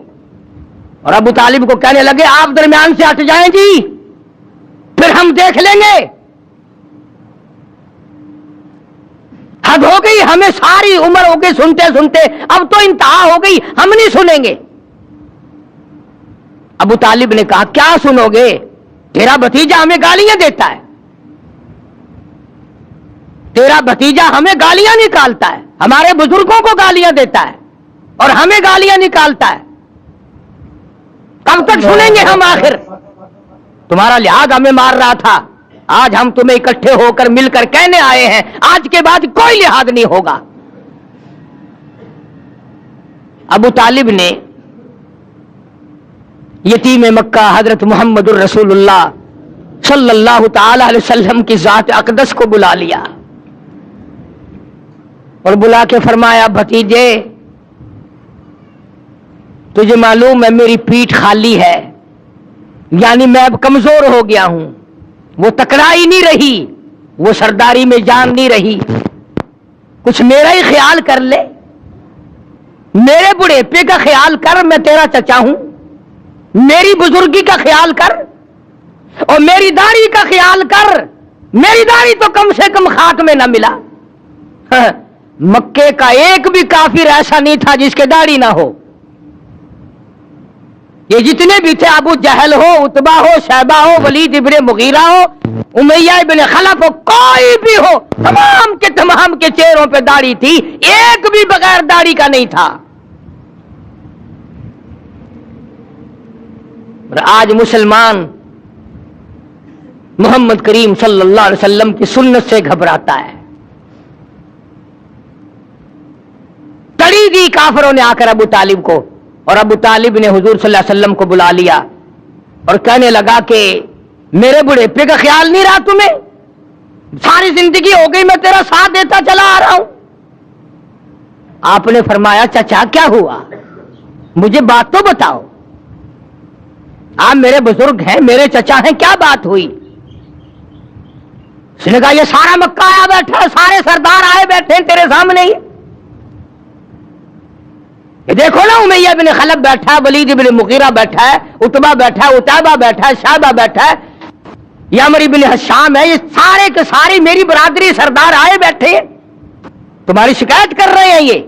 اور ابو طالب کو کہنے لگے آپ درمیان سے ہٹ جائیں جی, پھر ہم دیکھ لیں گے. حد ہو گئی, ہمیں ساری عمر ہو گئی سنتے سنتے, اب تو انتہا ہو گئی, ہم نہیں سنیں گے. ابو طالب نے کہا کیا سنو گے, تیرا بھتیجا ہمیں گالیاں دیتا ہے, تیرا بھتیجا ہمیں گالیاں نکالتا ہے, ہمارے بزرگوں کو گالیاں دیتا ہے اور ہمیں گالیاں نکالتا ہے. کب تک سنیں گے ہم؟ آخر تمہارا لحاظ ہمیں مار رہا تھا, آج ہم تمہیں اکٹھے ہو کر مل کر کہنے آئے ہیں آج کے بعد کوئی لحاظ نہیں ہوگا. ابو طالب نے یتیم مکہ حضرت محمد الرسول اللہ صلی اللہ تعالی علیہ وسلم کی ذات اقدس کو بلا لیا اور بلا کے فرمایا بھتیجے تجھے معلوم ہے میری پیٹھ خالی ہے, یعنی میں اب کمزور ہو گیا ہوں, وہ تکڑائی نہیں رہی, وہ سرداری میں جان نہیں رہی, کچھ میرا ہی خیال کر لے, میرے بڑھیپے کا خیال کر, میں تیرا چچا ہوں, میری بزرگی کا خیال کر اور میری داڑھی کا خیال کر. میری داڑھی تو کم سے کم خاک میں نہ ملا. مکے کا ایک بھی کافر ایسا نہیں تھا جس کے داڑھی نہ ہو. یہ جتنے بھی تھے, ابو جہل ہو, عتبہ ہو, شیبہ ہو, ولید ابن مغیرہ ہو, امیہ ابن خلف ہو, کوئی بھی ہو, تمام کے چہروں پہ داڑھی تھی, ایک بھی بغیر داڑھی کا نہیں تھا. اور آج مسلمان محمد کریم صلی اللہ علیہ وسلم کی سنت سے گھبراتا ہے. تڑی دی کافروں نے آ کر ابو طالب کو, اور ابو طالب نے حضور صلی اللہ علیہ وسلم کو بلا لیا اور کہنے لگا کہ میرے بڑھیپے کا خیال نہیں رہا تمہیں, ساری زندگی ہو گئی میں تیرا ساتھ دیتا چلا آ رہا ہوں. آپ نے فرمایا چچا کیا ہوا, مجھے بات تو بتاؤ, آپ میرے بزرگ ہیں, میرے چچا ہیں, کیا بات ہوئی؟ اس نے کہا یہ سارا مکہ آیا بیٹھا, سارے سردار آئے بیٹھے ہیں تیرے سامنے ہی. یہ دیکھو نا, امیہ بن خلف بیٹھا ہے, ولید بن مغیرہ بیٹھا ہے, عتبہ بیٹھا ہے, عتیبہ بیٹھا ہے, شیبہ بیٹھا ہے, یامر بن حشام ہے, یہ سارے کے سارے میری برادری سردار آئے بیٹھے ہیں, تمہاری شکایت کر رہے ہیں. یہ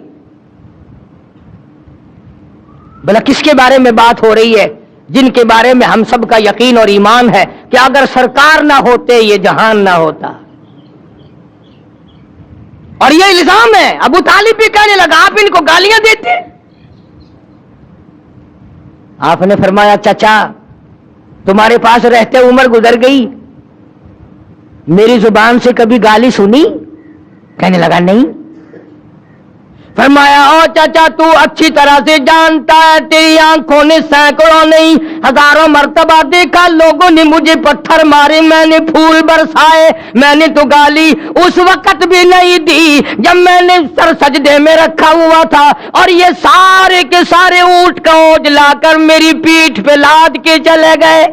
بلا کس کے بارے میں بات ہو رہی ہے؟ جن کے بارے میں ہم سب کا یقین اور ایمان ہے کہ اگر سرکار نہ ہوتے یہ جہان نہ ہوتا. اور یہ الزام ہے. ابو طالب بھی کہنے لگا آپ ان کو گالیاں دیتے. آپ نے فرمایا چچا تمہارے پاس رہتے عمر گزر گئی, میری زبان سے کبھی گالی سنی؟ کہنے لگا نہیں. فرمایا او چچا تو اچھی طرح سے جانتا ہے, تیری آنکھوں نے سینکڑوں نہیں ہزاروں مرتبہ دیکھا, لوگوں نے مجھے پتھر مارے, میں نے پھول برسائے, میں نے تو گالی اس وقت بھی نہیں دی جب میں نے سر سجدے میں رکھا ہوا تھا, اور یہ سارے کے سارے اونٹ کا اوج لا کر میری پیٹھ پہ لاد کے چلے گئے.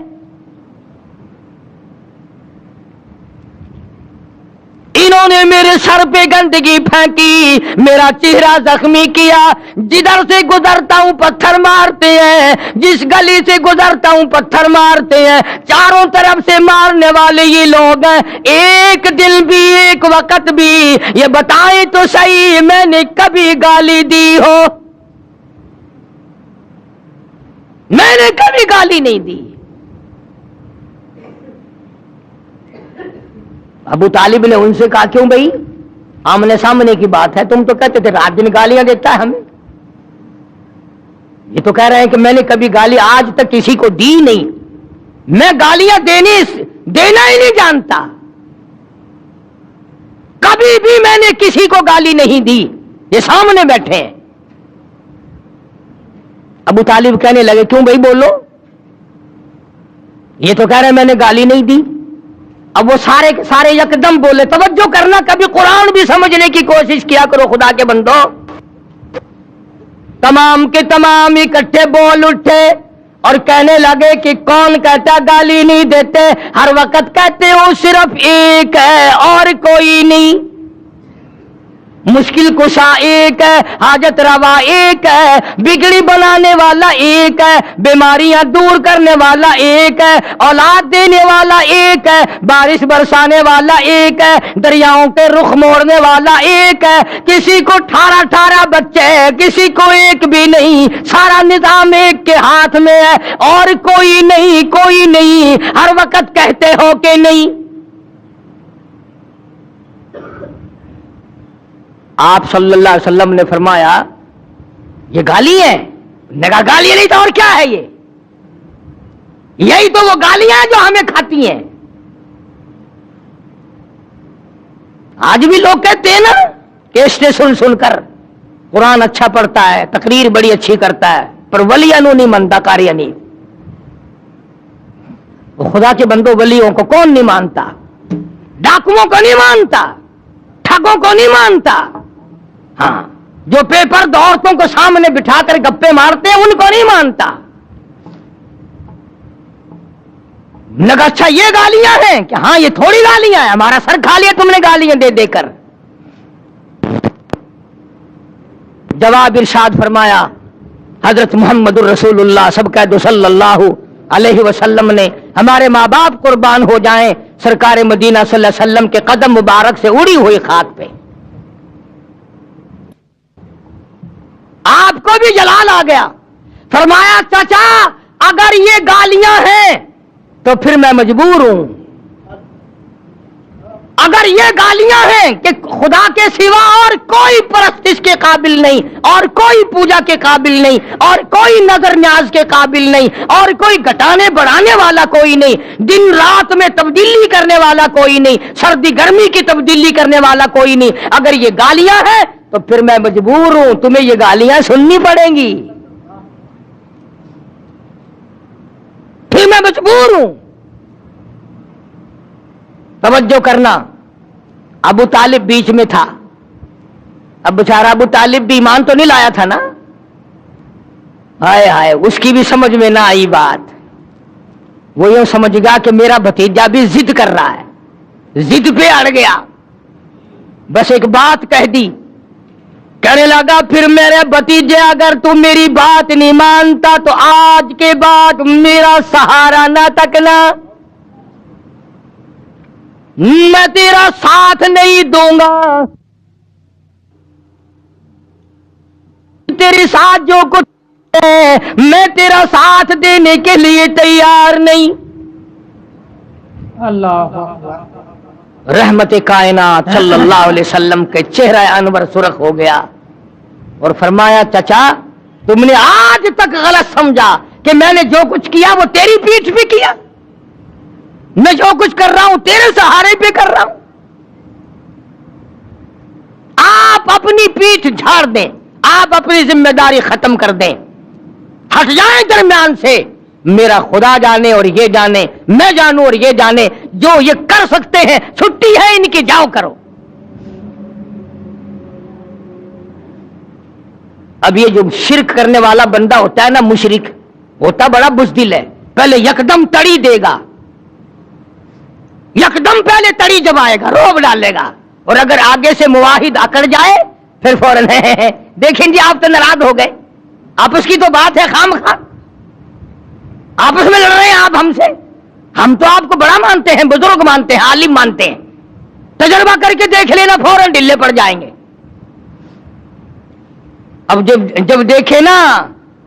انہوں نے میرے سر پہ گندگی پھینکی, میرا چہرہ زخمی کیا, جدھر سے گزرتا ہوں پتھر مارتے ہیں, جس گلی سے گزرتا ہوں پتھر مارتے ہیں, چاروں طرف سے مارنے والے یہ لوگ ہیں. ایک دن بھی ایک وقت بھی یہ بتائیں تو صحیح میں نے کبھی گالی دی ہو؟ میں نے کبھی گالی نہیں دی. ابو طالب نے ان سے کہا کیوں بھائی, آمنے سامنے کی بات ہے, تم تو کہتے تھے رات دن گالیاں دیتا ہے ہمیں, یہ تو کہہ رہے ہیں کہ میں نے کبھی گالی آج تک کسی کو دی نہیں, میں گالیاں دینا ہی نہیں جانتا, کبھی بھی میں نے کسی کو گالی نہیں دی. یہ سامنے بیٹھے ہیں. ابو طالب کہنے لگے کیوں بھائی بولو, یہ تو کہہ رہے ہیں میں نے گالی نہیں دی. اب وہ سارے کے سارے یکدم بولے. توجہ کرنا, کبھی قرآن بھی سمجھنے کی کوشش کیا کرو خدا کے بندو. تمام کے تمام اکٹھے بول اٹھے اور کہنے لگے کہ کون کہتا گالی نہیں دیتے, ہر وقت کہتے ہو صرف ایک ہے اور کوئی نہیں. مشکل کشا ایک ہے, حاجت روا ایک ہے, بگڑی بنانے والا ایک ہے, بیماریاں دور کرنے والا ایک ہے, اولاد دینے والا ایک ہے, بارش برسانے والا ایک ہے, دریاؤں کے رخ موڑنے والا ایک ہے. کسی کو 18 بچے ہیں, کسی کو ایک بھی نہیں, سارا نظام ایک کے ہاتھ میں ہے اور کوئی نہیں, کوئی نہیں. ہر وقت کہتے ہو کہ نہیں. آپ صلی اللہ علیہ وسلم نے فرمایا یہ گالی ہے. نے کہا گالی نہیں تو اور کیا ہے, یہی تو وہ گالیاں ہیں جو ہمیں کھاتی ہیں. آج بھی لوگ کہتے ہیں نا کہ اس نے سن سن کر قرآن اچھا پڑھتا ہے, تقریر بڑی اچھی کرتا ہے, پر ولی انو نہیں مانتا, کاریا نہیں. خدا کے بندوں ولیوں کو کون نہیں مانتا, ڈاکوؤں کو نہیں مانتا, ٹھگوں کو نہیں مانتا. ہاں, جو پیپر عورتوں کو سامنے بٹھا کر گپے مارتے ہیں ان کو نہیں مانتا. لگا اچھا یہ گالیاں ہیں کہ ہاں یہ تھوڑی گالیاں ہیں, ہمارا سر کھا لیا تم نے گالیاں دے دے کر. جواب ارشاد فرمایا حضرت محمد الرسول اللہ سب کہہ دو صلی اللہ علیہ وسلم نے, ہمارے ماں باپ قربان ہو جائیں, سرکار مدینہ صلی اللہ علیہ وسلم کے قدم مبارک سے اڑی ہوئی خاک پہ آپ کو بھی جلال آ گیا. فرمایا چچا اگر یہ گالیاں ہیں تو پھر میں مجبور ہوں. اگر یہ گالیاں ہیں کہ خدا کے سوا اور کوئی پرستش کے قابل نہیں, اور کوئی پوجا کے قابل نہیں, اور کوئی نظر نیاز کے قابل نہیں, اور کوئی گھٹانے بڑھانے والا کوئی نہیں, دن رات میں تبدیلی کرنے والا کوئی نہیں, سردی گرمی کی تبدیلی کرنے والا کوئی نہیں, اگر یہ گالیاں ہیں تو پھر میں مجبور ہوں, تمہیں یہ گالیاں سننی پڑیں گی, پھر میں مجبور ہوں. توجہ کرنا, ابو طالب بیچ میں تھا. اب بیچارہ ابو طالب بھی ایمان تو نہیں لایا تھا نا, ہائے ہائے, اس کی بھی سمجھ میں نہ آئی بات. وہ یوں سمجھ گیا کہ میرا بھتیجا بھی ضد کر رہا ہے, ضد پہ اڑ گیا, بس ایک بات کہہ دی. کہنے لگا پھر میرے بھتیجے اگر تو میری بات نہیں مانتا تو آج کے بعد میرا سہارا نہ تکنا, میں تیرا ساتھ نہیں دوں گا, تیرے ساتھ جو کچھ ہے میں تیرا ساتھ دینے کے لیے تیار نہیں. اللہ رحمت کائنات صلی اللہ علیہ وسلم کے چہرہ انور سرخ ہو گیا اور فرمایا چچا تم نے آج تک غلط سمجھا کہ میں نے جو کچھ کیا وہ تیری پیٹھ پہ کیا, میں جو کچھ کر رہا ہوں تیرے سہارے پہ کر رہا ہوں. آپ اپنی پیٹھ جھاڑ دیں, آپ اپنی ذمہ داری ختم کر دیں, ہٹ جائیں درمیان سے. میرا خدا جانے اور یہ جانے, میں جانوں اور یہ جانے, جو یہ کر سکتے ہیں چھٹی ہے ان کی, جاؤ کرو. اب یہ جو شرک کرنے والا بندہ ہوتا ہے نا, مشرک ہوتا بڑا بزدل ہے, پہلے یکدم تڑی دے گا, یکدم پہلے تڑی جمائے گا, روب ڈالے گا, اور اگر آگے سے مواحد اکڑ جائے پھر فوراً دیکھیں جی آپ تو ناراض ہو گئے, آپس کی تو بات ہے خام خواہ, آپس میں لڑ رہے ہیں آپ ہم سے, ہم تو آپ کو بڑا مانتے ہیں, بزرگ مانتے ہیں, عالم مانتے ہیں, تجربہ کر کے دیکھ لینا فوراً ڈلے پڑ جائیں گے. اب جب دیکھے نا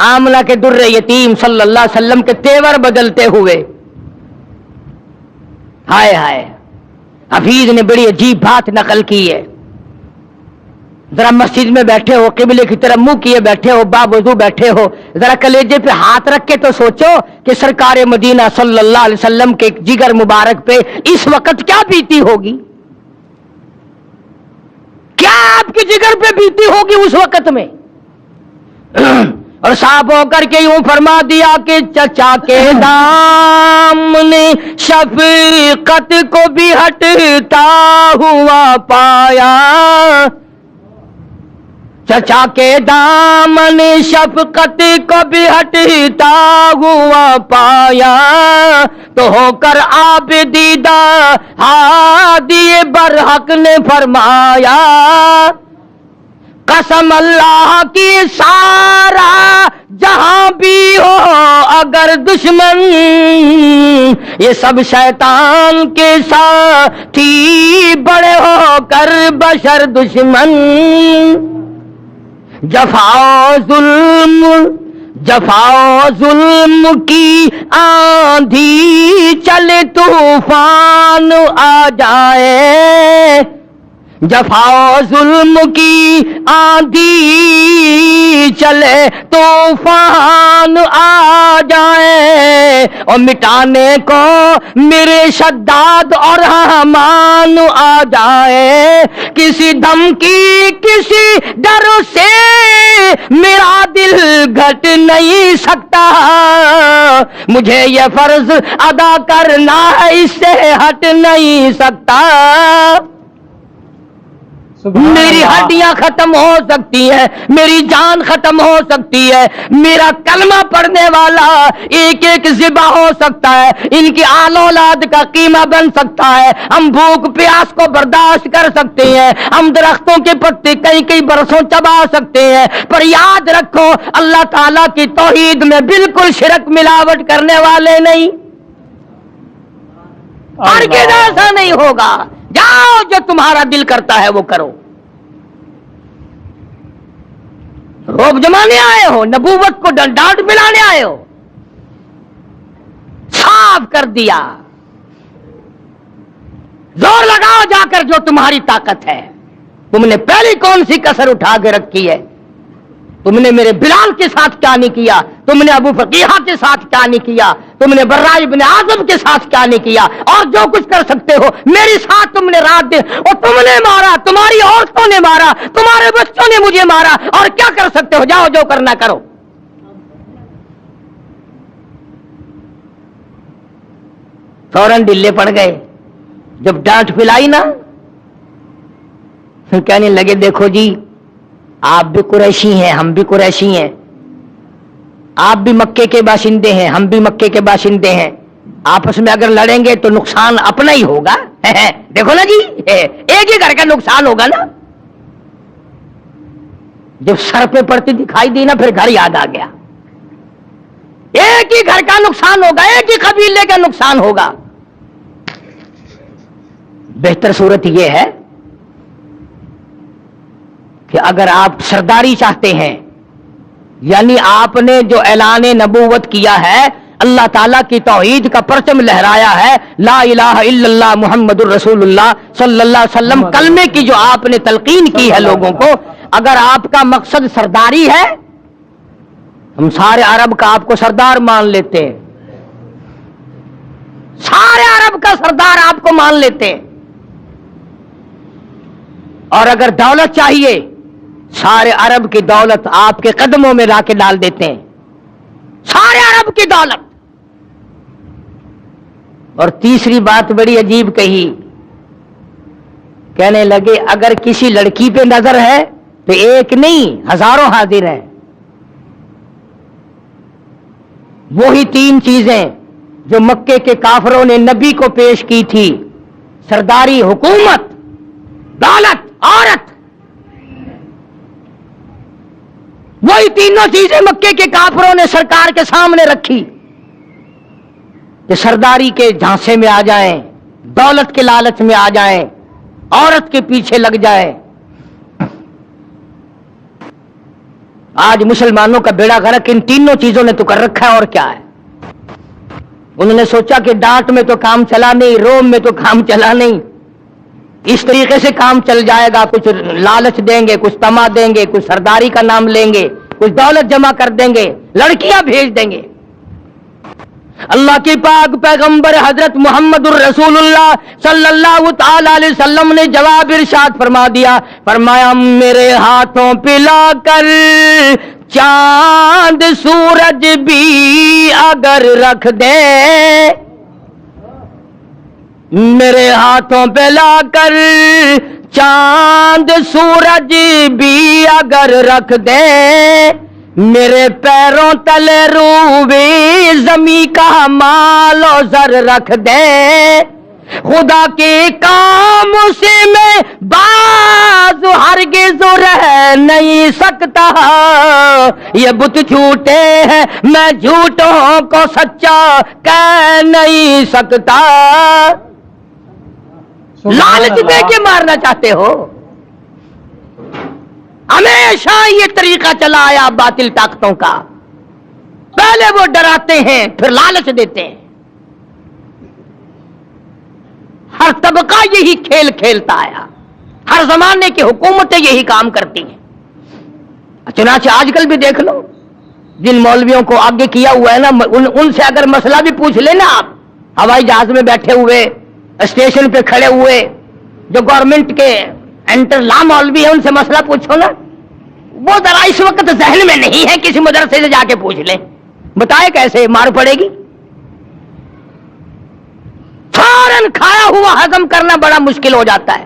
آمنہ کے در یتیم صلی اللہ علیہ وسلم کے تیور بدلتے ہوئے, ہائے ہائے, حفیظ نے بڑی عجیب بات نقل کی ہے. ذرا مسجد میں بیٹھے ہو, قبلے کی طرف منہ کیے بیٹھے ہو, باوضو بیٹھے ہو, ذرا کلیجے پہ ہاتھ رکھ کے تو سوچو کہ سرکار مدینہ صلی اللہ علیہ وسلم کے جگر مبارک پہ اس وقت کیا بیتی ہوگی, کیا آپ کی جگر پہ بیتی ہوگی اس وقت میں. اور صاف ہو کر کے یوں فرما دیا کہ چچا کے دامن شفقت کو بھی ہٹتا ہوا پایا، چچا کے دامن شفقت کو بھی ہٹتا ہوا پایا، تو ہو کر آپ دیدہ ہادی برحق نے فرمایا، قسم اللہ کی سارا جہاں بھی ہو اگر دشمن، یہ سب شیطان کے ساتھی بڑے ہو کر بشر دشمن، جفا ظلم کی آندھی چلے طوفان آ جائے، جفا ظلم کی آندھی چلے طوفان آ جائے، اور مٹانے کو میرے شداد اور حمان آ جائے، کسی دھمکی کسی ڈر سے میرا دل گھٹ نہیں سکتا، مجھے یہ فرض ادا کرنا ہے اس سے ہٹ نہیں سکتا، میری ہڈیاں ختم ہو سکتی ہیں، میری جان ختم ہو سکتی ہے، میرا کلمہ پڑھنے والا ایک ایک ذبح ہو سکتا ہے، ان کی آل اولاد کا قیمہ بن سکتا ہے، ہم بھوک پیاس کو برداشت کر سکتے ہیں، ہم درختوں کے پتے کئی برسوں چبا سکتے ہیں، پر یاد رکھو اللہ تعالیٰ کی توحید میں بالکل شرک ملاوٹ کرنے والے نہیں، ہرگز ایسا نہیں ہوگا، جاؤ جو تمہارا دل کرتا ہے وہ کرو، روب جمانے آئے ہو، نبوت کو ڈانٹ ملانے آئے ہو، صاف کر دیا، زور لگاؤ جا کر جو تمہاری طاقت ہے، تم نے پہلی کون سی کسر اٹھا کے رکھی ہے، تم نے میرے بلال کے ساتھ کیا نہیں کیا، تم نے ابو فقیہ کے ساتھ کیا نہیں کیا، تم نے برا ابن عازب کے ساتھ کیا نہیں کیا، اور جو کچھ کر سکتے ہو میری ساتھ تم نے رات دن، اور تم نے مارا، تمہاری عورتوں نے مارا، تمہارے بچوں نے مجھے مارا، اور کیا کر سکتے ہو، جاؤ جو کرنا کرو، فوراً ڈلے پڑ گئے، جب ڈانٹ پلائی نا پھر کہنے لگے دیکھو جی آپ بھی قریشی ہیں ہم بھی قریشی ہیں، آپ بھی مکے کے باشندے ہیں ہم بھی مکے کے باشندے ہیں، آپس میں اگر لڑیں گے تو نقصان اپنا ہی ہوگا، دیکھو نا جی ایک ہی گھر کا نقصان ہوگا نا، جب سر پہ پڑتی دکھائی دی نا پھر گھر یاد آ گیا، ایک ہی گھر کا نقصان ہوگا، ایک ہی قبیلے کا نقصان ہوگا، بہتر صورت یہ ہے کہ اگر آپ سرداری چاہتے ہیں، یعنی آپ نے جو اعلان نبوت کیا ہے، اللہ تعالیٰ کی توحید کا پرچم لہرایا ہے، لا الہ الا اللہ محمد الرسول اللہ صلی اللہ علیہ وسلم کلمے کی جو آپ نے تلقین کی ہے لوگوں کو، اگر آپ کا مقصد سرداری ہے، ہم سارے عرب کا آپ کو سردار مان لیتے ہیں، سارے عرب کا سردار آپ کو مان لیتے ہیں، اور اگر دولت چاہیے سارے عرب کی دولت آپ کے قدموں میں لا کے ڈال دیتے ہیں، سارے عرب کی دولت، اور تیسری بات بڑی عجیب کہی، کہنے لگے اگر کسی لڑکی پہ نظر ہے تو ایک نہیں ہزاروں حاضر ہیں، وہی تین چیزیں جو مکے کے کافروں نے نبی کو پیش کی تھی، سرداری، حکومت، دولت، عورت، وہی تینوں چیزیں مکے کے کافروں نے سرکار کے سامنے رکھی کہ سرداری کے جھانسے میں آ جائیں، دولت کے لالچ میں آ جائیں، عورت کے پیچھے لگ جائیں۔ آج مسلمانوں کا بیڑا غرق ان تینوں چیزوں نے تو کر رکھا ہے، اور کیا ہے؟ انہوں نے سوچا کہ ڈانٹ میں تو کام چلا نہیں، روم میں تو کام چلا نہیں، اس طریقے سے کام چل جائے گا، کچھ لالچ دیں گے، کچھ تما دیں گے، کچھ سرداری کا نام لیں گے، کچھ دولت جمع کر دیں گے، لڑکیاں بھیج دیں گے۔ اللہ کی پاک پیغمبر حضرت محمد الرسول اللہ صلی اللہ تعالی علیہ وسلم نے جواب ارشاد فرما دیا، فرمایا میرے ہاتھوں پہ لا کر چاند سورج بھی اگر رکھ دے میرے ہاتھوں پہ لا کر، چاند سورج بھی اگر رکھ دے میرے پیروں تلے روبی زمیں کا مال و زر رکھ دے، خدا کے کام سے میں باز ہرگز رہ نہیں سکتا، یہ بت جھوٹے ہیں میں جھوٹوں کو سچا کہہ نہیں سکتا۔ لالچ دے کے مارنا چاہتے ہو؟ ہمیشہ یہ طریقہ چلا آیا باطل طاقتوں کا، پہلے وہ ڈراتے ہیں پھر لالچ دیتے ہیں۔ ہر طبقہ یہی کھیل کھیلتا آیا، ہر زمانے کی حکومتیں یہی کام کرتی ہیں۔ چنانچہ آج کل بھی دیکھ لو، جن مولویوں کو آگے کیا ہوا ہے نا، ان سے اگر مسئلہ بھی پوچھ لینا آپ، ہوائی جہاز میں بیٹھے ہوئے، اسٹیشن پہ کھڑے ہوئے، جو گورنمنٹ کے انٹر لا مولوی ہے، ان سے مسئلہ پوچھو نا، وہ ذرا اس وقت ذہن میں نہیں ہے، کسی مدرسے سے جا کے پوچھ لیں، بتائے کیسے مار پڑے گی؟ فوراً کھایا ہوا ہضم کرنا بڑا مشکل ہو جاتا ہے۔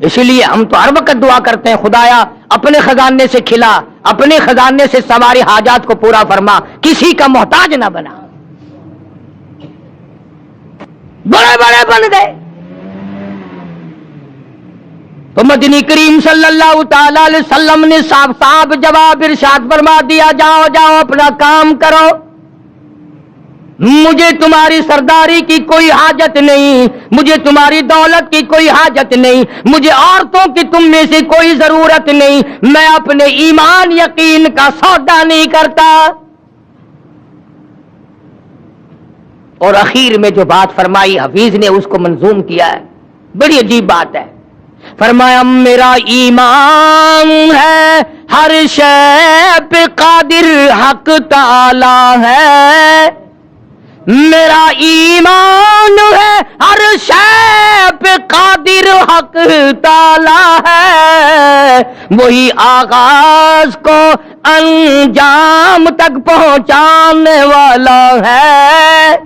اسی لیے ہم تو ہر وقت دعا کرتے ہیں، خدایا اپنے خزانے سے کھلا، اپنے خزانے سے سواری حاجات کو پورا فرما، کسی کا محتاج نہ بنا۔ بڑے بڑے بن گئے تو مدنی کریم صلی اللہ تعالی علیہ وسلم نے صاف صاف جواب ارشاد فرما دیا، جاؤ جاؤ اپنا کام کرو، مجھے تمہاری سرداری کی کوئی حاجت نہیں، مجھے تمہاری دولت کی کوئی حاجت نہیں، مجھے عورتوں کی تم میں سے کوئی ضرورت نہیں، میں اپنے ایمان یقین کا سودا نہیں کرتا۔ اور اخیر میں جو بات فرمائی حفیظ نے اس کو منظوم کیا ہے، بڑی عجیب بات ہے۔ فرمایا میرا ایمان ہے ہر شے پہ قادر حق تعالی ہے، میرا ایمان ہے ہر شے پہ قادر حق تعالی ہے، وہی آغاز کو انجام تک پہنچانے والا ہے،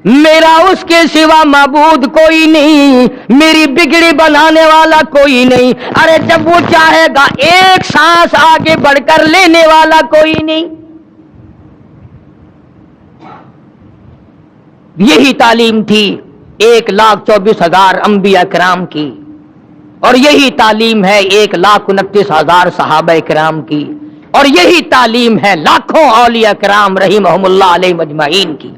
میرا اس کے سوا معبود کوئی نہیں، میری بگڑی بنانے والا کوئی نہیں، ارے جب وہ چاہے گا ایک سانس آگے بڑھ کر لینے والا کوئی نہیں۔ یہی تعلیم تھی 1,24,000 انبیاء کرام کی، اور یہی تعلیم ہے 1,29,000 صحابہ کرام کی، اور یہی تعلیم ہے لاکھوں اولیاء کرام رحمہم اللہ علیہ مجمعین کی۔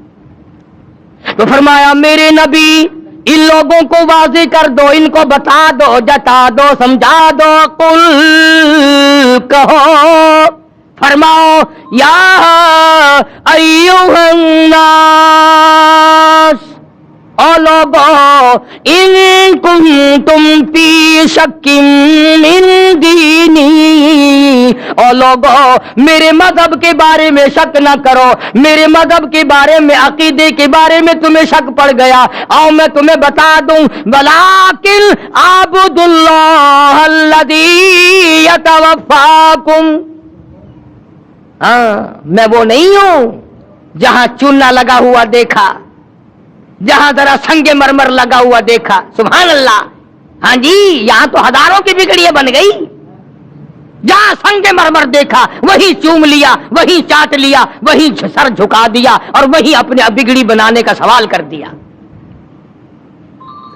تو فرمایا میرے نبی ان لوگوں کو واضح کر دو، ان کو بتا دو، جتا دو، سمجھا دو، قل کہو، فرماؤ یا ایھا الناس، او لوگو ان کنتم فی شک من دینی، او لوگو میرے مذہب کے بارے میں شک نہ کرو، میرے مذہب کے بارے میں، عقیدے کے بارے میں تمہیں شک پڑ گیا، آؤ میں تمہیں بتا دوں، ولیکن اعبدوا اللہ الذی یتوفاکم، میں وہ نہیں ہوں جہاں چونا لگا ہوا دیکھا، جہاں ذرا سنگ مرمر لگا ہوا دیکھا، سبحان اللہ، ہاں جی یہاں تو ہزاروں کی بگڑیاں بن گئی، جہاں سنگ مرمر دیکھا وہی چوم لیا، وہی چاٹ لیا، وہی سر جھکا دیا، اور وہی اپنے بگڑی بنانے کا سوال کر دیا۔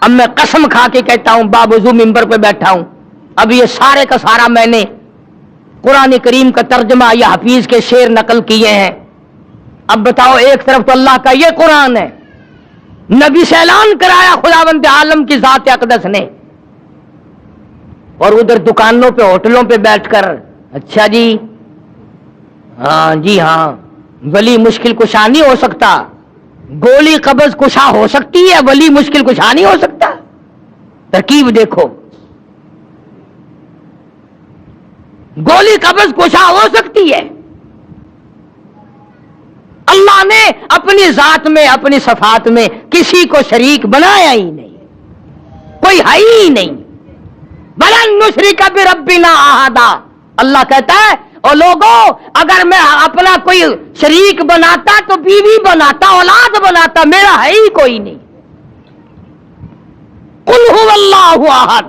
اب میں قسم کھا کے کہتا ہوں، باوضو ممبر پہ بیٹھا ہوں، اب یہ سارے کا سارا میں نے قرآن کریم کا ترجمہ یا حفیظ کے شعر نقل کیے ہیں۔ اب بتاؤ، ایک طرف تو اللہ کا یہ قرآن ہے، نبی سے اعلان کرایا خداوند عالم کی ذات اقدس نے، اور ادھر دکانوں پہ ہوٹلوں پہ بیٹھ کر اچھا جی ہاں جی ہاں ولی مشکل کشا نہیں ہو سکتا، گولی قبض کشا ہو سکتی ہے، ولی مشکل کشا نہیں ہو سکتا۔ ترکیب دیکھو، گولی قبض کشا ہو سکتی ہے، اللہ نے اپنی ذات میں، اپنی صفات میں کسی کو شریک بنایا ہی نہیں، کوئی ہے ہی نہیں۔ وَلَن نُشْرِكَ بِرَبِّنَا أَحَدًا، اللہ کہتا ہے اور لوگوں اگر میں اپنا کوئی شریک بناتا تو بیوی بناتا، اولاد بناتا، میرا ہے ہی کوئی نہیں۔ قل هو اللہ احد،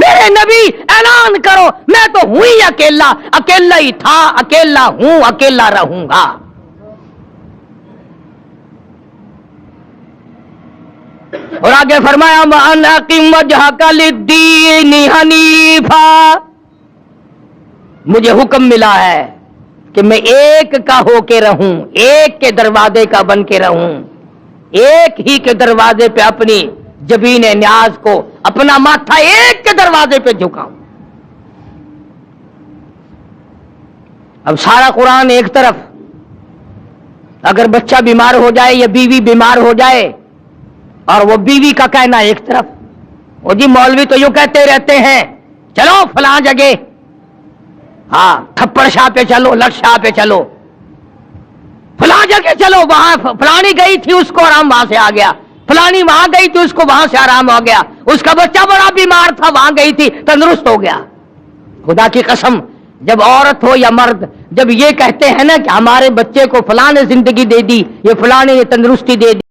میرے نبی اعلان کرو میں تو ہوں ہی اکیلا، اکیلا ہی تھا، اکیلا ہوں، اکیلا رہوں گا۔ اور آگے فرمایا وَأَنْ أَقِمْ وَجْهَكَ لِلدِّينِ حَنِيفًا، مجھے حکم ملا ہے کہ میں ایک کا ہو کے رہوں، ایک کے دروازے کا بن کے رہوں، ایک ہی کے دروازے پہ اپنی جبین نیاز کو، اپنا ماتھا ایک کے دروازے پہ جھکاؤں۔ اب سارا قرآن ایک طرف، اگر بچہ بیمار ہو جائے یا بیوی بیمار ہو جائے اور وہ بیوی کا کہنا ایک طرف، وہ جی مولوی تو یوں کہتے رہتے ہیں چلو فلاں جگہ، ہاں تھپڑ شاہ پہ چلو، لٹ شاہ پہ چلو، فلاں جگہ چلو، وہاں فلانی گئی تھی اس کو آرام وہاں سے آ گیا، فلانی وہاں گئی تھی اس کو وہاں سے آرام ہو گیا، اس کا بچہ بڑا بیمار تھا وہاں گئی تھی تندرست ہو گیا۔ خدا کی قسم جب عورت ہو یا مرد جب یہ کہتے ہیں نا کہ ہمارے بچے کو فلاں نے زندگی دے دی، یہ فلاں نے تندرستی دے دی،